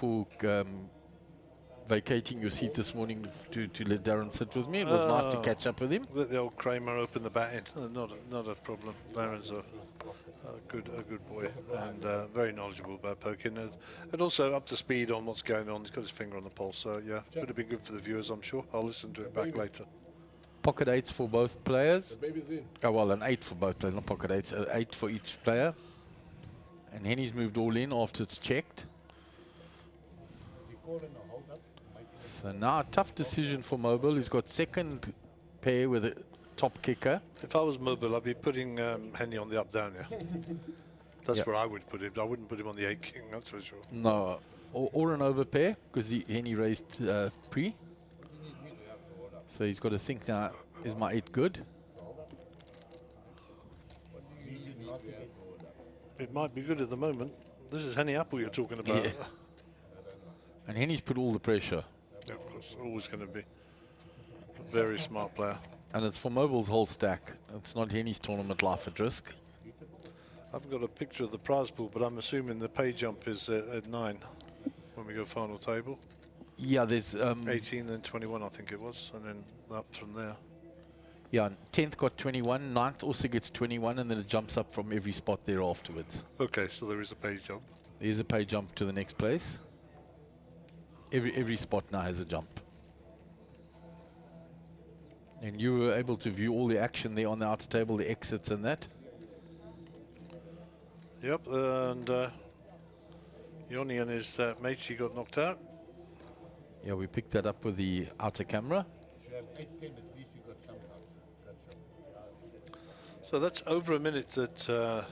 vacating your seat this morning to let Darren sit with me. It was nice to catch up with him. Let the old Kramer open the bat in. Not a problem. Darren's a good boy and very knowledgeable about poking and also up to speed on what's going on. He's got his finger on the pulse. So yeah, would have been good for the viewers, I'm sure. I'll listen to it back later. Pocket eights for both players. The baby's in. Oh, well, an 8 for both players, not pocket eights. 8 for each player. And Henny's moved all in after it's checked. So now a tough decision for Mobile. He's got second pair with a top kicker. If I was Mobile, I'd be putting Henny on the up down, yeah. That's Yeah. where I would put him. I wouldn't put him on the 8 king, that's for sure. No, or an over pair because Henny raised pre. So he's got to think now, is my 8 good? It might be good at the moment. This is Henny Apple you're talking about. Yeah. And Henny's put all the pressure. Yeah, of course, always going to be. A very smart player. And it's for Mobile's whole stack. It's not Henny's tournament life at risk. I haven't got a picture of the prize pool, but I'm assuming the pay jump is at 9 when we go final table. Yeah, there's 18 then 21, I think it was, and then up from there. yeah, 10th got 21, 9th also gets 21, and then it jumps up from every spot there afterwards. Okay, so there is a pay jump. There's a pay jump to the next place. Every spot now has a jump. And you were able to view all the action there on the outer table, the exits and that. Yep, and Yoni and his mates, he got knocked out. Yeah, we picked that up with the outer camera. If you have 8 pin, at least you got some So that's over a minute that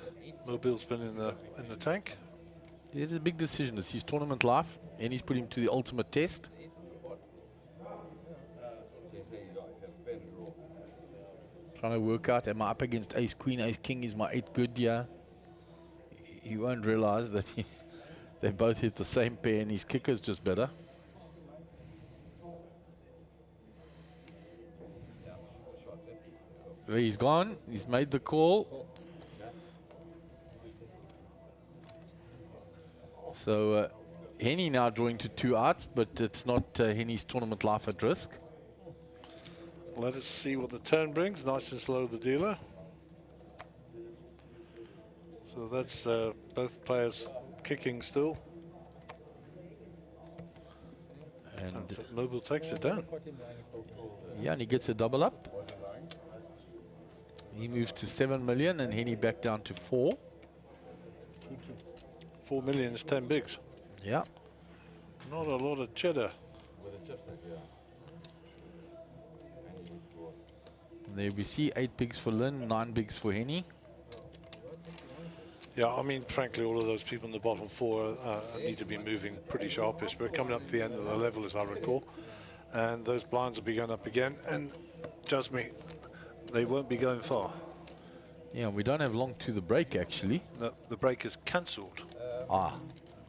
Mobile's been in the tank. It is a big decision. It's his tournament life, and he's put him to the ultimate test. Trying to work out, am I up against ace queen, ace king? Is my 8 good? Yeah. He won't realize that they both hit the same pair, and his kicker's just better. There he's gone. He's made the call. So Henny now drawing to 2 outs, but it's not Henny's tournament life at risk. Let us see what the turn brings. Nice and slow, the dealer. So that's both players kicking still. And So Mobile takes it down. yeah, and he gets a double up. He moves to 7 million, and Henny back down to 4. 4 million is 10 bigs. Yeah. Not a lot of cheddar. And there we see 8 bigs for Lyn, 9 bigs for Henny. Yeah, I mean, frankly, all of those people in the bottom 4 need to be moving pretty sharpish. We're coming up to the end of the level, as I recall. And those blinds will be going up again. And trust me, they won't be going far. Yeah, we don't have long to the break, actually. No, the break is cancelled.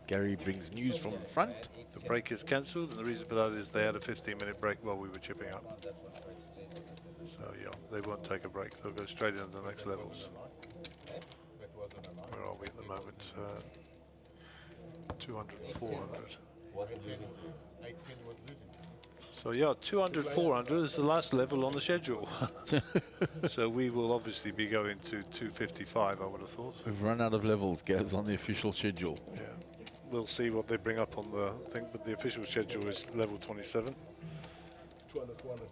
Gary brings news from the front. The break is cancelled, and the reason for that is they had a 15-minute break while we were chipping up. So, yeah, they won't take a break. They'll go straight into the next levels. Where are we at the moment? 200, 400. So, yeah, 200, 400 is the last level on the schedule. So we will obviously be going to 255, I would have thought. We've run out of levels, Gaz, on the official schedule. Yeah. We'll see what they bring up on the thing, but the official schedule is level 27. 200, 400.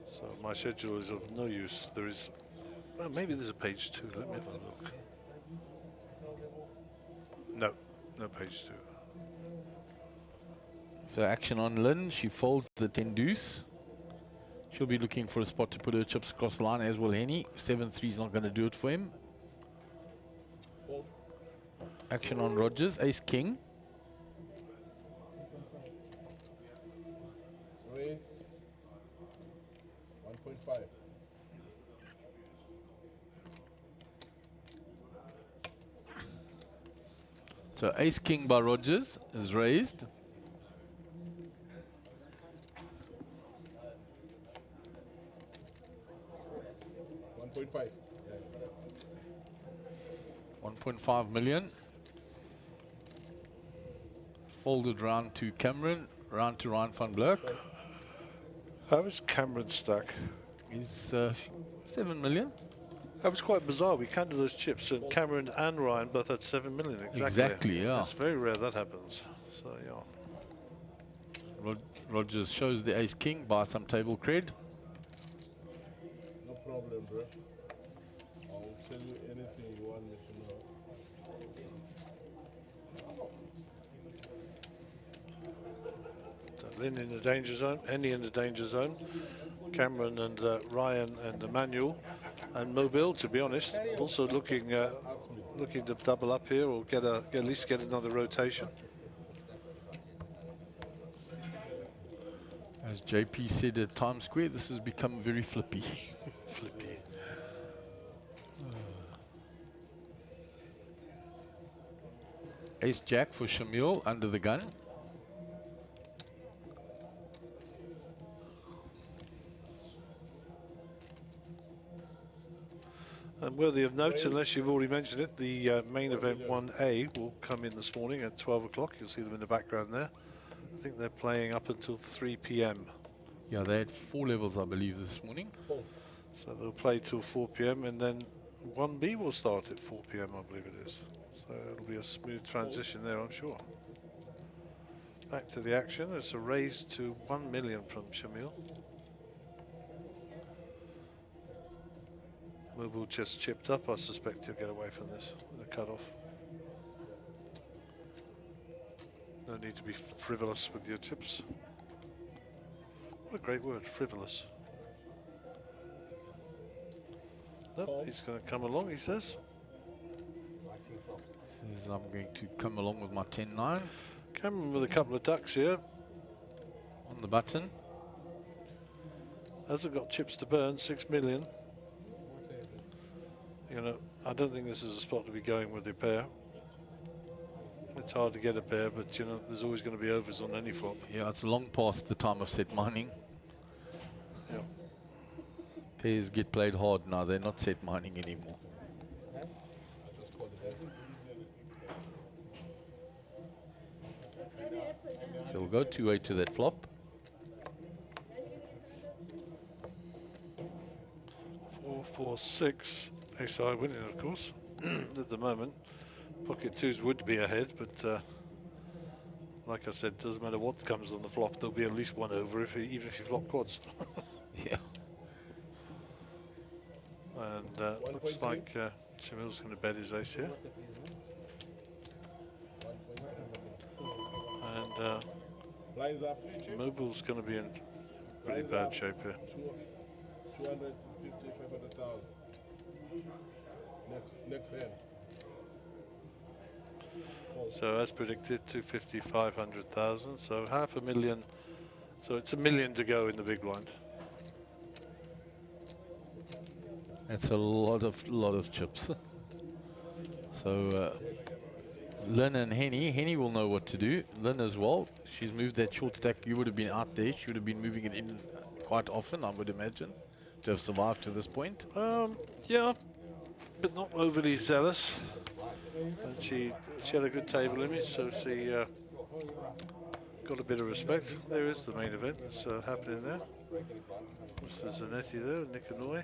So my schedule is of no use. There is, well, maybe there's a page 2. Let me have a look. No, no page 2. So action on Lyn. She folds the 10 deuce. She'll be looking for a spot to put her chips across the line, as will Henny. 7-3 is not going to do it for him. Action on Rogers. Ace King. Raise 1.5. So Ace King by Rogers is raised. 1.5. 1.5 million. Folded round to Cameron, round to Ryan van Blerk. How is Cameron stack? Is 7 million. That was quite bizarre. We counted those chips, and Cameron and Ryan both had 7 million. Exactly, yeah. It's very rare that happens. So, yeah. Rogers shows the Ace King, buy some table cred. No problem, bro. I'll tell you anything you want me to know. So Lyn in the danger zone, Henny in the danger zone, Cameron and Ryan and Emmanuel, and Mobile, to be honest, also looking to double up here or at least get another rotation. As JP said at Times Square, this has become very flippy. Flippy. Ace Jack for Shamil under the gun. And worthy of note, unless you've already mentioned it, the main event 1A will come in this morning at 12 o'clock. You'll see them in the background there. I think they're playing up until 3 p.m. Yeah, they had 4 levels, I believe, this morning. So they'll play till 4 p.m. and then 1B will start at 4 p.m. I believe it is. So it'll be a smooth transition there, I'm sure. Back to the action. It's a raise to 1 million from Shamil. Mobile just chipped up. I suspect he'll get away from this with a cut-off. No need to be frivolous with your chips. What a great word, frivolous. Nope, he's going to come along, he says. Says I'm going to come along with my 10-9 Cameron with a couple of ducks here. on the button. Hasn't got chips to burn, 6 million. You know, I don't think this is a spot to be going with the pair. It's hard to get a pair, but you know, there's always going to be overs on any flop. Yeah, it's long past the time of set mining. Yeah. Pairs get played hard now, they're not set mining anymore. So we'll go 2-8 to that flop. 4-4-6. Ace-high winning, of course, at the moment. Pocket twos would be ahead, but like I said, doesn't matter what comes on the flop, there'll be at least one over even if you flop quads. Yeah. And looks like Shamil's going to bet his ace here. And Lines up. Mobile's going to be in pretty bad shape here. 250, 500,000. Next hand. So as predicted, 250, 500,000. So 500,000. So it's $1 million to go in the big blind. That's a lot of chips. So Lyn and Henny will know what to do. Lyn as well. She's moved that short stack. You would have been out there. She would have been moving it in quite often, I would imagine, to have survived to this point. Yeah, but not overly zealous. And she had a good table image, so she got a bit of respect. There is the main event that's happening there. Mr. Zanetti there, Nikanoi.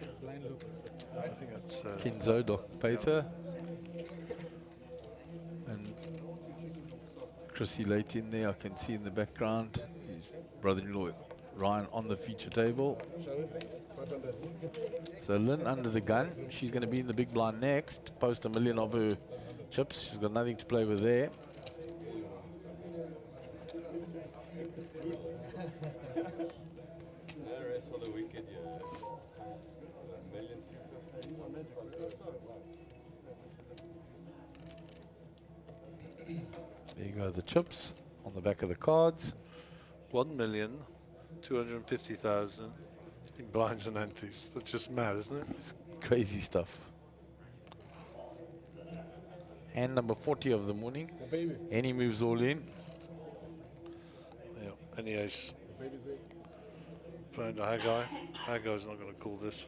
I think that's Kenzo, Doc Pather, and Chrissy late in there, I can see in the background. His brother-in-law Ryan on the feature table. So Lyn under the gun. She's going to be in the big blind next. Post a million of her chips. She's got nothing to play with there. There you go, the chips on the back of the cards. 1,250,000 in blinds and antes. That's just mad, isn't it? It's crazy stuff. Hand number 40 of the morning. Any moves all in. Yeah, any ace. Playing to Haggai. Haggai's not going to call this.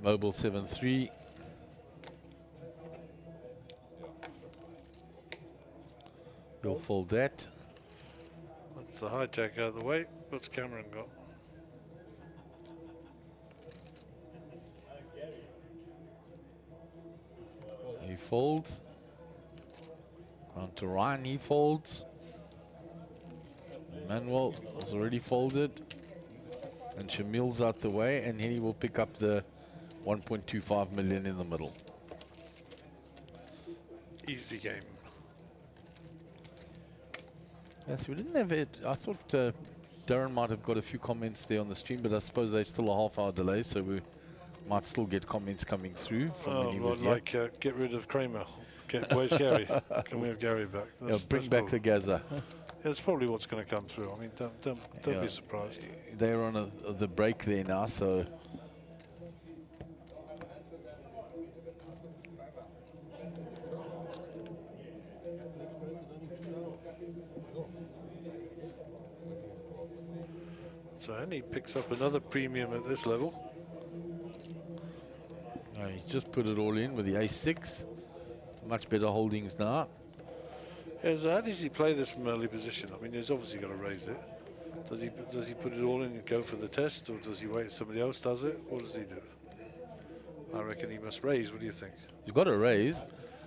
Mobile 7-3. You'll fold that. That's the hijack out of the way. What's Cameron got? He folds. On to Ryan, he folds. Manuel has already folded. And Shamil's out the way, and he will pick up the 1.25 million in the middle. Easy game. Yes, we didn't have it. I thought Darren might have got a few comments there on the stream, but I suppose there's still a half-hour delay, so we might still get comments coming through from when he was here. Like get rid of Kramer. Where's Gary? Can we have Gary back? Yeah, bring back the Gaza. Yeah, that's probably what's going to come through. I mean, don't Yeah. be surprised. They're on the break there now, so So Annie picks up another premium at this level. he's just put it all in with the ace-6. Much better holdings now. Yeah, so how does he play this from early position? I mean, he's obviously got to raise it. Does he put it all in and go for the test, or does he wait till somebody else does it? What does he do? I reckon he must raise. What do you think? He's got a raise.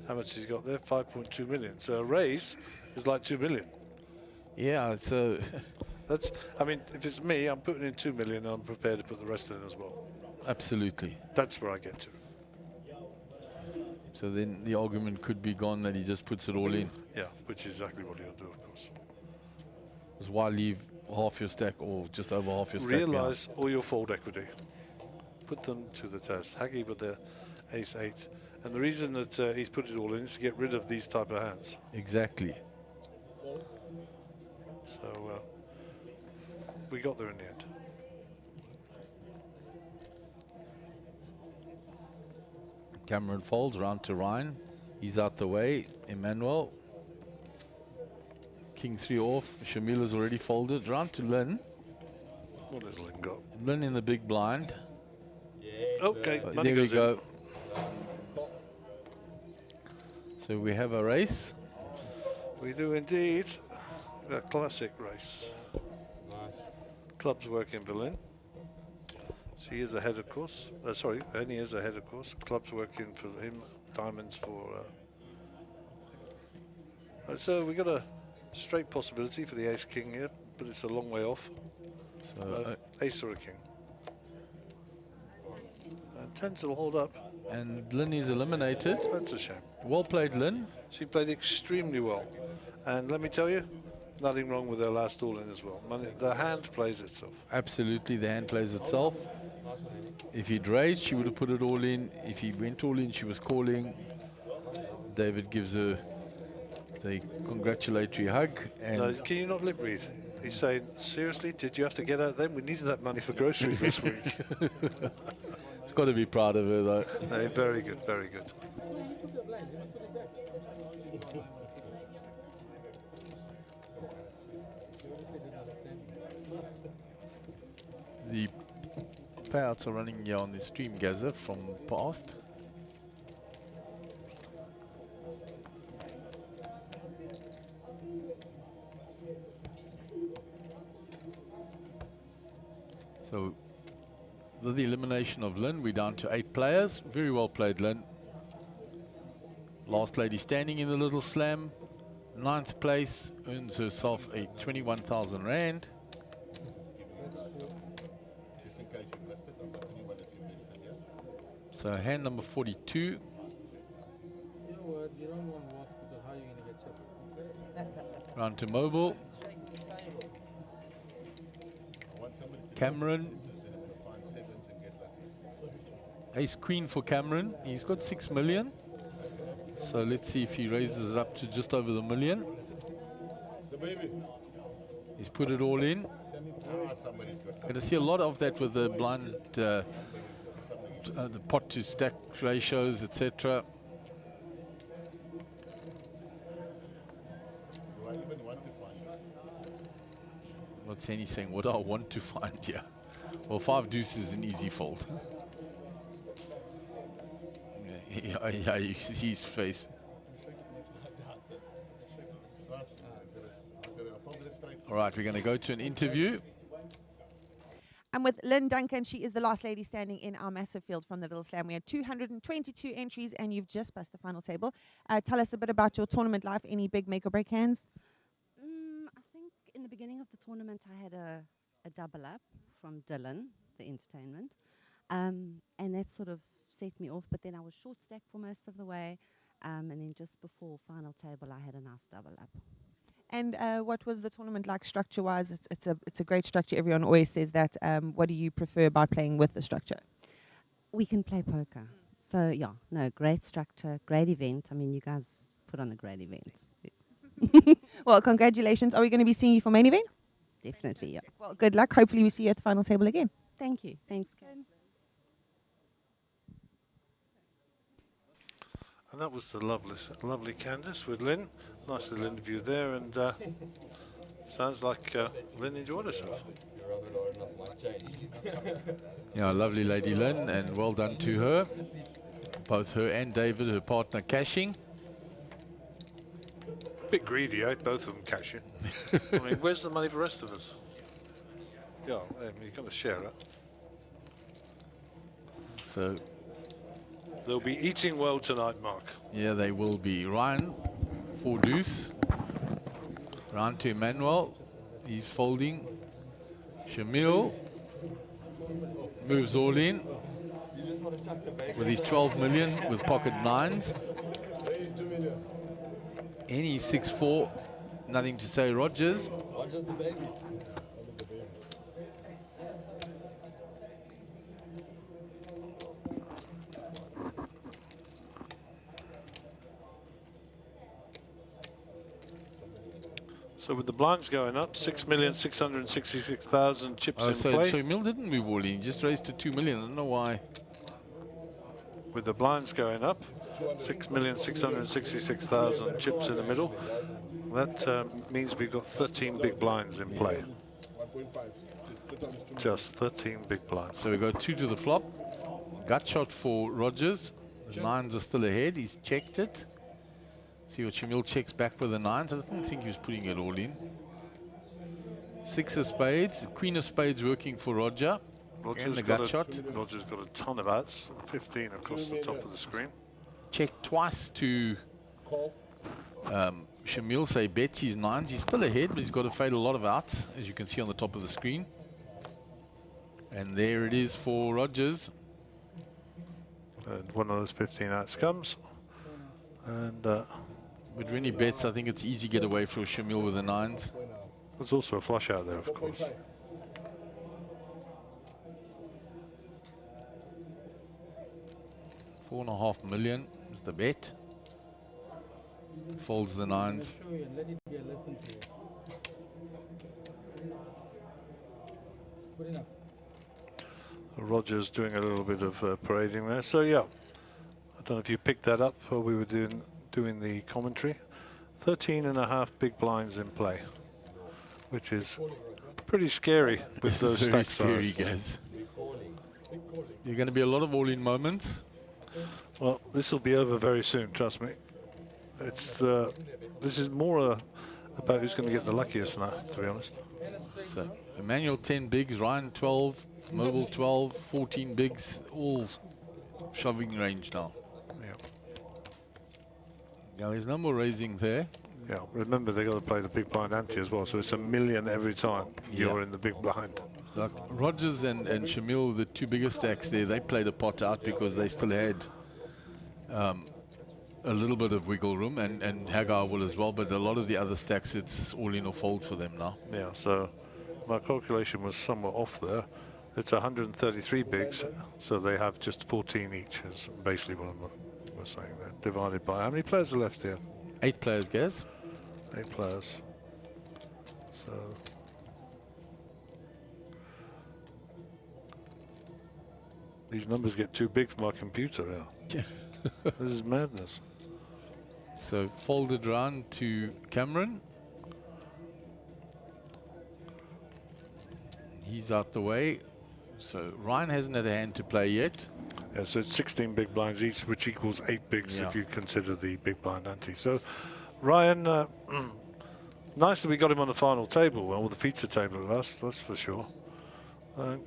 How much has he got there? 5.2 million. So a raise is like 2 million. Yeah, so That's. I mean, if it's me, I'm putting in 2 million. And I'm prepared to put the rest in as well. absolutely. That's where I get to. So then the argument could be gone that he just puts it all in. Yeah, which is exactly what he'll do, of course. Because why leave half your stack or just over half your stack behind? Realise all your fold equity. Put them to the test. Haggy with the ace-8. And the reason that he's put it all in is to get rid of these type of hands. Exactly. So we got there in the end. Cameron folds round to Ryan. He's out the way. Emmanuel. King 3 off. Shamila's already folded. Round to Lyn. What has Lyn got? Lyn in the big blind. Okay, money There we goes in. go. So we have a race. We do indeed. A classic race. Nice. Clubs working for Lyn. She is ahead, of course. Sorry, Annie is ahead, of course. Clubs working for him. Diamonds for. So we got a straight possibility for the ace king here, but it's a long way off. So, Ace or a king. And tens will hold up. and Lyn is eliminated. That's a shame. Well played, Lyn. She played extremely well, and let me tell you, nothing wrong with her last all-in as well. The hand plays itself. Absolutely, the hand plays itself. If he'd raised, she would have put it all in. If he went all in, she was calling. David gives her the congratulatory hug. And No, can you not lip read? He's saying, seriously, did you have to get out then? We needed that money for groceries this week. it's got to be proud of her, though. No, very good, very good. The payouts are running here on the stream, Gaza, from past. So, with the elimination of Lyn, we're down to 8 players. Very well played, Lyn. Last lady standing in the little slam, 9th place, earns herself a 21,000 Rand. So hand number 42. Your word, you don't want what because how are you going to get chips? Round to mobile. Cameron. Ace queen for Cameron. He's got 6 million. So let's see if he raises it up to just over the million. He's put it all in. Going to see a lot of that with the blind, the pot to stack ratios, etc. What's Henny saying? What do I want to find here? Well, 5 deuces is an easy fold. Yeah, you see his face. All right, we're going to go to an interview. And with Lyn Duncan, she is the last lady standing in our massive field from the Little Slam. We had 222 entries, and you've just passed the final table. Tell us a bit about your tournament life. Any big make or break hands? I think in the beginning of the tournament, I had a double up from Dylan, the entertainment, and that sort of set me off. But then I was short stack for most of the way, and then just before final table, I had a nice double up. And what was the tournament like structure-wise? It's a great structure. Everyone always says that. What do you prefer about playing with the structure? We can play poker. So, yeah, no, great structure, great event. I mean, you guys put on a great event. Yes. Well, congratulations. Are we going to be seeing you for main event? Definitely, yeah. Well, good luck. Hopefully we see you at the final table again. Thank you. Thanks. And that was the lovely Candice with Lyn. Nice little interview there, and sounds like Lyn enjoyed herself. Yeah, lovely lady Lyn, and well done to her. Both her and David, her partner, cashing. Bit greedy, eh? Both of them cashing. I mean, where's the money for the rest of us? Yeah, you're going to share it. So, they'll be eating well tonight, Mark. yeah, they will be. Ryan, 4 deuce. Round to Emmanuel. He's folding. Shamil moves all in with his 12 million with pocket 9s. Any 6-4, nothing to say. Rogers. Rogers the baby. So with the blinds going up, 6,666,000 chips Oh, in so play. Mill didn't move all in. He just raised to 2 million. I don't know why. With the blinds going up, 6,666,000 chips in the middle. That means we've got 13 big blinds in play. Just 13 big blinds. So we go 2 to the flop. Gut shot for Rogers. The 9s are still ahead. He's checked it. See what Shamil checks back with the 9s. I don't think he was putting it all in. 6 of spades. Queen of spades working for Roger. And the gut shot. Roger's got a ton of outs. 15 across the top of the screen. Check twice to Shamil, say bets his 9s. He's still ahead, but he's got to fade a lot of outs, as you can see on the top of the screen. And there it is for Rogers. And one of those 15 outs comes. And But when he bets, I think it's easy get away for Shamil with the 9s. there's also a flush out there, of course. $4.5 million is the bet. Folds the 9s. Show you and let it be a lesson to you. Good enough. Roger's doing a little bit of parading there. So yeah, I don't know if you picked that up while we were doing the commentary. 13.5 big blinds in play, which is pretty scary with those Very stack scary, sizes. guys. There are going to be a lot of all-in moments. Well, this will be over very soon, trust me. It's this is more about who's going to get the luckiest now, to be honest. So Emmanuel 10 bigs, Ryan 12, Mobile 12, 14 bigs, all shoving range now. Yeah. Yeah, there's no more raising there. Yeah, remember they got to play the big blind ante as well, so it's $1 million every time you're in the big blind. Like Rogers and Shamil, the two biggest stacks there, they played a pot out because they still had a little bit of wiggle room, and Hagar will as well, but a lot of the other stacks, it's all in or fold for them now. Yeah, so my calculation was somewhat off there. It's 133 bigs, so they have just 14 each, is basically what we're saying there. Divided by, how many players are left here? 8 players, Gaz. 8 players. So these numbers get too big for my computer now. This is madness. So folded round to Cameron. He's out the way. So Ryan hasn't had a hand to play yet. Yeah, so it's 16 big blinds each, which equals 8 bigs Yeah. if you consider the big blind ante. So Ryan, nice that we got him on the final table, well, the feature table at last, that's for sure.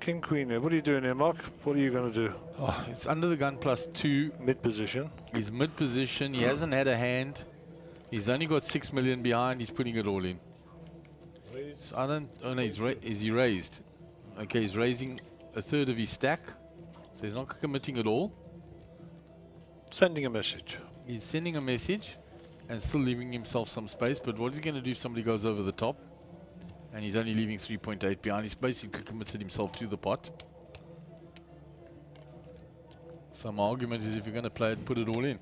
King Queen here, what are you doing here, Mark? What are you going to do? Oh, it's under the gun +2. Mid position. He's mid position. He hasn't had a hand. He's only got 6 million behind. He's putting it all in. So I don't. Oh no, is he raised? Okay, he's raising a third of his stack. So he's not committing at all. Sending a message. He's sending a message and still leaving himself some space. But what is he going to do if somebody goes over the top? And he's only leaving 3.8 behind. He's basically committed himself to the pot. So my argument is if you're going to play it, put it all in.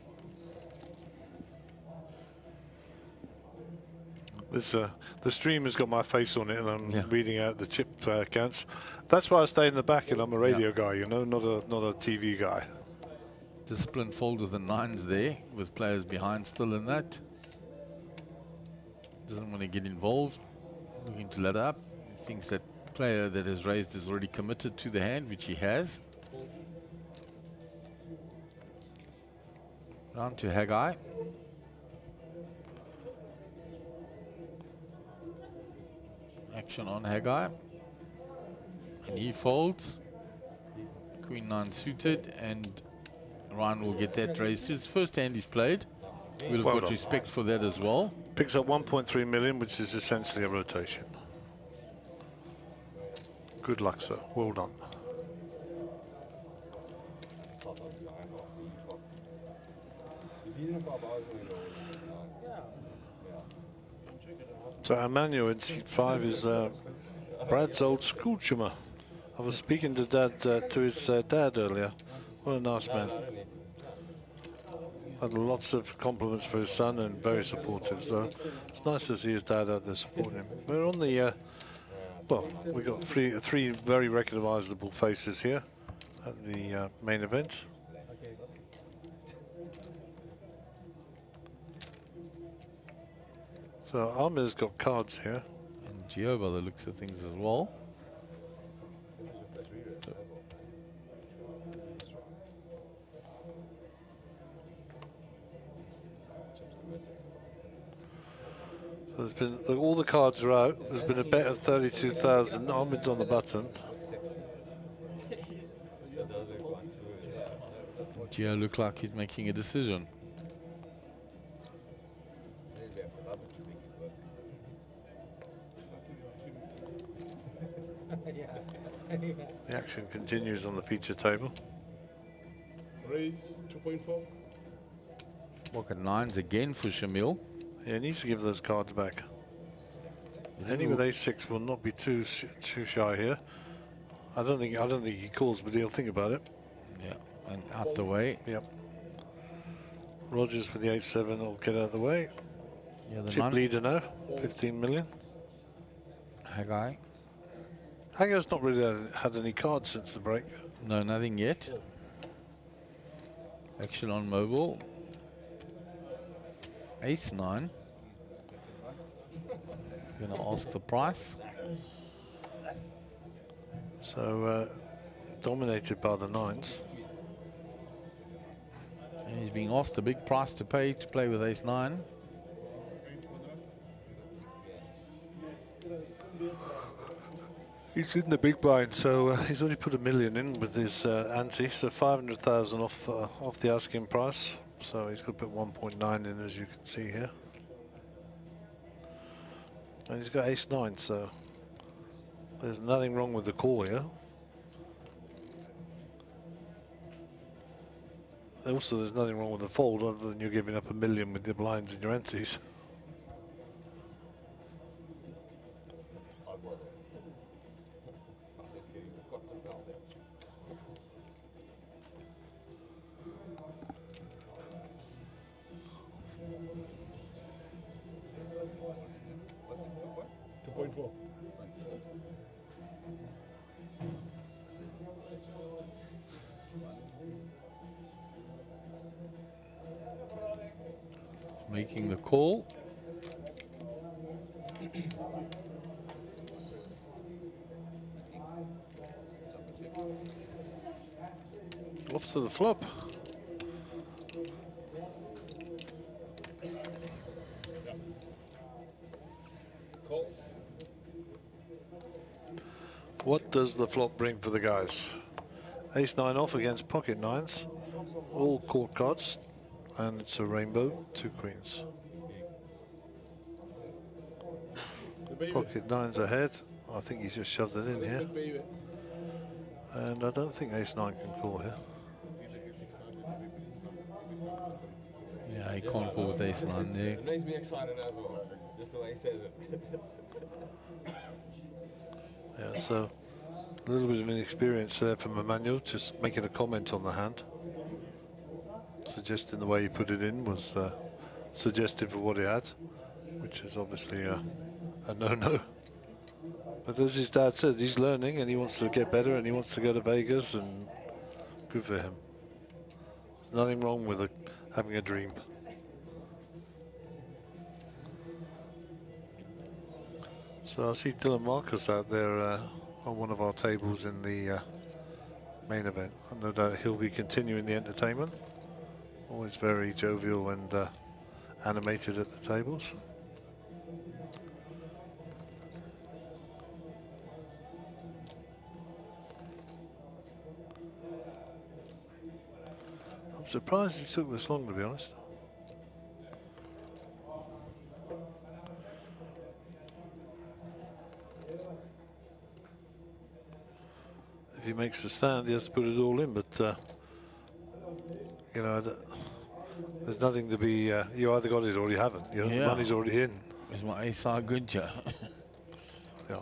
This, the stream has got my face on it, and I'm reading out the chip counts. That's why I stay in the back, and I'm a radio guy, you know, not a TV guy. Disciplined fold with the 9s there, with players behind still in that. Doesn't want to get involved. Looking to let up. Thinks that player that has raised is already committed to the hand, which he has. Round to Haggai. Action on Haggai. And he folds. Queen 9 suited, and Ryan will get that raised. It's first hand he's played. We'll have got respect for that as well. Picks up 1.3 million, which is essentially a rotation. Good luck, sir. Well done. So Emmanuel in seat 5 is Brad's old school chummer. I was speaking to his dad earlier. What a nice man. Had lots of compliments for his son and very supportive. So it's nice to see his dad out there supporting him. We're on the well, we got three very recognizable faces here at the main event. So Amir's got cards here. And Gio by the looks of things as well. So there's been all the cards are out. There's been a bet of 32,000. Ahmed's on the button. Gio look like he's making a decision. The action continues on the feature table. Raise 2.4. Look at 9s again for Shamil. Yeah, he needs to give those cards back. Any with ace-6 will not be too shy here. I don't think he calls, but he'll think about it. Yeah, and out the way. Yep. Rogers with the ace-7 will get out of the way. Yeah, the Chip leader now, 15 million. Haggai. Haggai's not really had any cards since the break. No, nothing yet. Action on mobile. Ace-9. Gonna ask the price. So dominated by the 9s. And he's being asked a big price to pay to play with Ace-9. He's in the big blind, so he's already put $1 million in with his ante, so 500,000 off the asking price. So he's got to put 1.9 in, as you can see here. And he's got ace-9, so there's nothing wrong with the call here. Also, there's nothing wrong with the fold other than you're giving up $1 million with the blinds in your antes. Making the call. Off to the flop. What does the flop bring for the guys? Ace-9 off against pocket nines. All court cards. And it's a rainbow, 2 queens. Pocket nines ahead. I think he's just shoved it in here. And I don't think ace-9 can call here. Yeah, he can't call with ace-9 there. It makes me excited as well, just the way he says it. Yeah, so a little bit of inexperience there from Emmanuel, just making a comment on the hand. Suggesting the way he put it in was suggestive of what he had, which is obviously a no-no. But as his dad says, he's learning and he wants to get better and he wants to go to Vegas, and good for him. There's nothing wrong with having a dream. So I see Dylan Marcus out there on one of our tables in the main event. And no doubt he'll be continuing the entertainment. Always very jovial and animated at the tables. I'm surprised it took this long, to be honest. If he makes a stand, he has to put it all in, but you know, there's nothing to be, you either got it or you haven't. You know, Yeah. the money's already in. Is my ace good, yeah? Yeah.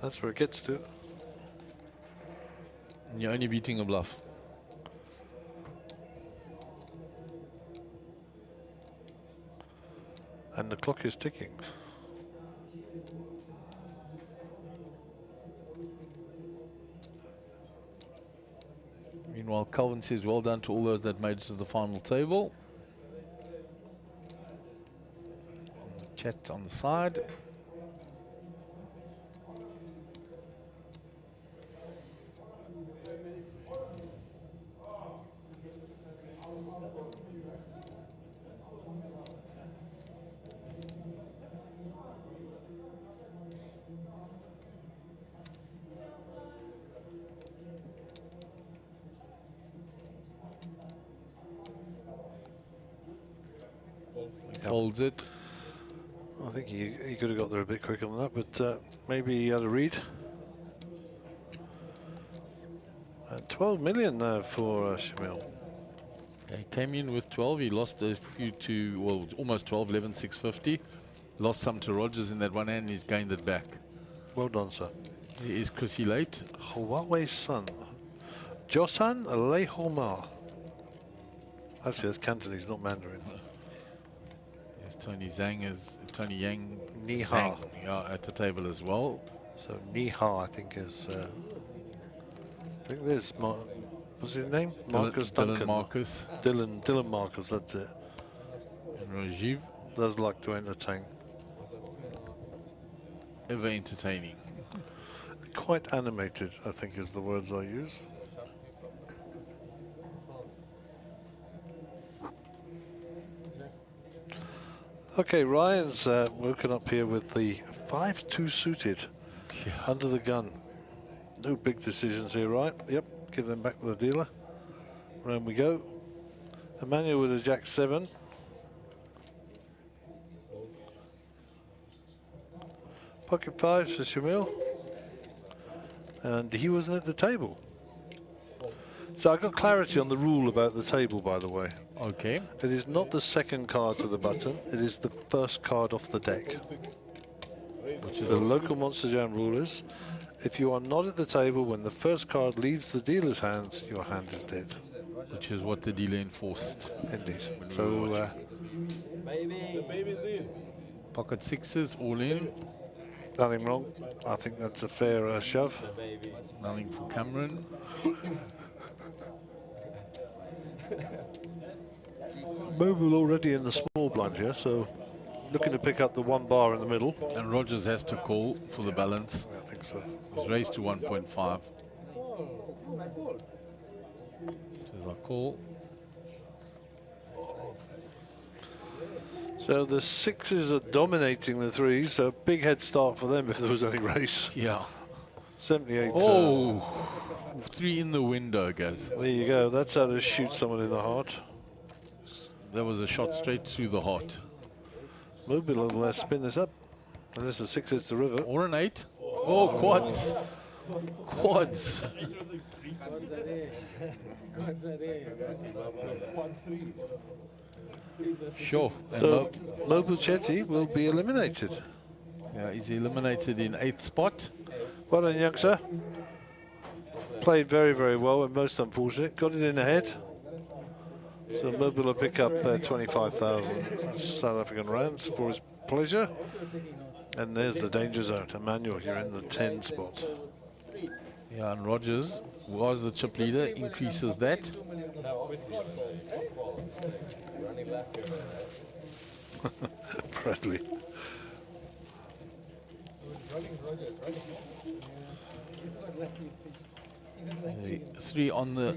That's where it gets to. You're only beating a bluff. And the clock is ticking. Meanwhile, Calvin says well done to all those that made it to the final table. Chat on the side. Folds it. I think he could have got there a bit quicker than that, but maybe he had a read. 12 million for Shamil. He came in with 12. He lost a few to, well, almost 12, 11, 650. Lost some to Rogers in that one hand. He's gained it back. Well done, sir. He is Chrissy late. Huawei's son, Josan Lehomar. Actually, that's Cantonese, not Mandarin. Yes, Tony Yang Ni Zhang, hao. yeah, at the table as well. So Niha, I think, is. I think there's. What's his name? Marcus Duncan. Dylan Marcus Dylan Marcus. That's it. and Rajiv. Does like to entertain. Ever entertaining. Quite animated, I think, is the words I use. Okay, Ryan's woken up here with the 5-2 suited under the gun. No big decisions here, right? Yep, give them back to the dealer. Round we go. Emmanuel with a Jack 7. Pocket 5 for Shamil. And he wasn't at the table. So I got clarity on the rule about the table, by the way. Okay. It is not the second card to the button, it is the first card off the deck. Which is The local Monster Jam rule is, if you are not at the table when the first card leaves the dealer's hands, your hand is dead. which is what the dealer enforced. Indeed. So, Pocket 6s, all in. nothing wrong. I think that's a fair shove. Nothing for Cameron. Mobile already in the small blind here, so looking to pick up the 1 bar in the middle. And Rogers has to call for the balance. I think so. He's raised to 1.5. Says I call. So the 6s are dominating the 3s, so big head start for them if there was any race. Yeah. 78. Oh, 3 in the window, guys. There you go. That's how to shoot someone in the heart. That was a shot straight through the heart. Mobile will spin this up. And this is 6 hits the river. Or an 8. Oh, quads. Quads. Sure. And So Mobile Chetty will be eliminated. yeah, he's eliminated in 8th spot. Well done, young sir. Played very, very well and most unfortunate. Got it in the head. So Mobile will pick up 25,000 South African rands for his pleasure. And there's the danger zone. Emmanuel, you're in the 10 spot. Yeah, and Rogers was the chip leader, increases that. Bradley. The 3 on the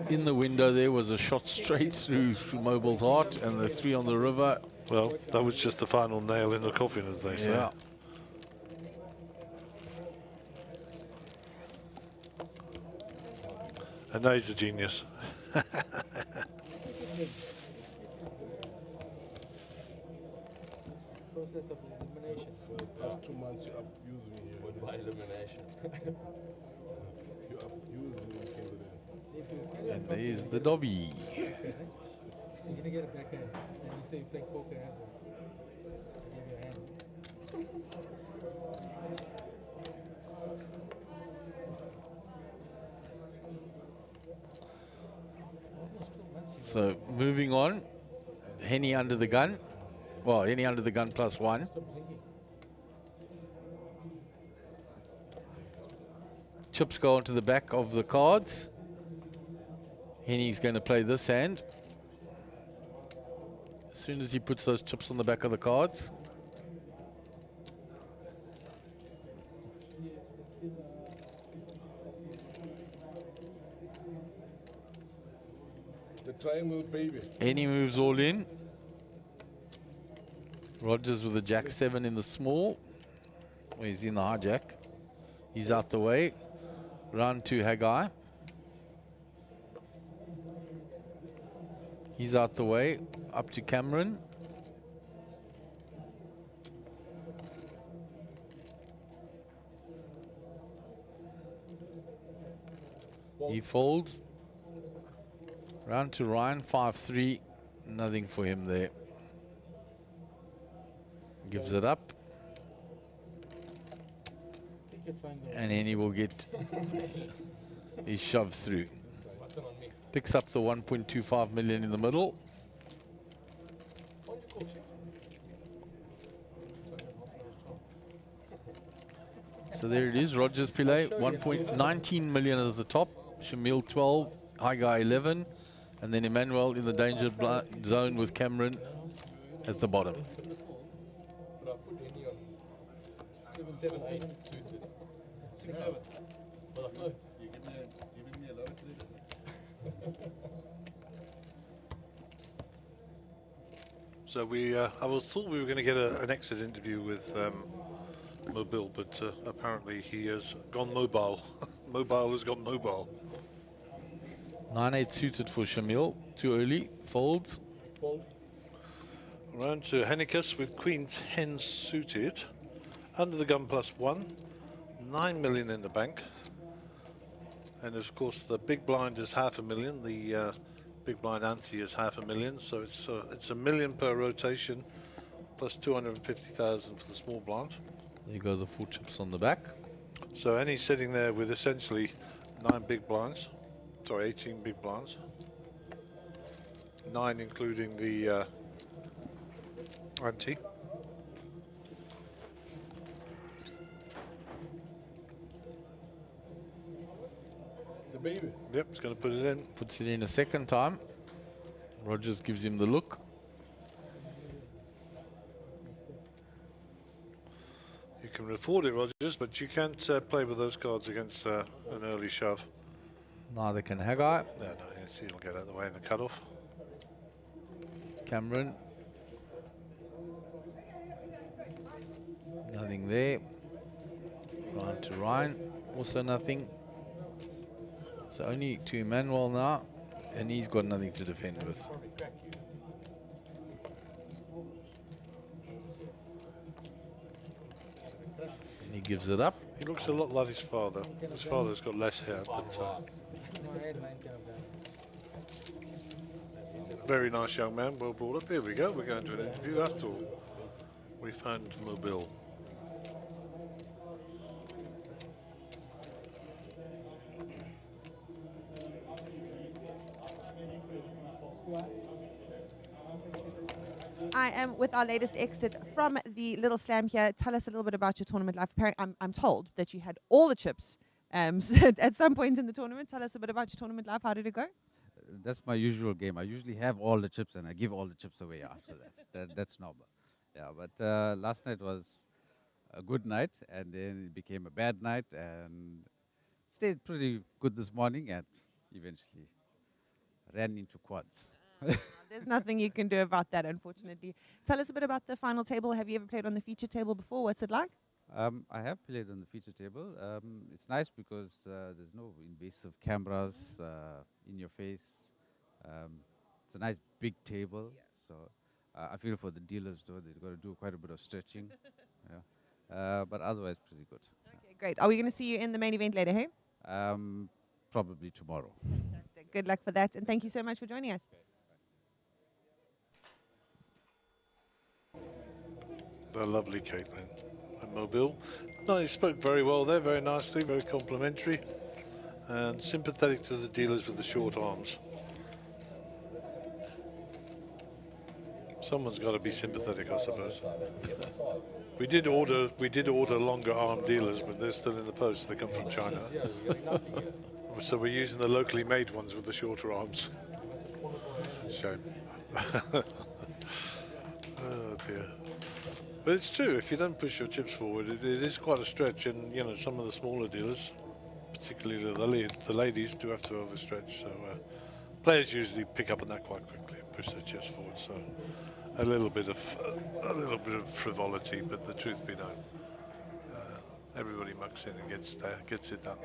in the window there was a shot straight through Mobile's heart, and the 3 on the river. Well, that was just the final nail in the coffin, as they say. Yeah. And now he's a genius. Process of elimination. For the past 2 months, you abused me here. With my elimination. You abused me, candidate. And there's the Dobby. You're gonna get a backhand. And you say you play poker as well. Give your hands. So moving on, Henny under the gun. Well, Henny under the gun +1. Chips go onto the back of the cards. Henny's going to play this hand. As soon as he puts those chips on the back of the cards, The triangle, baby. Henny moves all in. Rogers with a Jack 7 in the small. Well, he's in the hijack. He's out the way. Round 2, Haggai. He's out the way. Up to Cameron. He folds. Round to Ryan, 5-3. Nothing for him there. Gives it up. And then he will get his shove through. Picks up the 1.25 million in the middle. So there it is, Rogers Pillay, 1.19 million at the top. Shamil 12, High Guy 11, and then Emmanuel in the danger zone with Cameron at the bottom. But I put any on 7, 8 suited. 6, 7. Well, I close. You're giving me a lot of credit. So I thought we were going to get an exit interview with Mobile, but apparently he has gone mobile. Mobile has gone mobile. 9-8 suited for Shamil. Too early. Folds. Round to Hennikus with Queen 10 suited. Under the gun +1. 9 million in the bank. And of course the big blind is 500,000. The big blind ante is 500,000. So it's a million per rotation plus 250,000 for the small blind. There you go, the 4 chips on the back. So Annie's sitting there with essentially 9 big blinds. Sorry, 18 big blinds. 9 including the ante. The baby. Yep, it's going to put it in. Puts it in a second time. Rogers gives him the look. You can afford it, Rogers, but you can't play with those cards against an early shove. Neither can Haggai. No, yes, he'll get out of the way in the cutoff. Cameron. Nothing there. Ryan to Ryan. Also nothing. So only to Emmanuel now. And he's got nothing to defend with. And he gives it up. He looks a lot like his father. His father's got less hair, but very nice young man, well brought up. Here we go, we're going to an interview after all. We found Mobile. I am with our latest exit from the Little Slam here. Tell us a little bit about your tournament life. I'm told that you had all the chips at some point in the tournament. Tell us a bit about your tournament life. How did it go? That's my usual game. I usually have all the chips and I give all the chips away after that. That's normal. Yeah, but last night was a good night and then it became a bad night and stayed pretty good this morning and eventually ran into quads. There's nothing you can do about that, unfortunately. Tell us a bit about the final table. Have you ever played on the feature table before? What's it like? I have played on the feature table. It's nice because there's no invasive cameras in your face. It's a nice big table. So I feel for the dealers though, they've got to do quite a bit of stretching. Yeah. But otherwise pretty good. Okay, great. Are we going to see you in the main event later, hey? Probably tomorrow. Fantastic. Good luck for that. And thank you so much for joining us. The lovely Caitlin and Mobile. No, he spoke very well there, very nicely, very complimentary, and sympathetic to the dealers with the short arms. Someone's got to be sympathetic, I suppose. We did order longer arm dealers, but they're still in the post. They come from China, so we're using the locally made ones with the shorter arms. Shame. Oh dear. But it's true, if you don't push your chips forward, it is quite a stretch, and you know, some of the smaller dealers, particularly the ladies, do have to overstretch. So players usually pick up on that quite quickly and push their chips forward. So a little bit of frivolity, but the truth be known, everybody mucks in and gets it done.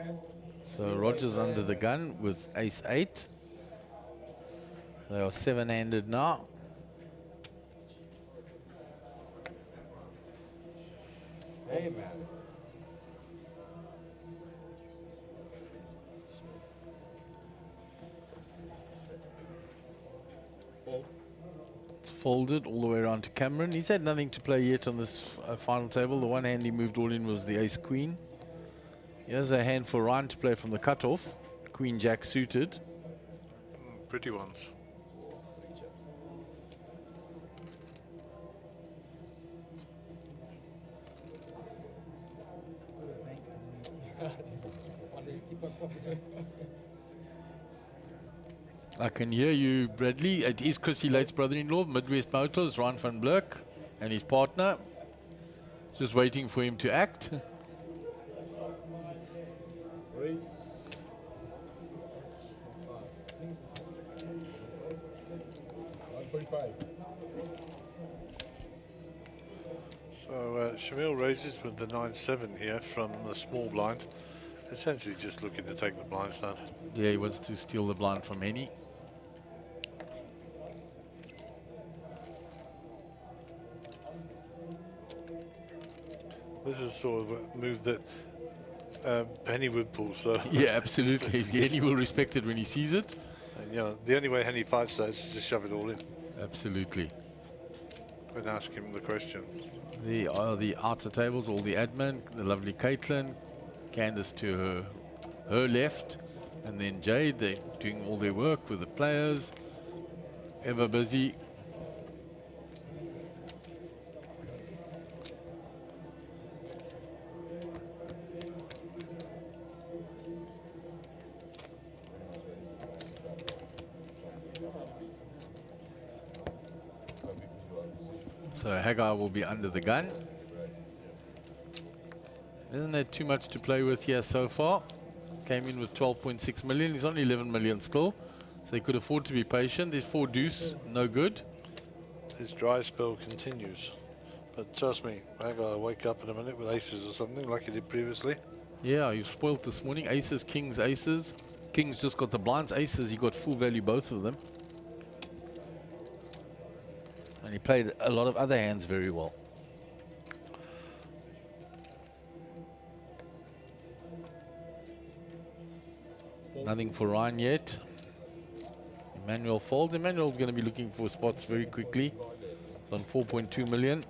So Rogers under the gun with ace-8. They are 7-handed now. Hey, man. It's folded all the way around to Cameron. He's had nothing to play yet on this final table. The one hand he moved all in was the ace-queen. Here's a hand for Ryan to play from the cutoff. Queen-jack suited. Pretty ones. I can hear you, Bradley. It is Chrissy Late's brother-in-law, Midwest Motors, Ron van Blerk, and his partner. Just waiting for him to act. Race. So Shamil raises with the 9-7 here from the small blind. Essentially just looking to take the blind stand. Yeah, he wants to steal the blind from Henny. This is sort of a move that Henny would pull, so... Yeah, absolutely. Henny will respect it when he sees it. And, you know, the only way Henny fights that is to shove it all in. Absolutely. And ask him the question. There are the outer tables, all the admin, the lovely Caitlin, Candace to her left, and then Jade, they're doing all their work with the players, ever busy. So Hagar will be under the gun. Isn't there too much to play with here so far? Came in with 12.6 million. He's on 11 million still. So he could afford to be patient. There's 4 deuce, no good. His dry spell continues. But trust me, Hagar will wake up in a minute with aces or something like he did previously. Yeah, you've spoiled this morning. Aces, kings, aces. Kings just got the blinds. Aces, he got full value, both of them. And he played a lot of other hands very well. Nothing for Ryan yet. Emmanuel folds. Emmanuel's going to be looking for spots very quickly. It's on 4.2 million.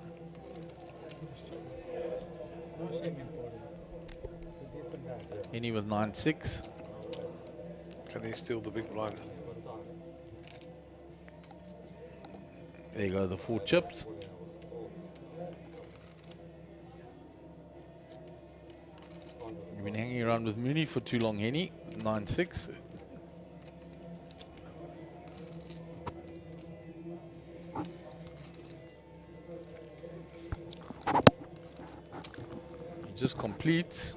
Henny with 9.6. Can he steal the big blind? There you go, the 4 chips. You've been hanging around with Mooney for too long, Henny. 9.6. He just completes.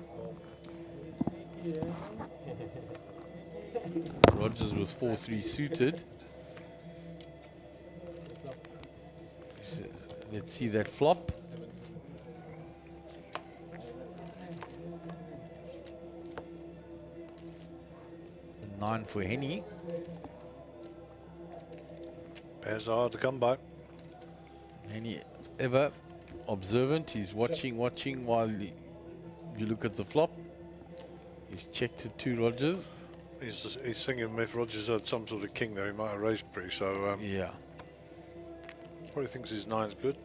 Rogers with 4-3 suited. Let's see that flop. The 9 for Henny. Pairs are hard to come by. Henny ever observant. He's watching while you look at the flop. He's checked it to Rogers. He's thinking if Rogers had some sort of king there, he might have raised pre, so... yeah. Probably thinks his 9's good.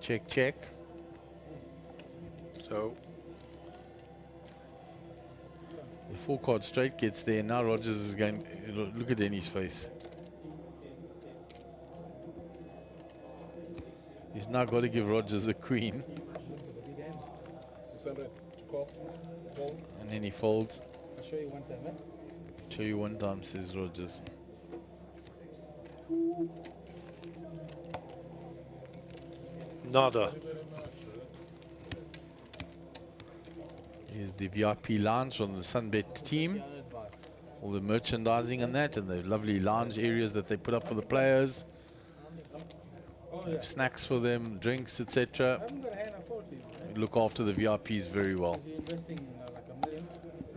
Check, check. So... The 4 card straight gets there. Now Rogers is going... Look at Henny's face. He's now got to give Rogers a queen. 600 to call. Fold. And then he folds. I'll show you one time, eh? Show you one time, says Rogers. Nada. Here's the VIP lounge from the Sunbet team. All the merchandising and that, and the lovely lounge areas that they put up for the players. They have snacks for them, drinks, etc. Look after the VIPs very well.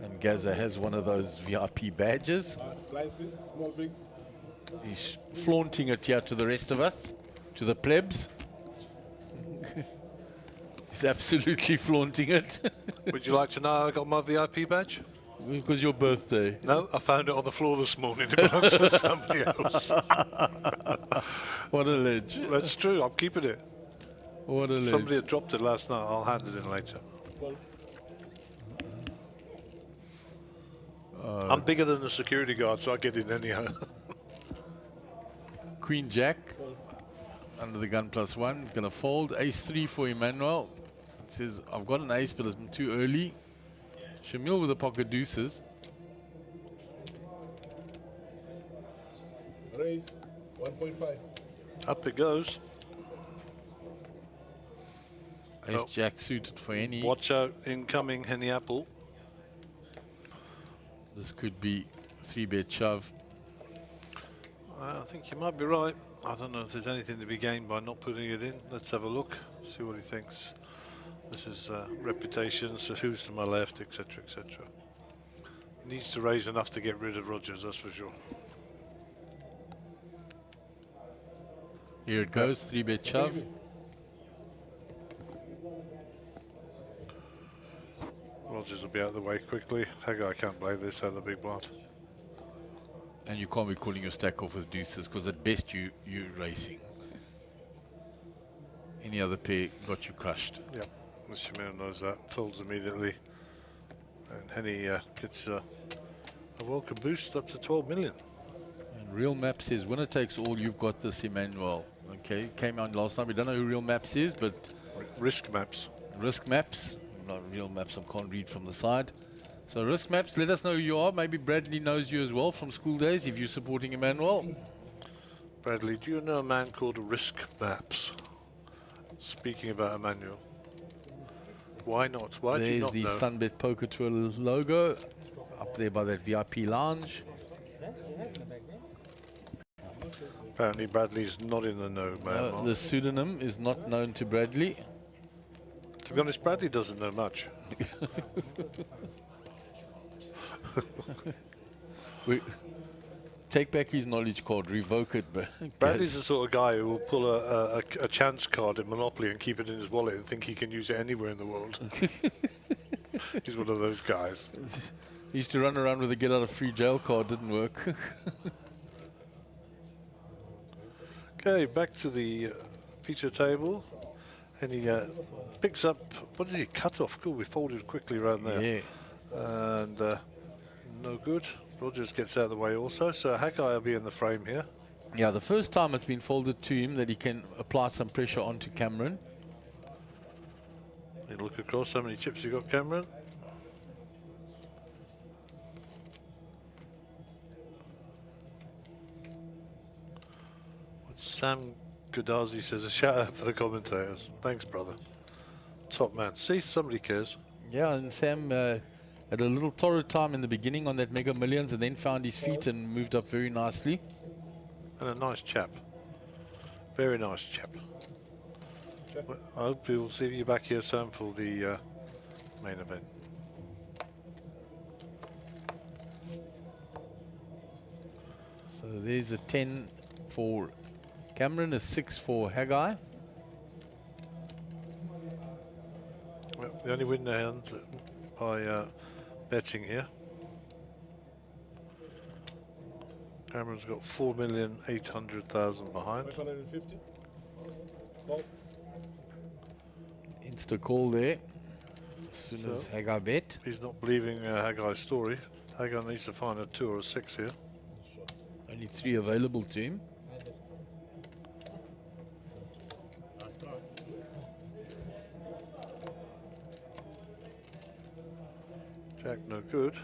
And Gaza has one of those VIP badges. Blinds, please. Small, big. He's flaunting it here to the rest of us, to the plebs. He's absolutely flaunting it. Would you like to know how I got my VIP badge? Because your birthday. No, I found it on the floor this morning. It belongs to somebody else. What a ledge. That's true, I'm keeping it. What a ledge. Somebody had dropped it last night, I'll hand it in later. I'm bigger than the security guard, so I get in anyhow. Queen Jack under the gun +1. He's going to fold. Ace-3 for Emmanuel. It says, I've got an ace, but it's too early. Shamil with the pocket deuces. Raise 1.5. Up it goes. Ace-Jack suited for any. Watch out, incoming Henny Apple. This could be 3-bet shove. I think you might be right. I don't know if there's anything to be gained by not putting it in. Let's have a look, see what he thinks. This is reputation, so who's to my left, etc., etc. He needs to raise enough to get rid of Rogers, that's for sure. Here it goes, 3-bet shove. Rogers will be out of the way quickly. Haggai can't play this out of the big blind. And you can't be calling your stack off with deuces, because at best you're racing. Any other pair got you crushed. Yep, the Shamir knows that. Folds immediately. And Henny gets a welcome boost up to 12 million. And Real Map says, winner takes all, you've got this, Emmanuel. Okay, came on last time. We don't know who Real Maps is, but... Risk Maps. Risk Maps. Not Real Maps, I can't read from the side. So Risk Maps, let us know who you are. Maybe Bradley knows you as well from school days, if you're supporting Emmanuel. Bradley, do you know a man called Risk Maps? Speaking about Emmanuel. Why not? Why do you There's not the know? Sunbet Poker Tour logo up there by that VIP lounge. Apparently Bradley's not in the know, man. The pseudonym is not known to Bradley. To be honest, Bradley doesn't know much. Take back his knowledge card, revoke it. Bradley's the sort of guy who will pull a chance card at Monopoly and keep it in his wallet and think he can use it anywhere in the world. He's one of those guys. He used to run around with a get out of free jail card, didn't work. Okay, back to the feature table. And he picks up, what did he cut off? Cool, we folded quickly around there. Yeah. And no good. Rogers gets out of the way also, so Haggai will be in the frame here. Yeah, the first time it's been folded to him that he can apply some pressure onto Cameron. You look across, how many chips you got, Cameron? Sam Godazi says a shout out for the commentators. Thanks, brother. Top man. See, somebody cares. Yeah, and Sam had a little torrid time in the beginning on that Mega Millions and then found his feet and moved up very nicely. And a nice chap. Very nice chap. Well, I hope we will see you back here, Sam, for the main event. So there's a 10 for Cameron, a 6 for Haggai. Well, the only win hand by betting here. Cameron's got 4,800,000 behind. 550. Call. Insta call there. As soon as Haggai bet. He's not believing Haggai's story. Haggai needs to find a 2 or a 6 here. Only 3 available to him. Jack no good.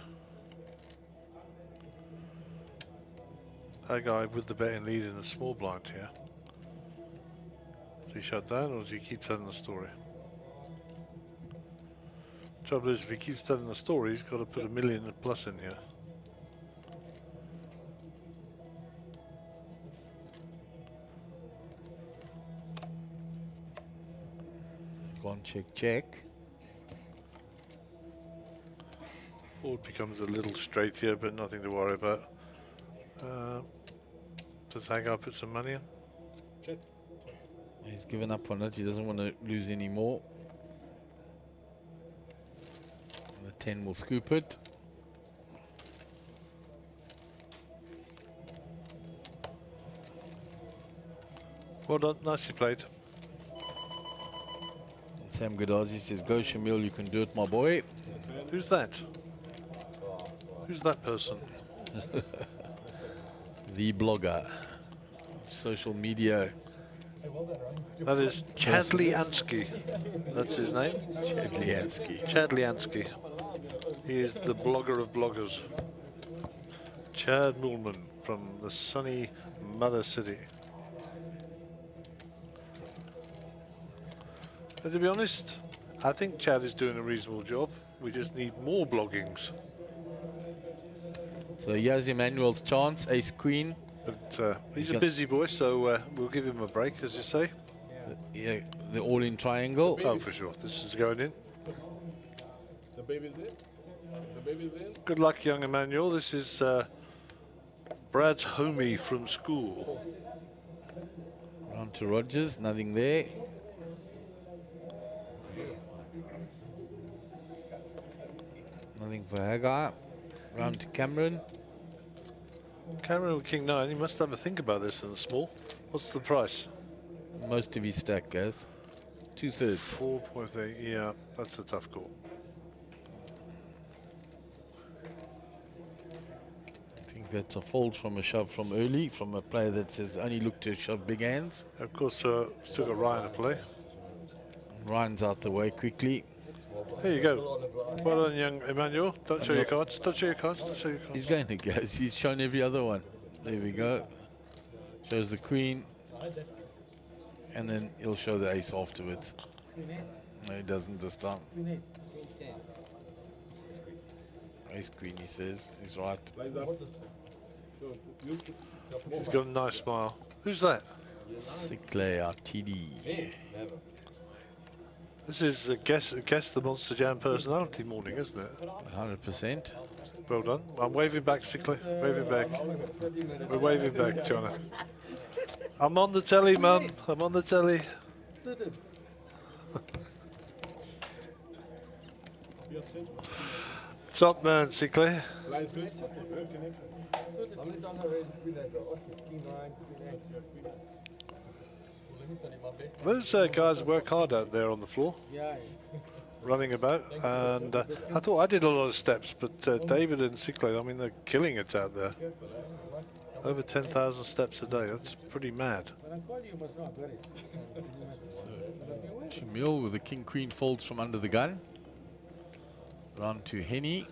Haggai with the betting lead in the small blind here. Does he shut down or does he keep telling the story? Trouble is, if he keeps telling the story, he's got to put $1 million plus in here. Gone check. Board becomes a little straight here, but nothing to worry about. Does Haggai put some money in? Check. He's given up on it. He doesn't want to lose any more. The 10 will scoop it. Well done, nicely played. And Sam Godazi says, go Shamil, you can do it, my boy. Who's that? Who's that person? The blogger. Social media. That is Chadley-Ansky. That's his name. Chadley-Ansky. Chadley-Ansky. He is the blogger of bloggers. Chad Moolman from the sunny Mother City. And to be honest, I think Chad is doing a reasonable job. We just need more bloggings. So here's Emmanuel's chance, ace queen. But he's a busy boy, so we'll give him a break, as you say. Yeah, the all-in triangle. Oh, for sure. This is going in. The baby's in. The baby's in. Good luck, young Emmanuel. This is Brad's homie from school. Round to Rogers, nothing there. Nothing for Hagar. Round to Cameron. Cameron with King 9. He must have a think about this in the small. What's the price? Most of his stack goes. 2/3. 4.8. Yeah, that's a tough call. I think that's a fold from a shove from early, from a player that says only look to shove big hands. Of course, still got Ryan to play. Ryan's out the way quickly. There you go. Well done, young Emmanuel. Don't show your cards. Don't show your cards. Don't show your cards. He's going to go. He's shown every other one. There we go. Shows the queen. And then he'll show the ace afterwards. No, he doesn't this time. Ace queen, he says. He's right. He's got a nice smile. Who's that? Sinclair TD. This is guess the Monster Jam personality morning, isn't it? 100%. Well done. I'm waving back, Sinclair. Waving back. We're waving back, Johnny. I'm on the telly, Mum. I'm on the telly. Top man, Sinclair. Those guys work hard out there on the floor, running about, and I thought I did a lot of steps, but David and Sinclair, I mean, they're killing it out there. Over 10,000 steps a day, that's pretty mad. Shamil with the king-queen folds from under the gun. Round to Henny.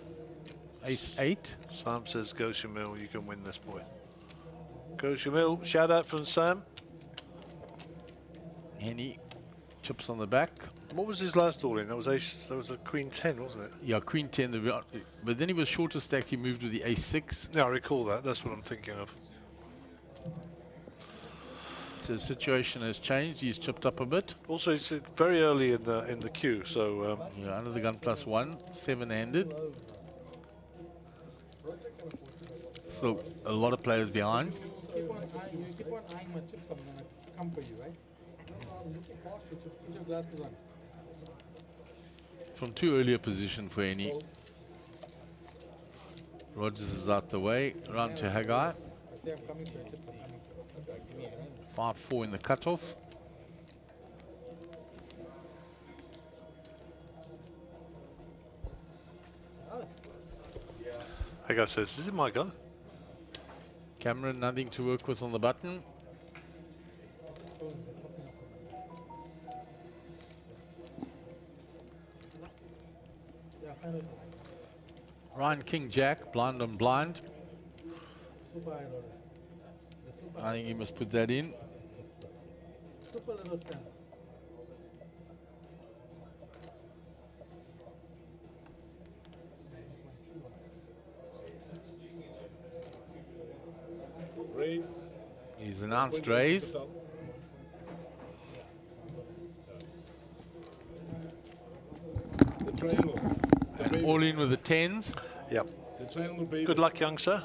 Ace-8. Sam says, go Shamil, you can win this, boy. Go Shamil, shout out from Sam. Henny chips on the back. What was his last all in? That was ace. That was a queen 10, wasn't it? Yeah, queen 10. But then he was shorter stacked. He moved with the ace-6. Yeah, I recall that. That's what I'm thinking of. So the situation has changed. He's chipped up a bit. Also, it's very early in the queue, so yeah, under the gun +1, 7-handed. Still a lot of players behind. Keep on eyeing my chips. I'm gonna come for you, right? Put your glasses on. From too early a position for any. Rogers is out the way. Round to Hagar. 5-4 in the cutoff. Hagar says, "Is it my gun?" Cameron, nothing to work with on the button. Ryan King Jack, blind on blind. I think he must put that in. Super little stand. Raise. He's announced raise. The triangle. The And baby. all in with the 10s. Yep. The triangle baby. Good luck, young sir.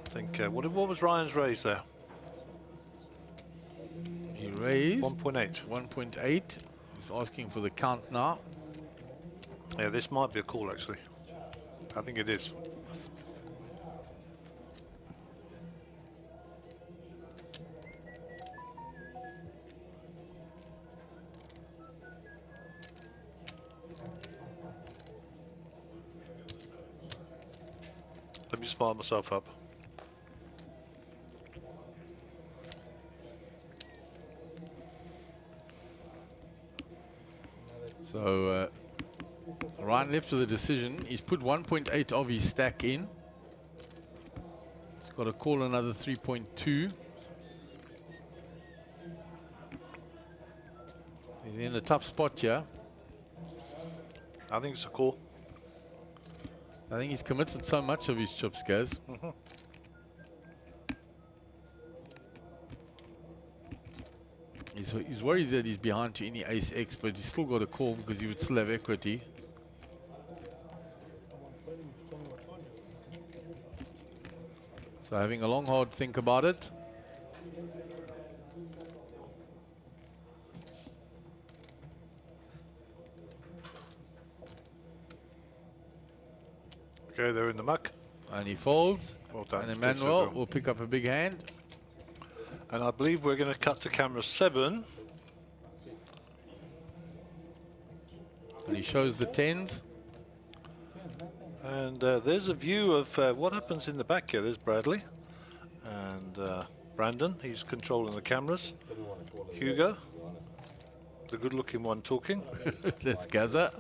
I think, what was Ryan's raise there? He raised 1.8. 1.8. He's asking for the count now. Yeah, this might be a call, actually. I think it is. Let me smart myself up. So Ryan left with a decision. He's put 1.8 of his stack in. He's got to call another 3.2. He's in a tough spot here. I think it's a call. I think he's committed so much of his chips, guys. He's worried that he's behind to any ace X, but he's still got a call because he would still have equity. So having a long, hard think about it. Okay, they're in the muck. And he folds. Well done. And Good Emmanuel circle. will pick up a big hand. And I believe we're going to cut to camera 7. And he shows the tens. And there's a view of what happens in the back here. There's Bradley and Brandon. He's controlling the cameras. Hugo, the good-looking one talking. That's Gaza.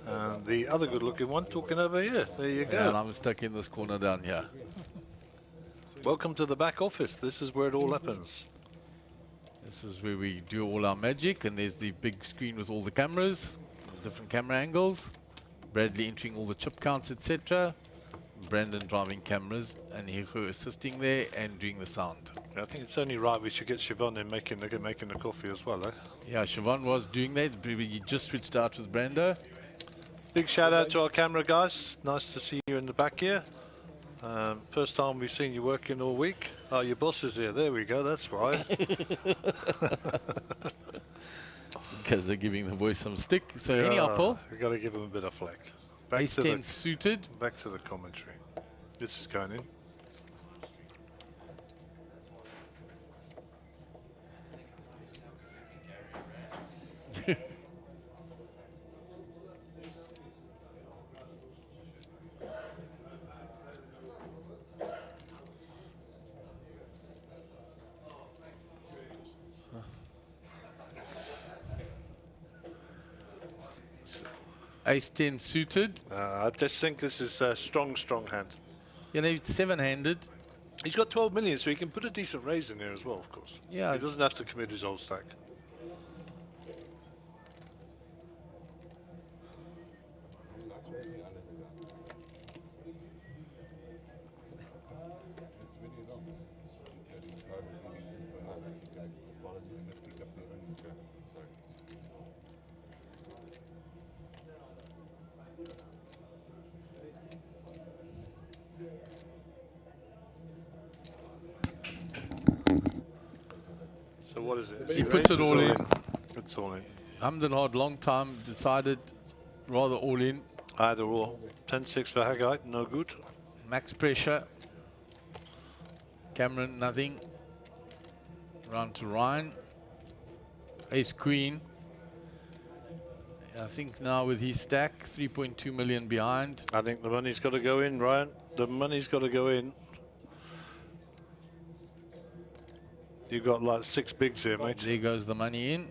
And the other good-looking one talking over here. There you go. Yeah, and I'm stuck in this corner down here. Welcome to the back office. This is where it all happens. This is where we do all our magic, and there's the big screen with all the cameras, different camera angles. Bradley entering all the chip counts, etc. Brandon driving cameras, and Hugo assisting there and doing the sound. I think it's only right we should get Siobhan in making the coffee as well, eh? Yeah, Siobhan was doing that. He just switched out with Brando. Big shout out to our camera guys. Nice to see you in the back here. First time we've seen you working all week. Oh, your boss is here. There we go. That's right. Because they're giving the voice some stick. So any apple. We've got to give him a bit of flack. Ace 10 suited. Back to the commentary. This is going in. Ace 10 suited. I just think this is a strong hand. You know, it's 7-handed. He's got 12 million, so he can put a decent raise in there as well, of course. Yeah. He doesn't have to commit his whole stack. So what is it? He puts it all in. It's all in. Hamden long time decided rather all in. Either or. 10-6 for Haggite, no good. Max pressure. Cameron, nothing. Round to Ryan. Ace Queen. I think now with his stack, 3.2 million behind. I think the money's got to go in, Ryan. The money's got to go in. You've got like 6 bigs here, mate. There goes the money in.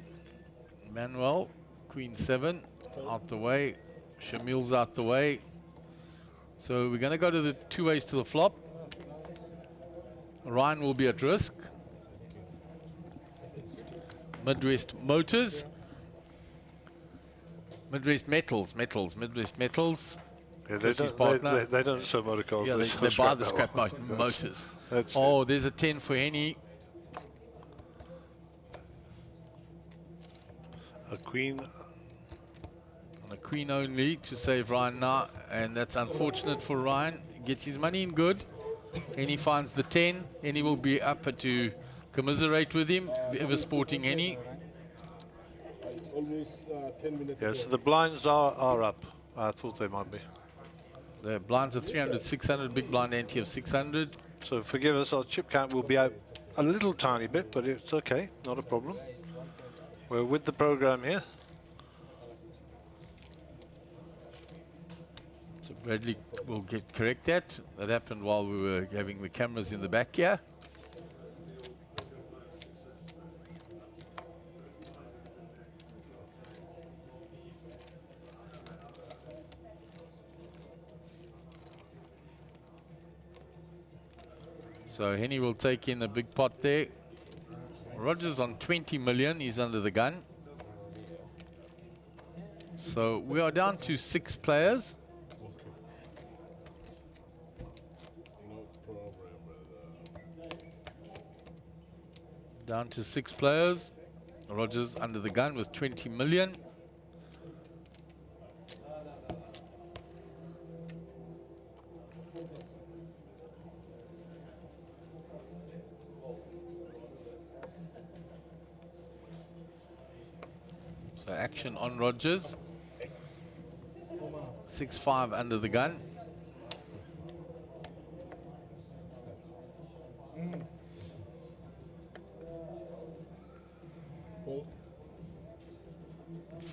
Manuel, Queen 7, out the way. Shamil's out the way. So we're going to go to the 2 ways to the flop. Ryan will be at risk. Midwest Motors. Midwest Metals. Yeah, That's his partner. they don't sell motor cars. Yeah, they buy the scrap motors. That's Oh, there's a 10 for Henny. a queen. A queen only to save Ryan now, and that's unfortunate for Ryan. He gets his money in good, and he finds the 10, and he will be up to commiserate with him, ever sporting any. It's almost 10 minutes. Yeah, so the blinds are up. I thought they might be. The blinds are 300, 600, big blind ante of 600. So forgive us, our chip count will be out a little tiny bit, but it's okay, not a problem. We're with the program here. So Bradley will correct that. That happened while we were having the cameras in the back here. So Henny will take in a big pot there. Rogers on 20 million, he's under the gun. So we are down to 6 players. Down to 6 players. Rogers under the gun with 20 million. So action on Rogers. 6-5 under the gun.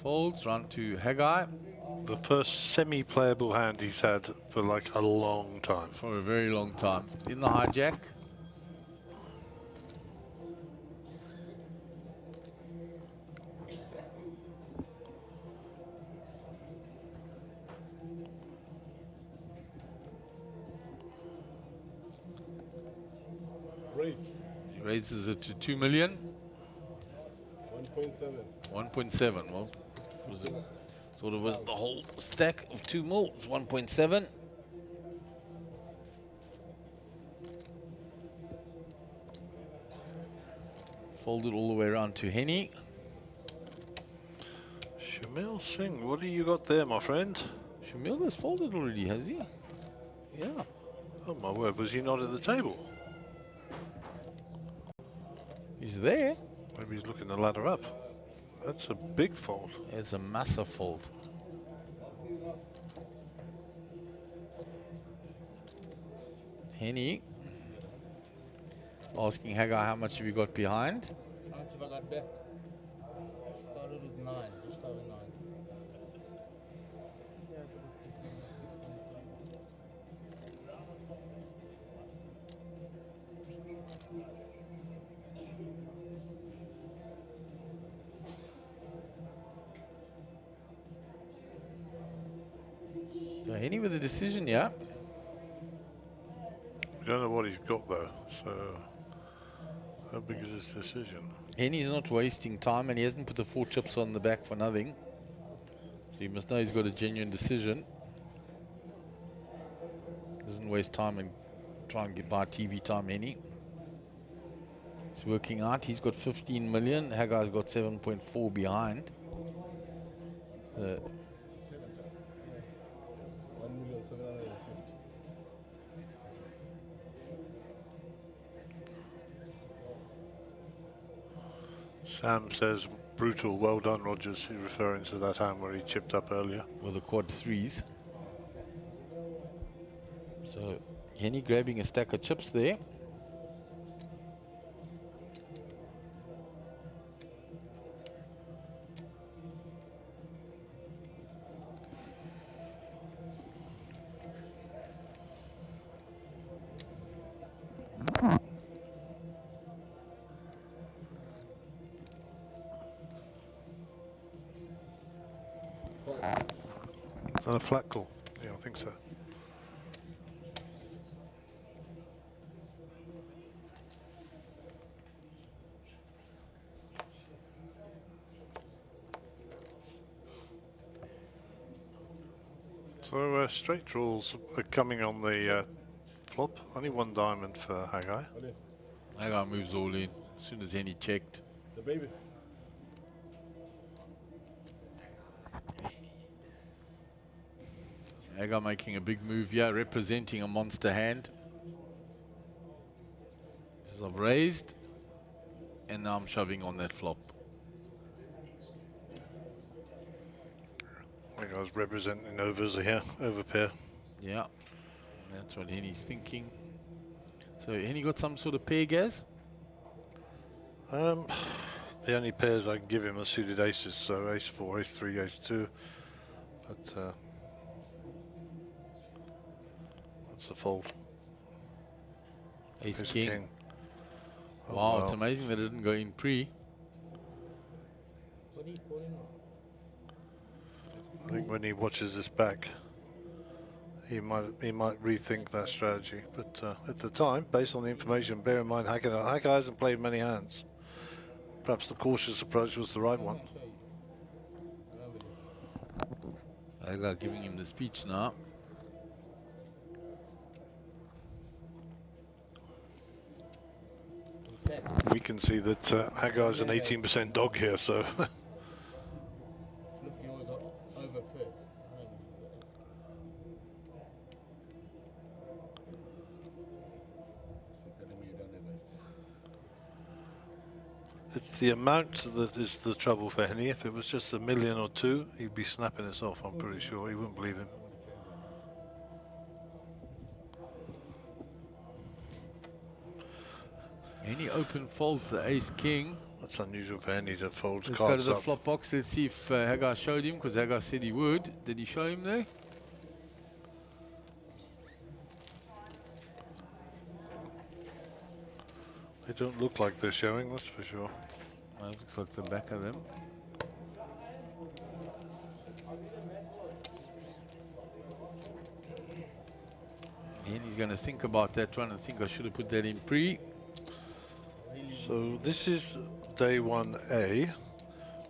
Folds, run to Haggai. The first semi-playable hand he's had for like a long time. For a very long time. In the hijack. Raise. He raises it to 2 million. 1.7. 1.7. Well, was it sort of was the whole stack of 2 mil. It's 1.7. Folded all the way around to Henny. Shamil Singh, what do you got there, my friend? Shamil has folded already, has he? Yeah. Oh my word, was he not at the table? He's there. Maybe he's looking to ladder up. That's a big fold. It's a massive fold. Henny asking Haggai, how much have you got behind? How much have I got back? Started with 9, just over 9. So Henny with a decision, yeah. We don't know what he's got though, so how big is this decision? Henny's not wasting time and he hasn't put the 4 chips on the back for nothing. So you must know he's got a genuine decision. Doesn't waste time and try and get by TV time, Henny. It's working out. He's got 15 million. Haggai's got 7.4 behind. 1,750,000. Sam says, brutal, well done Rogers, he's referring to that hand where he chipped up earlier. With the quad 3s. So Henny grabbing a stack of chips there. Is that a flat call? Yeah, I think so. So straight draws are coming on the flop. Only 1 diamond for Haggai. Haggai moves all in as soon as Henny checked. The baby. Haggai making a big move here, representing a monster hand. This is I've raised, and now I'm shoving on that flop. Haggai's representing overs here, over pair. Yeah, that's what Henny's thinking. So Henny got some sort of pair, Gaz? The only pairs I can give him are suited aces, so ace 4, ace 3, ace 2. But that's a fold. Ace king. Oh, wow, it's amazing that it didn't go in pre. What are you calling on? I think when he watches this back, he might rethink that strategy. But at the time, based on the information, bear in mind Haggai hasn't played many hands. Perhaps the cautious approach was the right one. Haggai giving him the speech now. We can see that Haggai's an 18% dog here, so Flip yours over first. it's the amount that is the trouble for Henny. If it was just $1 million or two, he'd be snapping this off, I'm pretty sure. He wouldn't believe him. Any open folds the ace king. That's unusual for Henny to fold Let's go to cards the up. flop box. Let's see if Haggai showed him, because Haggai said he would. Did he show him there? They don't look like they're showing, that's for sure. Well, looks like the back of them. And he's going to think about that one. I think I should have put that in pre. So this is day 1A,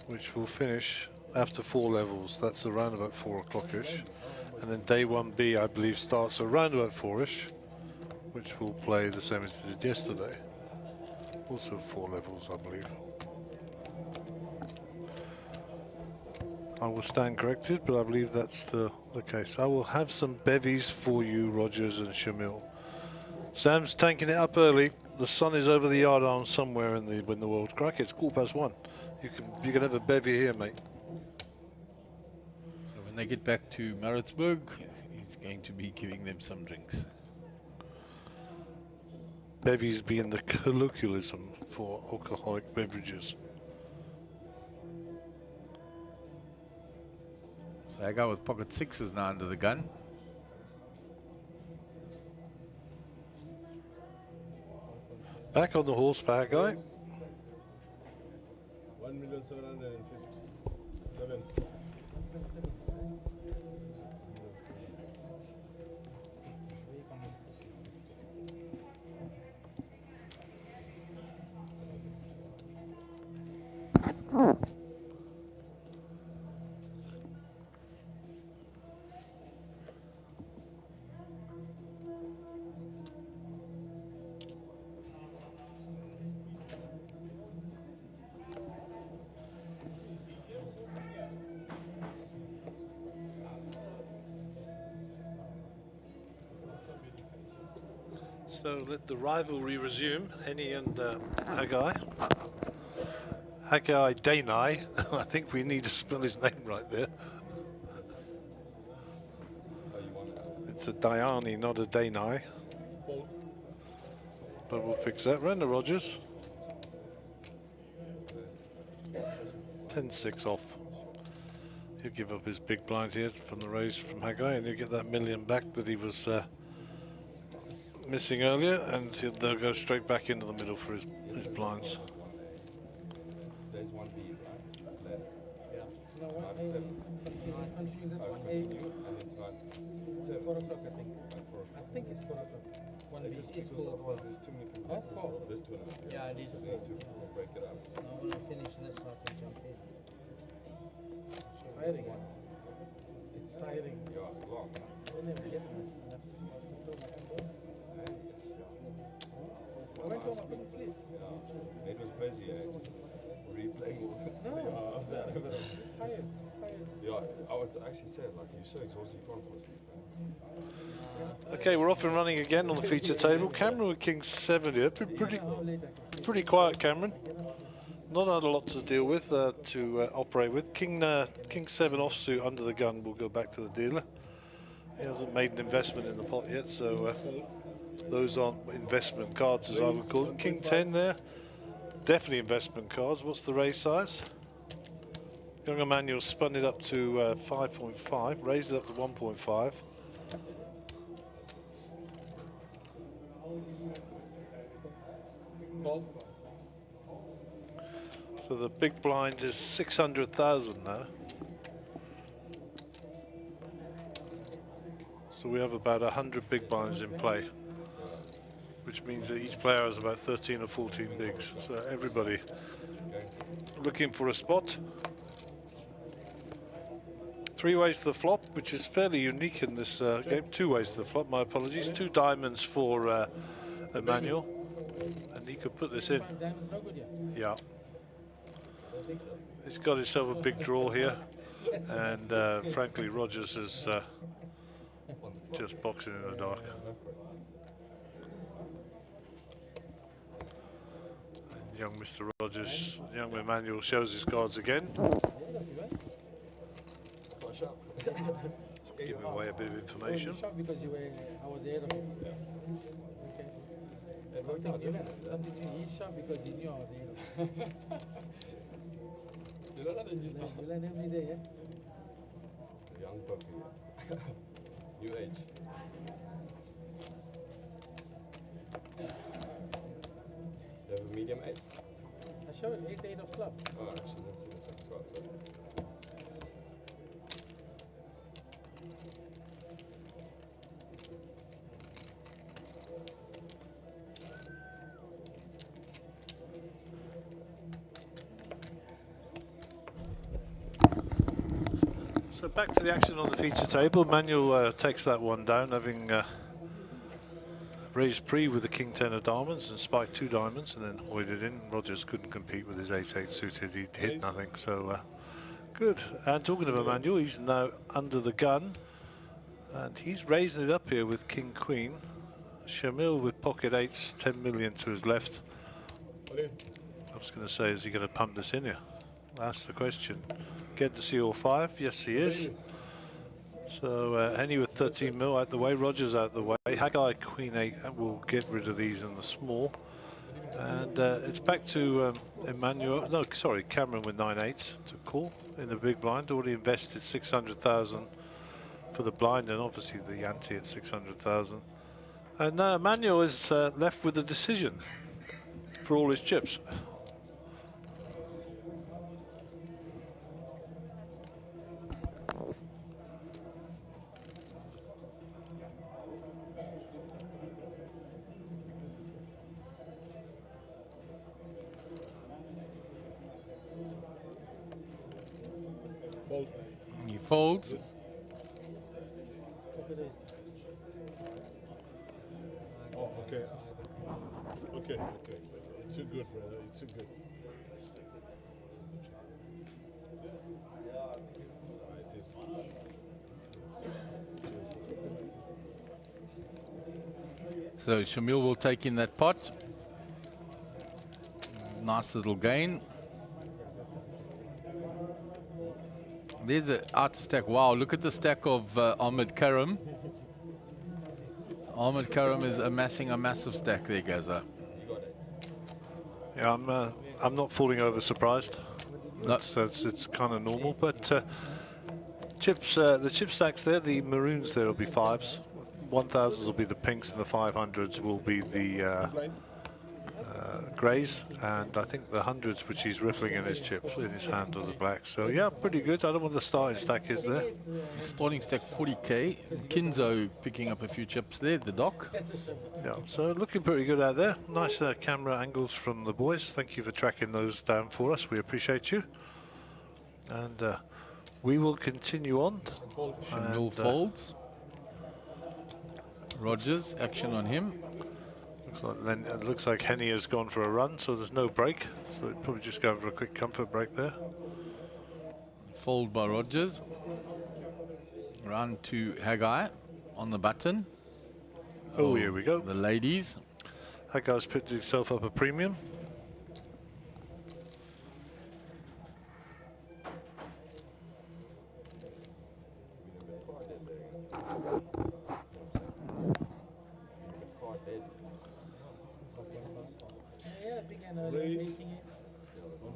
which will finish after 4 levels. That's around about 4 o'clock-ish. And then day 1B, I believe, starts around about 4-ish, which will play the same as it did yesterday. Also 4 levels, I believe. I will stand corrected, but I believe that's the case. I will have some bevies for you, Rogers and Shamil. Sam's tanking it up early. The sun is over the yard arm somewhere in the world. Crack, it's 1:15. You can have a bevy here, mate. So when they get back to Maritzburg, he's going to be giving them some drinks. Bevies being the colloquialism for alcoholic beverages. So Haggai with pocket sixes now under the gun. Back on the horse for Haggai. 1,750,000. So let the rivalry resume, Henny and Haggai. Haggai Danai. I think we need to spell his name right there. It's a Diani, not a Danai. But we'll fix that. Render Rogers. 10-6 off. He'll give up his big blind here from the raise from Haggai, and he'll get that million back that he was missing earlier, and they'll go straight back into the middle for his blinds. There's 1B, right? Yeah. No, 1A. confused. That's 1A. And it's not 4 o'clock, I think. like 4 I think it's 4 o'clock. 1B Just is because 4 otherwise o'clock. there's too many Huh? components. 4. There's 2 and a half. Yeah, it is So we need to break it up. Now when I finish this, I can jump in. Tiring one. It's tiring. Yeah, it's long. Huh? I never get enough sleep. So my hand goes. I went home, I couldn't sleep. Yeah. It was busy, replaying all this. No, Yeah, I was out of it. just tired. Yeah, I would actually say, like, you're so exhausted, you can't fall asleep, man. Okay, we're off and running again on the feature table. Cameron with King 7 here. Pretty quiet, Cameron. Not had a lot to deal with, to operate with. King 7 offsuit under the gun will go back to the dealer. He hasn't made an investment in the pot yet, so those aren't investment cards, as I would call them. King 10 there, definitely investment cards. What's the raise size? Young Emmanuel spun it up to 5.5, raised it up to 1.5. So the big blind is 600,000 now. So we have about 100 big blinds in play, which means that each player has about 13 or 14 bigs. So everybody looking for a spot. 3 ways to the flop, which is fairly unique in this game. 2 ways to the flop, my apologies. 2 diamonds for Emmanuel. And he could put this in. Diamond's no good here. Yeah. I think so. He's got himself a big draw here. And frankly, Rogers is just boxing in the dark. And young Mr. Rogers, young Emmanuel shows his cards again. That's my shot. Giving away a bit of information. Shot because I was ahead of him. Okay. Something he shot because he knew I was ahead of him. You know that you You learn every day, yeah? young puppy. New age. You have a medium ace? I showed ace 8 of clubs. Oh, actually, let's see the second card. Sorry. So back to the action on the feature table. Manuel takes that one down, having raised pre with the king 10 of diamonds and spiked 2 diamonds and then hoided in. Rogers couldn't compete with his ace 8 suited. He'd hit nothing, so good. And talking of Emmanuel, he's now under the gun and he's raising it up here with king queen. Shamil with pocket 8s, 10 million to his left. I was going to say, is he going to pump this in here? That's the question. Get to see all 5? Yes, he is. So Henny with 13 mil out the way, Rogers out the way. Haggai queen 8 will get rid of these in the small. And it's back to Emmanuel. No, sorry, Cameron with 9/8 to call in the big blind. Already invested 600,000 for the blind, and obviously the ante at 600,000. And now Emmanuel is left with the decision for all his chips. He folds. Oh, okay. Okay. It's too good, brother. It's too good. So Shamil will take in that pot. Nice little gain. There's an outer stack. Wow, look at the stack of Ahmed Karam. Ahmed Karam is amassing a massive stack there, Gaza. Yeah, I'm not falling over surprised. No. It's kind of normal, but chips, the chip stacks there, the maroons there will be 5s, 1000s will be the pinks, and the 500s will be the greys, and I think the 100s, which he's riffling in his chips in his hand, are the blacks. So yeah, pretty good. I don't know what the starting stack is there. Starting stack 40k. Kinzo picking up a few chips there, the dock. Yeah, so looking pretty good out there. Nice camera angles from the boys. Thank you for tracking those down for us. We appreciate you. And we will continue on. Shamil folds. Rogers, action on him. Then it looks like Henny has gone for a run, so there's no break. So he'd probably just go for a quick comfort break there. Fold by Rogers. Round to Haggai on the button. Oh, here we go. The ladies. That guy's picked himself up a premium. Yeah, big and Raise. making it.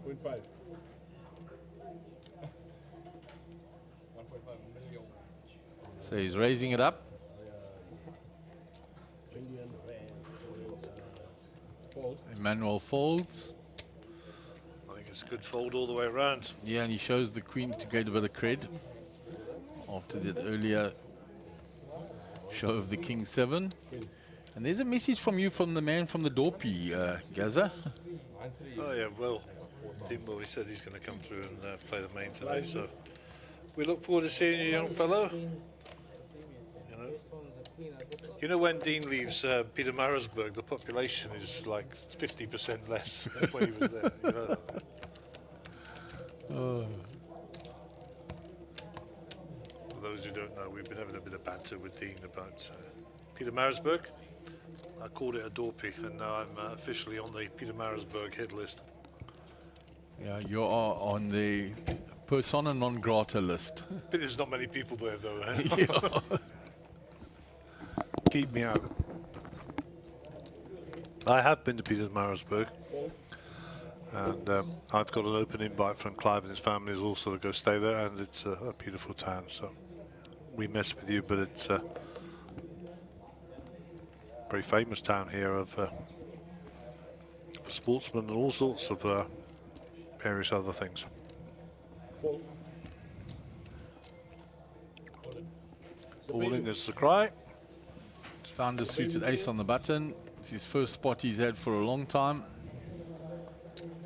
1.5. 1.5 million. So he's raising it up. Indian fold. Emmanuel folds. I think it's a good fold all the way around. Yeah, and he shows the queen to get a bit of cred after that earlier show of the king 7. And there's a message from you from the man from the Dorpy, Gaza. Oh yeah, well, Timbo, he said he's going to come through and play the main today, so we look forward to seeing you, young fellow. You know, You know, when Dean leaves Peter Marisburg, the population is like 50% less than when he was there. You know that? For those who don't know, we've been having a bit of banter with Dean about Peter Marisburg. I called it a Dorpy, and now I'm officially on the Peter Marisburg hit list. Yeah, you are on the persona non grata list. But there's not many people there, though. Eh? Yeah. Keep me out. I have been to Peter Marisburg, and I've got an open invite from Clive and his family also to go stay there, and it's a beautiful town. So we mess with you, but it's a very famous town here of for sportsmen and all sorts of various other things. All in is the cry. Found a suited ace on the button. It's his first spot he's had for a long time.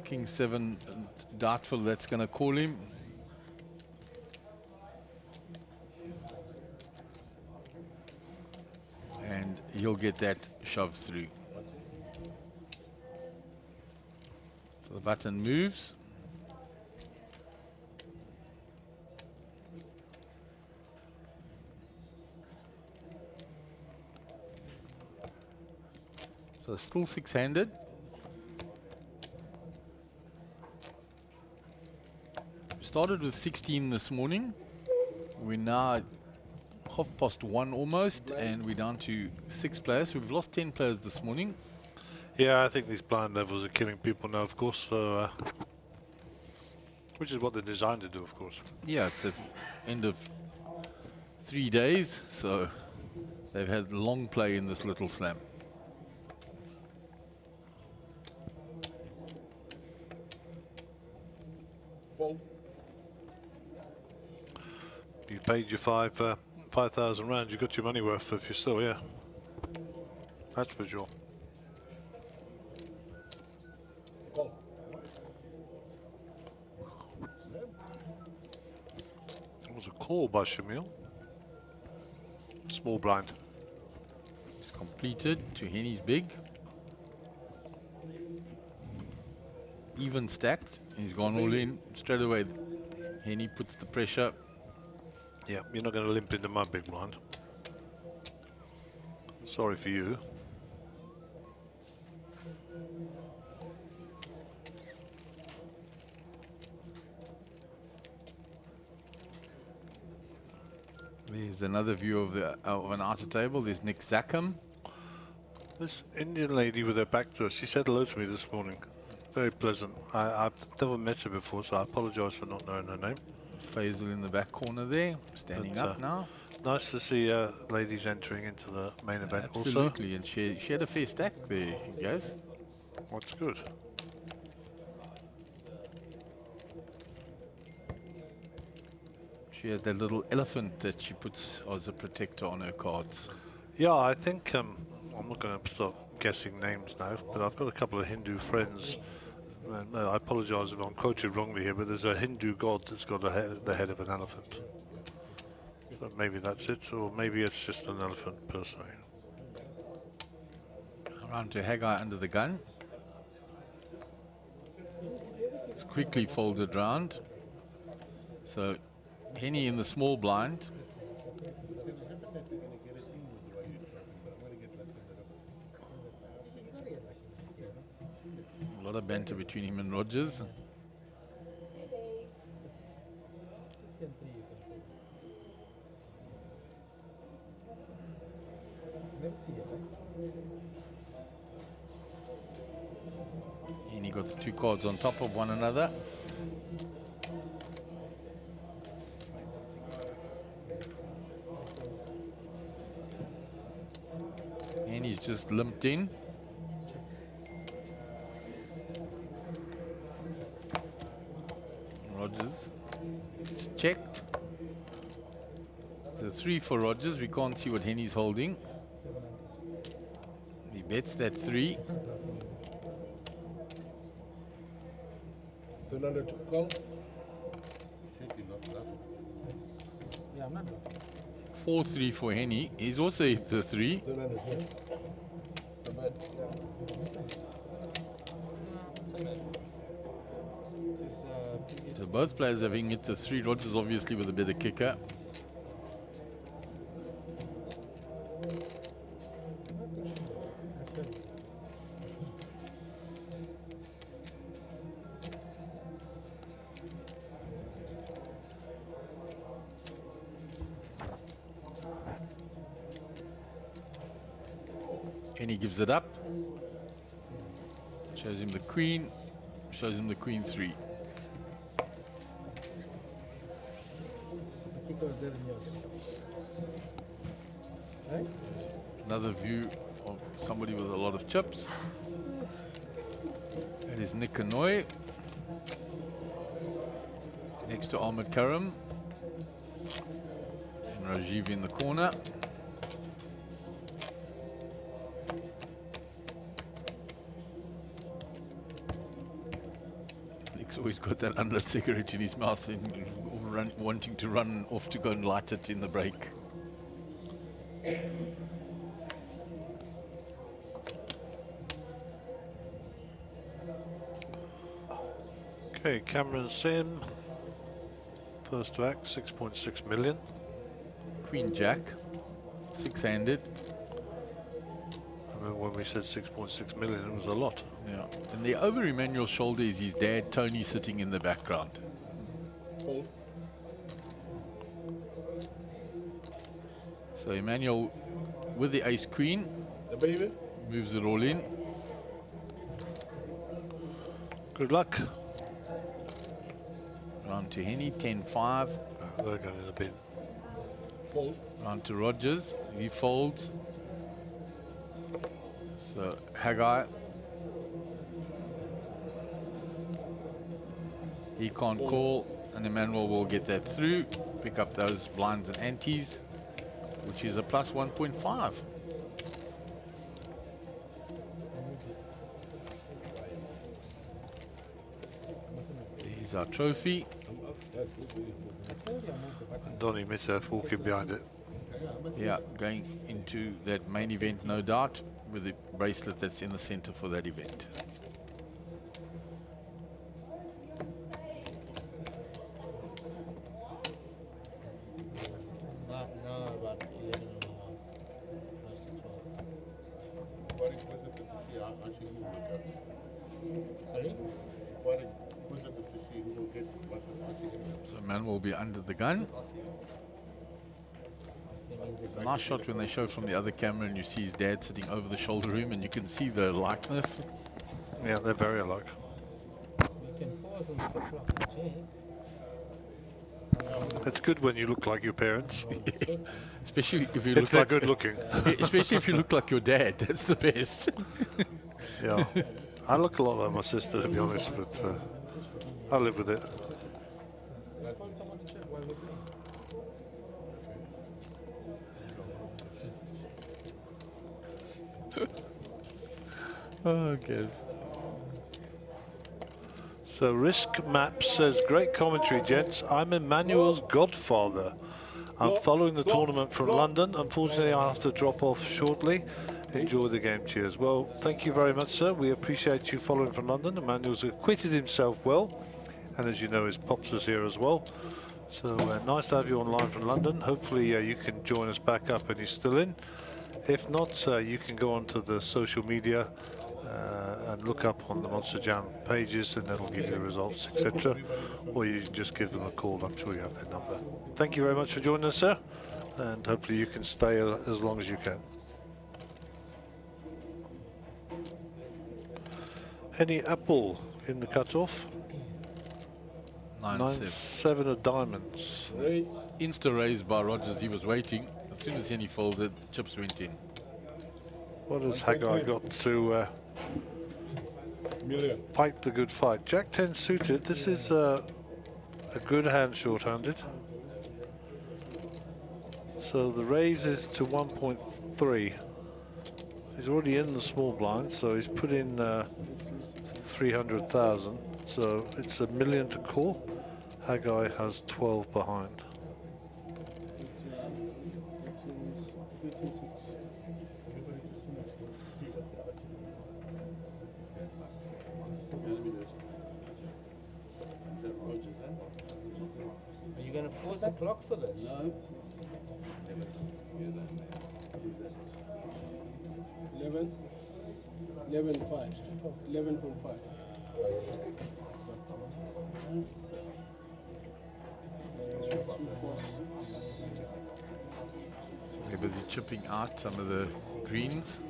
King 7, doubtful that's going to call him. And he'll get that shoved through. So the button moves. So still six-handed. Started with 16 this morning. We're now at 1:30 almost, and we're down to 6 players. We've lost 10 players this morning. Yeah, I think these blind levels are killing people now, of course. So, which is what they're designed to do, of course. Yeah, it's at the end of 3 days, so they've had long play in this little slam. You paid your 5,000 rand. You got your money worth if you're still here. That's for sure. It was a call by Shamil. Small blind. It's completed to Henny's big. Even stacked. He's gone all in straight away. Henny puts the pressure. Yeah, you're not going to limp into my big blind. Sorry for you. There's another view of an outer table. There's Nick Zackham. This Indian lady with her back to us, she said hello to me this morning. Very pleasant. I've never met her before, so I apologise for not knowing her name. Faisal in the back corner there, standing up now. Nice to see ladies entering into the main event also. Absolutely, and she had a fair stack there, guys. What's good? She has that little elephant that she puts as a protector on her cards. Yeah, I think, I'm not going to start guessing names now, but I've got a couple of Hindu friends. And, I apologise if I'm quoted wrongly here, but there's a Hindu god that's got the head of an elephant. So maybe that's it, or maybe it's just an elephant personally. Around to Haggai under the gun. It's quickly folded round. So Henny in the small blind. A lot of banter between him and Rogers. And he got the two cards on top of one another. And he's just limped in. Rogers just checked. The 3 for Rogers. We can't see what Henny's holding. He bets that 3. 700 to call. Yeah, I'm not. 4-3 for Henny. He's also hit the 3. 700, yes. So bad. So both players having hit the 3. Rogers obviously with a better kicker. And he gives it up. Shows him the queen. Shows him the queen 3. Another view of somebody with a lot of chips. That is Nick Kanoy. Next to Ahmed Karam. And Rajiv in the corner. Nick's always got that unlit cigarette in his mouth and wanting to run off to go and light it in the break. Okay, Cameron Sim. First to act, 6.6 million. Queen Jack, 6-handed. I remember when we said 6.6 million, it was a lot. Yeah. And the over Emmanuel's shoulder is his dad, Tony, sitting in the background. Fold. So Emmanuel with the ace queen The baby. moves it all in. Good luck. Round to Henny, 10-5. They're going in the bin. Fold. Round to Rogers, he folds. So Haggai, he can't call, and Emmanuel will get that through, pick up those blinds and antes, which is a plus 1.5. Here's our trophy. And Donny Mittaf walking behind it. Yeah, going into that main event, no doubt, with the bracelet that's in the center for that event. Now about 11 and a half. Close to 12. Quite expensive to see. Actually, who will get? Sorry? Quite expensive to see who will get. But actually, So man will be under the gun. It's a nice shot when they show from the other camera and you see his dad sitting over the shoulder room and you can see the likeness. Yeah, they're very alike. We can pause and check. It's good when you look like your parents. Especially if you If look they're like good looking. especially if you look like your dad. That's the best. Yeah. I look a lot like my sister, to be honest, but I live with it. Call someone to check while we're playing. Oh, guess. So Risk Map says, great commentary, gents. I'm Emmanuel's godfather. I'm following the tournament from London. Unfortunately, I have to drop off shortly. Enjoy the game. Cheers. Well, thank you very much, sir. We appreciate you following from London. Emmanuel's acquitted himself well. And as you know, his pops is here as well. So nice to have you online from London. Hopefully you can join us back up and he's still in. If not, you can go onto the social media and look up on the Monster Jam pages and that'll give you the results, etc. Or you can just give them a call. I'm sure you have their number. Thank you very much for joining us, sir. And hopefully you can stay as long as you can. Henny Apple in the cutoff. 9-7 of diamonds. Insta raised by Rogers. He was waiting. As soon as Henny folded, chips went in. What has Haggai got to fight the good fight? Jack 10 suited. This is a good hand short-handed. So the raise is to 1.3. He's already in the small blind, so he's put in 300,000. So it's $1 million to call. Haggai has 12 behind. Are you going to pause the clock for this? No. 11.5. 11.5. They're busy chipping out some of the greens.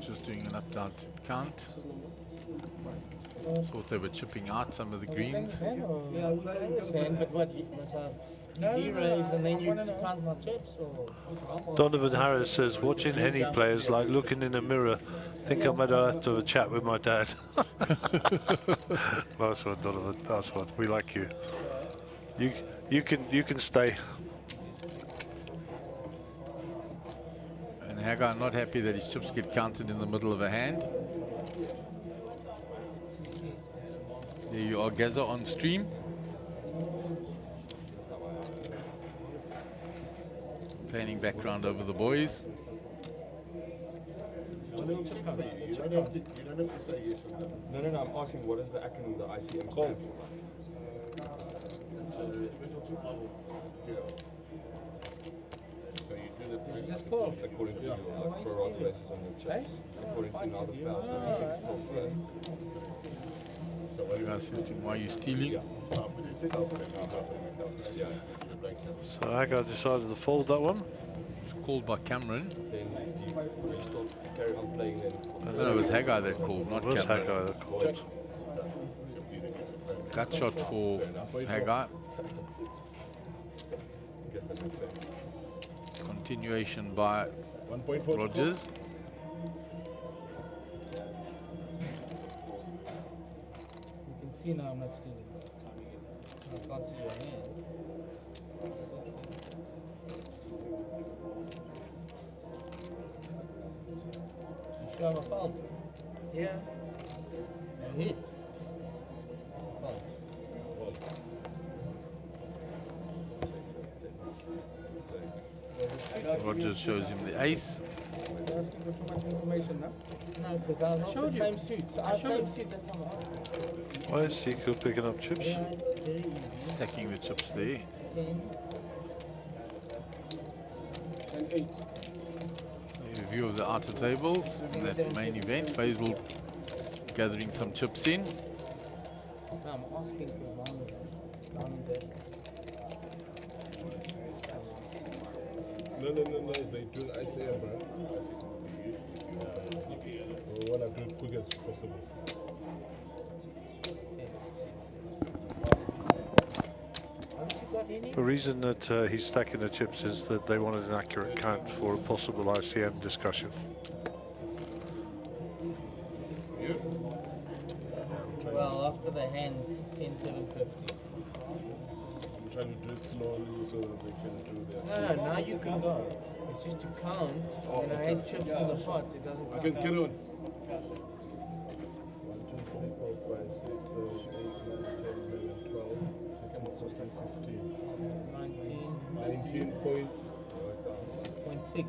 Just doing an up-down count. Thought they were chipping out some of the greens. Yeah, we understand, but what, you must have raise and then you count my chips? Or? Donovan Harris says, watching Henny players like looking in a mirror. Think I might have to have a chat with my dad. Nice one, Donovan. Nice one. We like you. You can stay. And Hagar not happy that his chips get counted in the middle of a hand. There you are, Gaza on stream. Painting background over the boys. No, I'm asking what is the acronym the ICM stand for? Just call. According to your pro rata basis on your chips. According to now the belt. You guys system, why are you stealing? So Hagar decided to fold that one. It's called by Cameron. Then you still carry on playing then. No, it was Hagar that called, not It was Cameron. Hagar that called. Gut shot for Hagar. I guess that makes sense. Continuation by Rogers. You can see now I'm not stealing. I can't see your hand. You sure I'm a foul? Yeah. You hit. Foul. Rogers shows him the ace. You're asking for too much information now? No, because I was also the same suit. So I same suit, that's how I'm asking. Why is Seiko picking up chips? Yeah, it's very easy. Stacking the chips there. 10. And 8. A view of the outer tables in that main event. Basil gathering some chips in. No, I'm asking because mine is there. No, they do it ICM, bro. We want to do it quick as possible. The reason that he's stacking the chips is that they wanted an accurate count for a possible ICM discussion. Well, after the hand, 10,750. I'm trying to do it slowly so that they can do No, their... now you can go. It's just to count. When I had chips in the pot, it doesn't count. I can carry on. 1, 2, 3, 4, 5, 6, 7, 8, 9, 10, 11, 12, 13, 14, 15. 19 point... 0.6.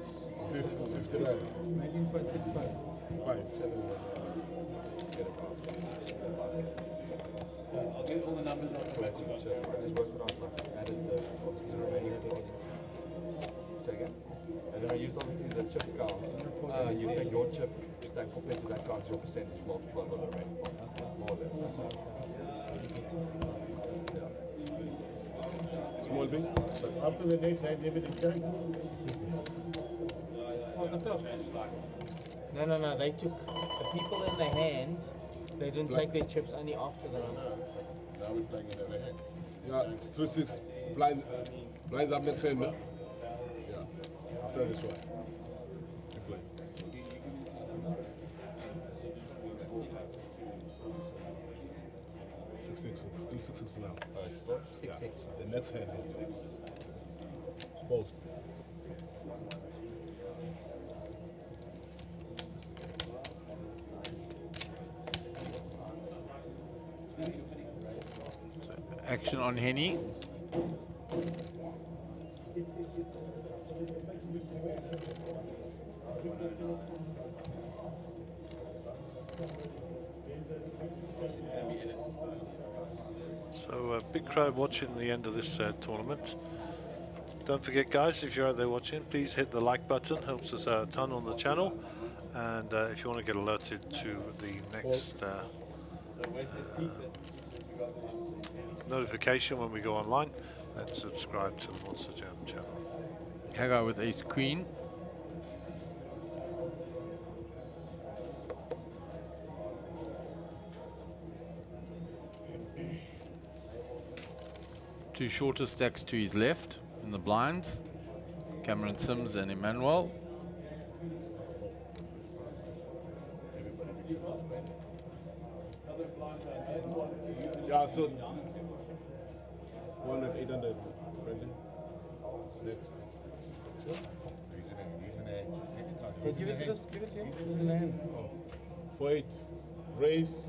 59. 19.65. 5, 7, I'll get all the numbers out the way. I just worked it out, like added the obviously the remaining. Say again. And then I used obviously the chip count. You take your chip stack compared to that count, your percentage multiplied by the remaining one. More or less. small big. But after the next hand, everything changed. What's the clock? No. They took the people in the hand. They didn't take their chips only after the run. Now we're playing another hand. Yeah, it's 3-6. Blinds up next hand, no? Yeah, after this one. You play. Six, still 6-6 now. It's still 6-6. The next hand is fold. Action on Henny. So big crowd watching the end of this tournament. Don't forget, guys, if you're out there watching, please hit the like button. Helps us out a ton on the channel. And if you want to get alerted to the next notification when we go online, then subscribe to the Monster Jam channel. Hagar with ace queen. Two shorter stacks to his left in the blinds. Cameron Sims and Emmanuel. Yeah, so 400, 800, Brendan. Next. Hey, give it to us. Give it to him. Give it in the hand. 4-8. Race.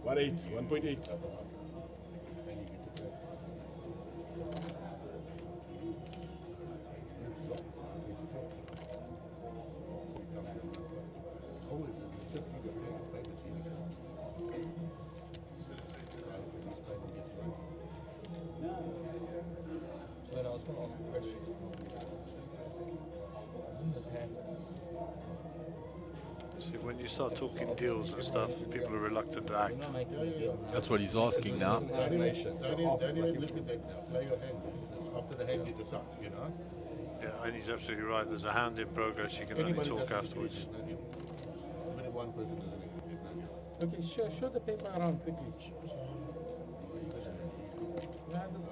One eight, 1.8. So then I was going to ask a question. In this hand, See, when you start talking deals and stuff, people are reluctant to act. That's what he's asking now. elimination. Look at that now. Play your hand. After the hand, you decide, you know. Yeah, and he's absolutely right. There's a hand in progress. You can only talk afterwards. Only one person doesn't agree. Okay, show the paper around quickly. Yeah, this,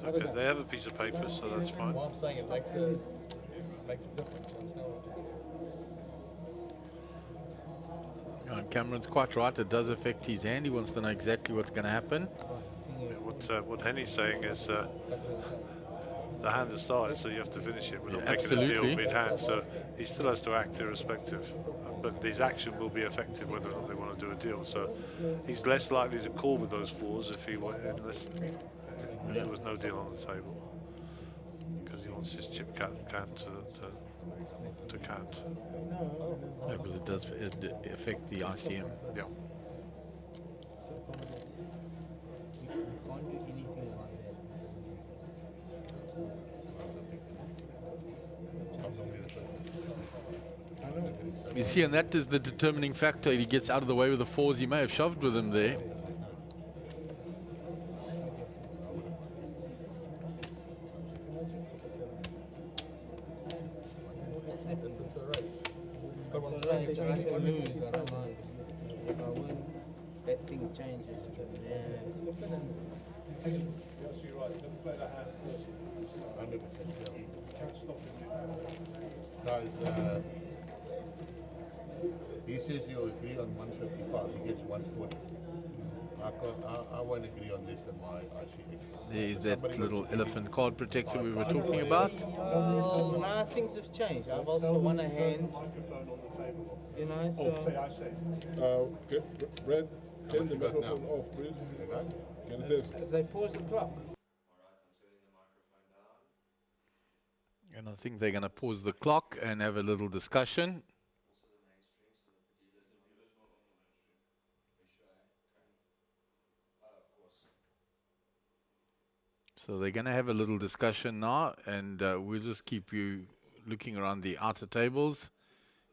Okay, they have a piece of paper, so that's fine. Well, I'm saying it makes a difference. You understand what I'm saying? And Cameron's quite right. It does affect his hand. He wants to know exactly what's going to happen. What Henny's saying is the hand has started, so you have to finish it. We're not making a absolutely. deal mid-hand, so he still has to act irrespective. But his action will be effective whether or not they want to do a deal. So he's less likely to call with those fours if he unless there was no deal on the table, because he wants his chip count to count. Yeah, because it does affect the ICM. Yeah. You see, and that is the determining factor. He gets out of the way with the fours. He may have shoved with him there. It's a race. But what I'm saying is, I can lose, I don't mind. If I win, that thing changes. Yeah. 100%. Guys, he says he'll agree on 155. He gets 140. I won't agree on less than my ICX. There is that little elephant card protector we were talking about. Oh, now things have changed. I've also won a hand. You know, so Red, turn the microphone off, please. Can it says if they pause the clock. And I think they're going to pause the clock and have a little discussion. So they're going to have a little discussion now, and we'll just keep you looking around the outer tables.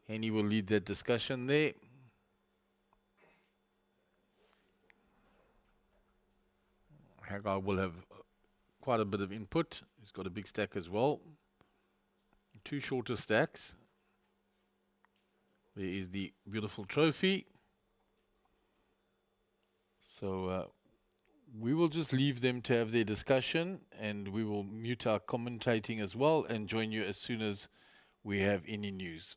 Henny will lead that discussion there. Hagar will have quite a bit of input. He's got a big stack as well. Two shorter stacks. There is the beautiful trophy. So we will just leave them to have their discussion, and we will mute our commentating as well and join you as soon as we have any news.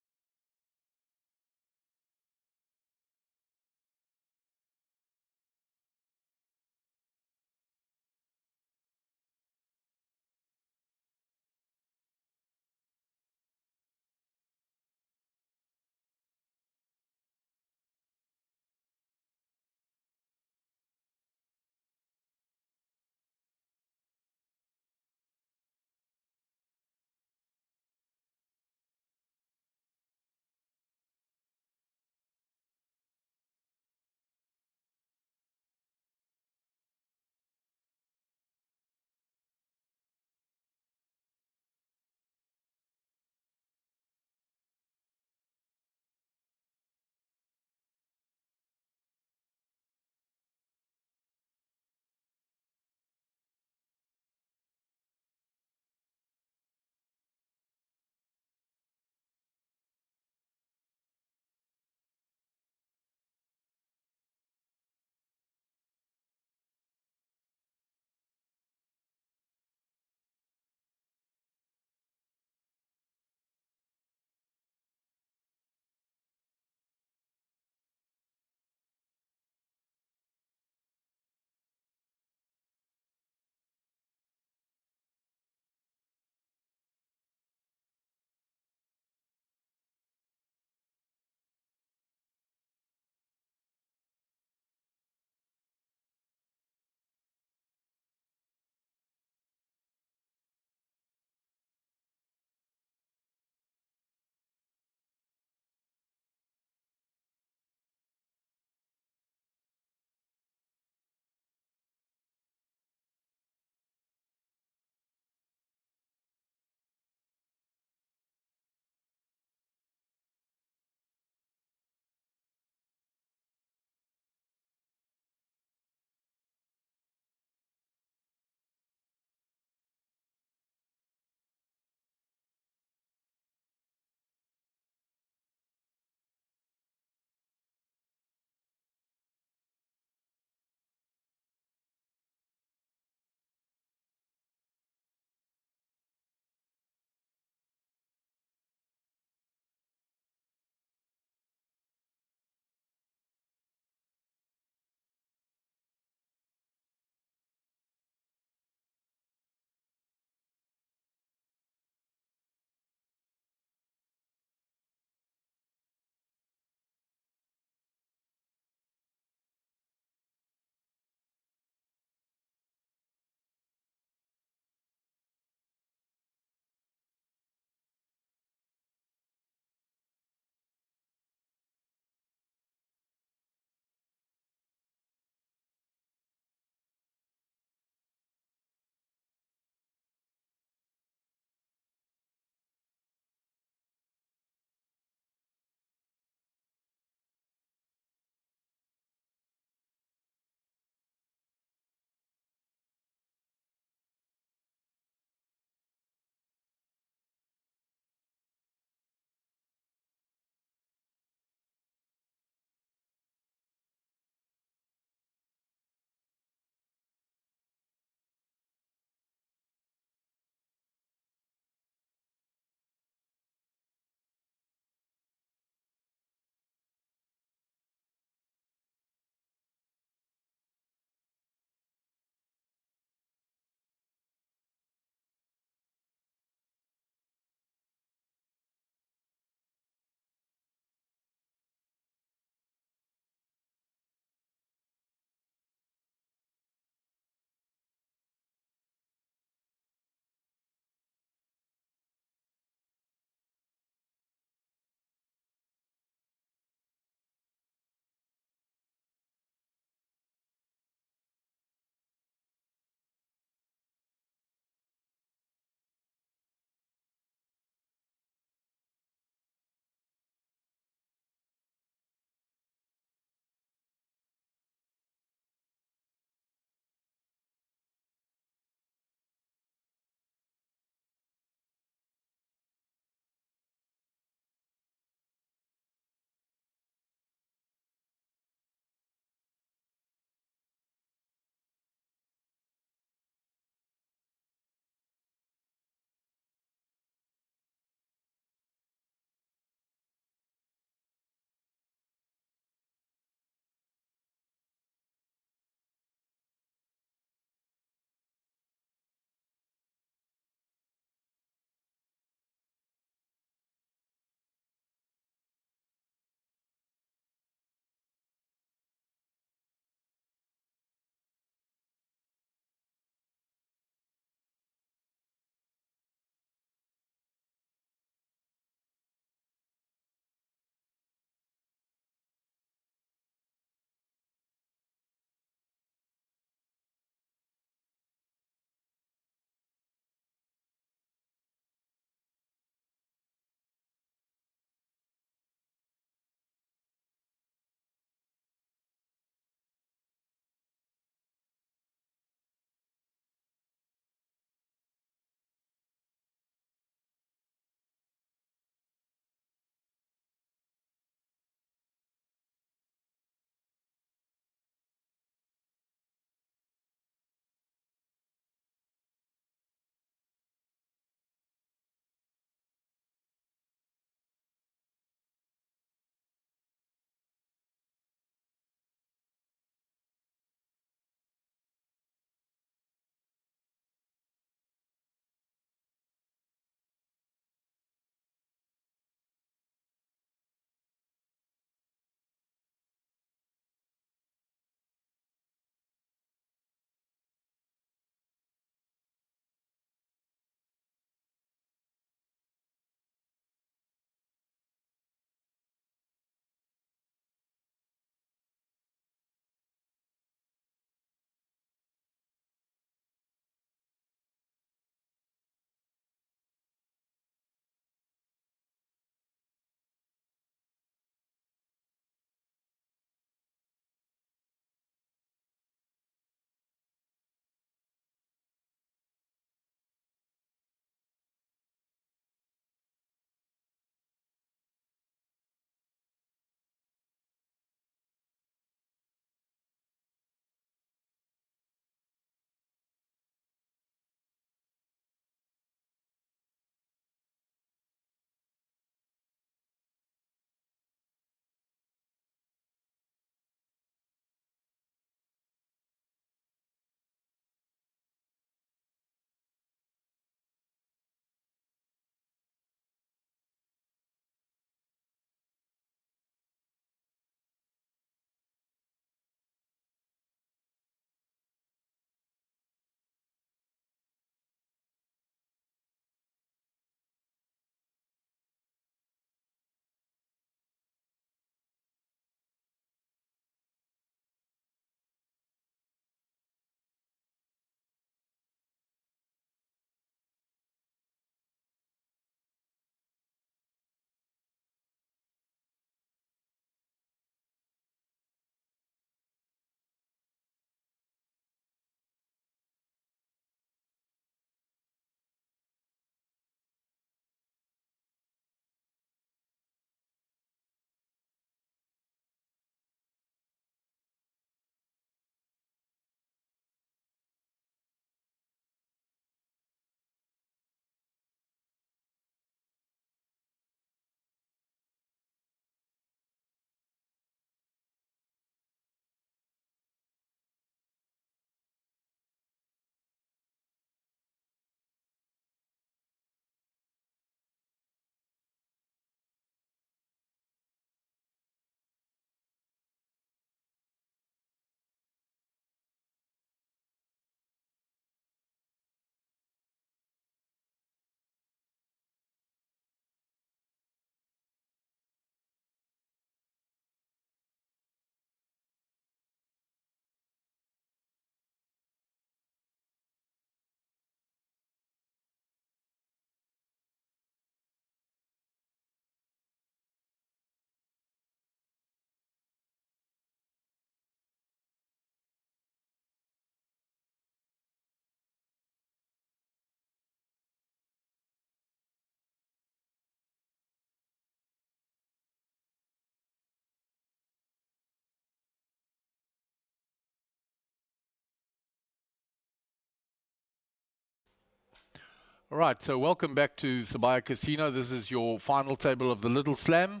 All right, so welcome back to Sibaya Casino. This is your final table of the Little Slam.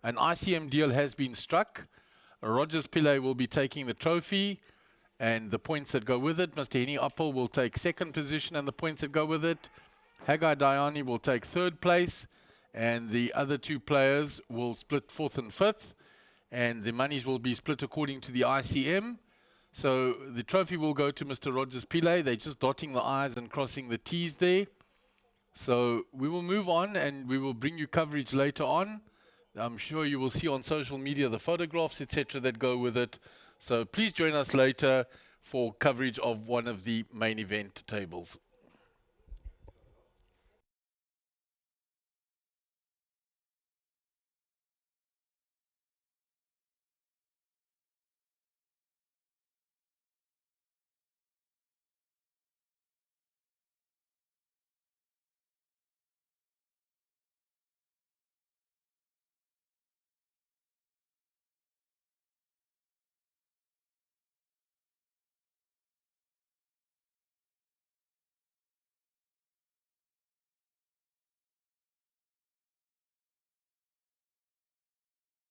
An ICM deal has been struck. Rogers Pillay will be taking the trophy and the points that go with it. Mr. Henny Appel will take second position and the points that go with it. Haggai Dayani will take third place, and the other two players will split fourth and fifth, and the monies will be split according to the ICM. So the trophy will go to Mr. Rogers Pillay. They're just dotting the I's and crossing the T's there. So we will move on and we will bring you coverage later on. I'm sure you will see on social media the photographs, etc. that go with it. So please join us later for coverage of one of the main event tables.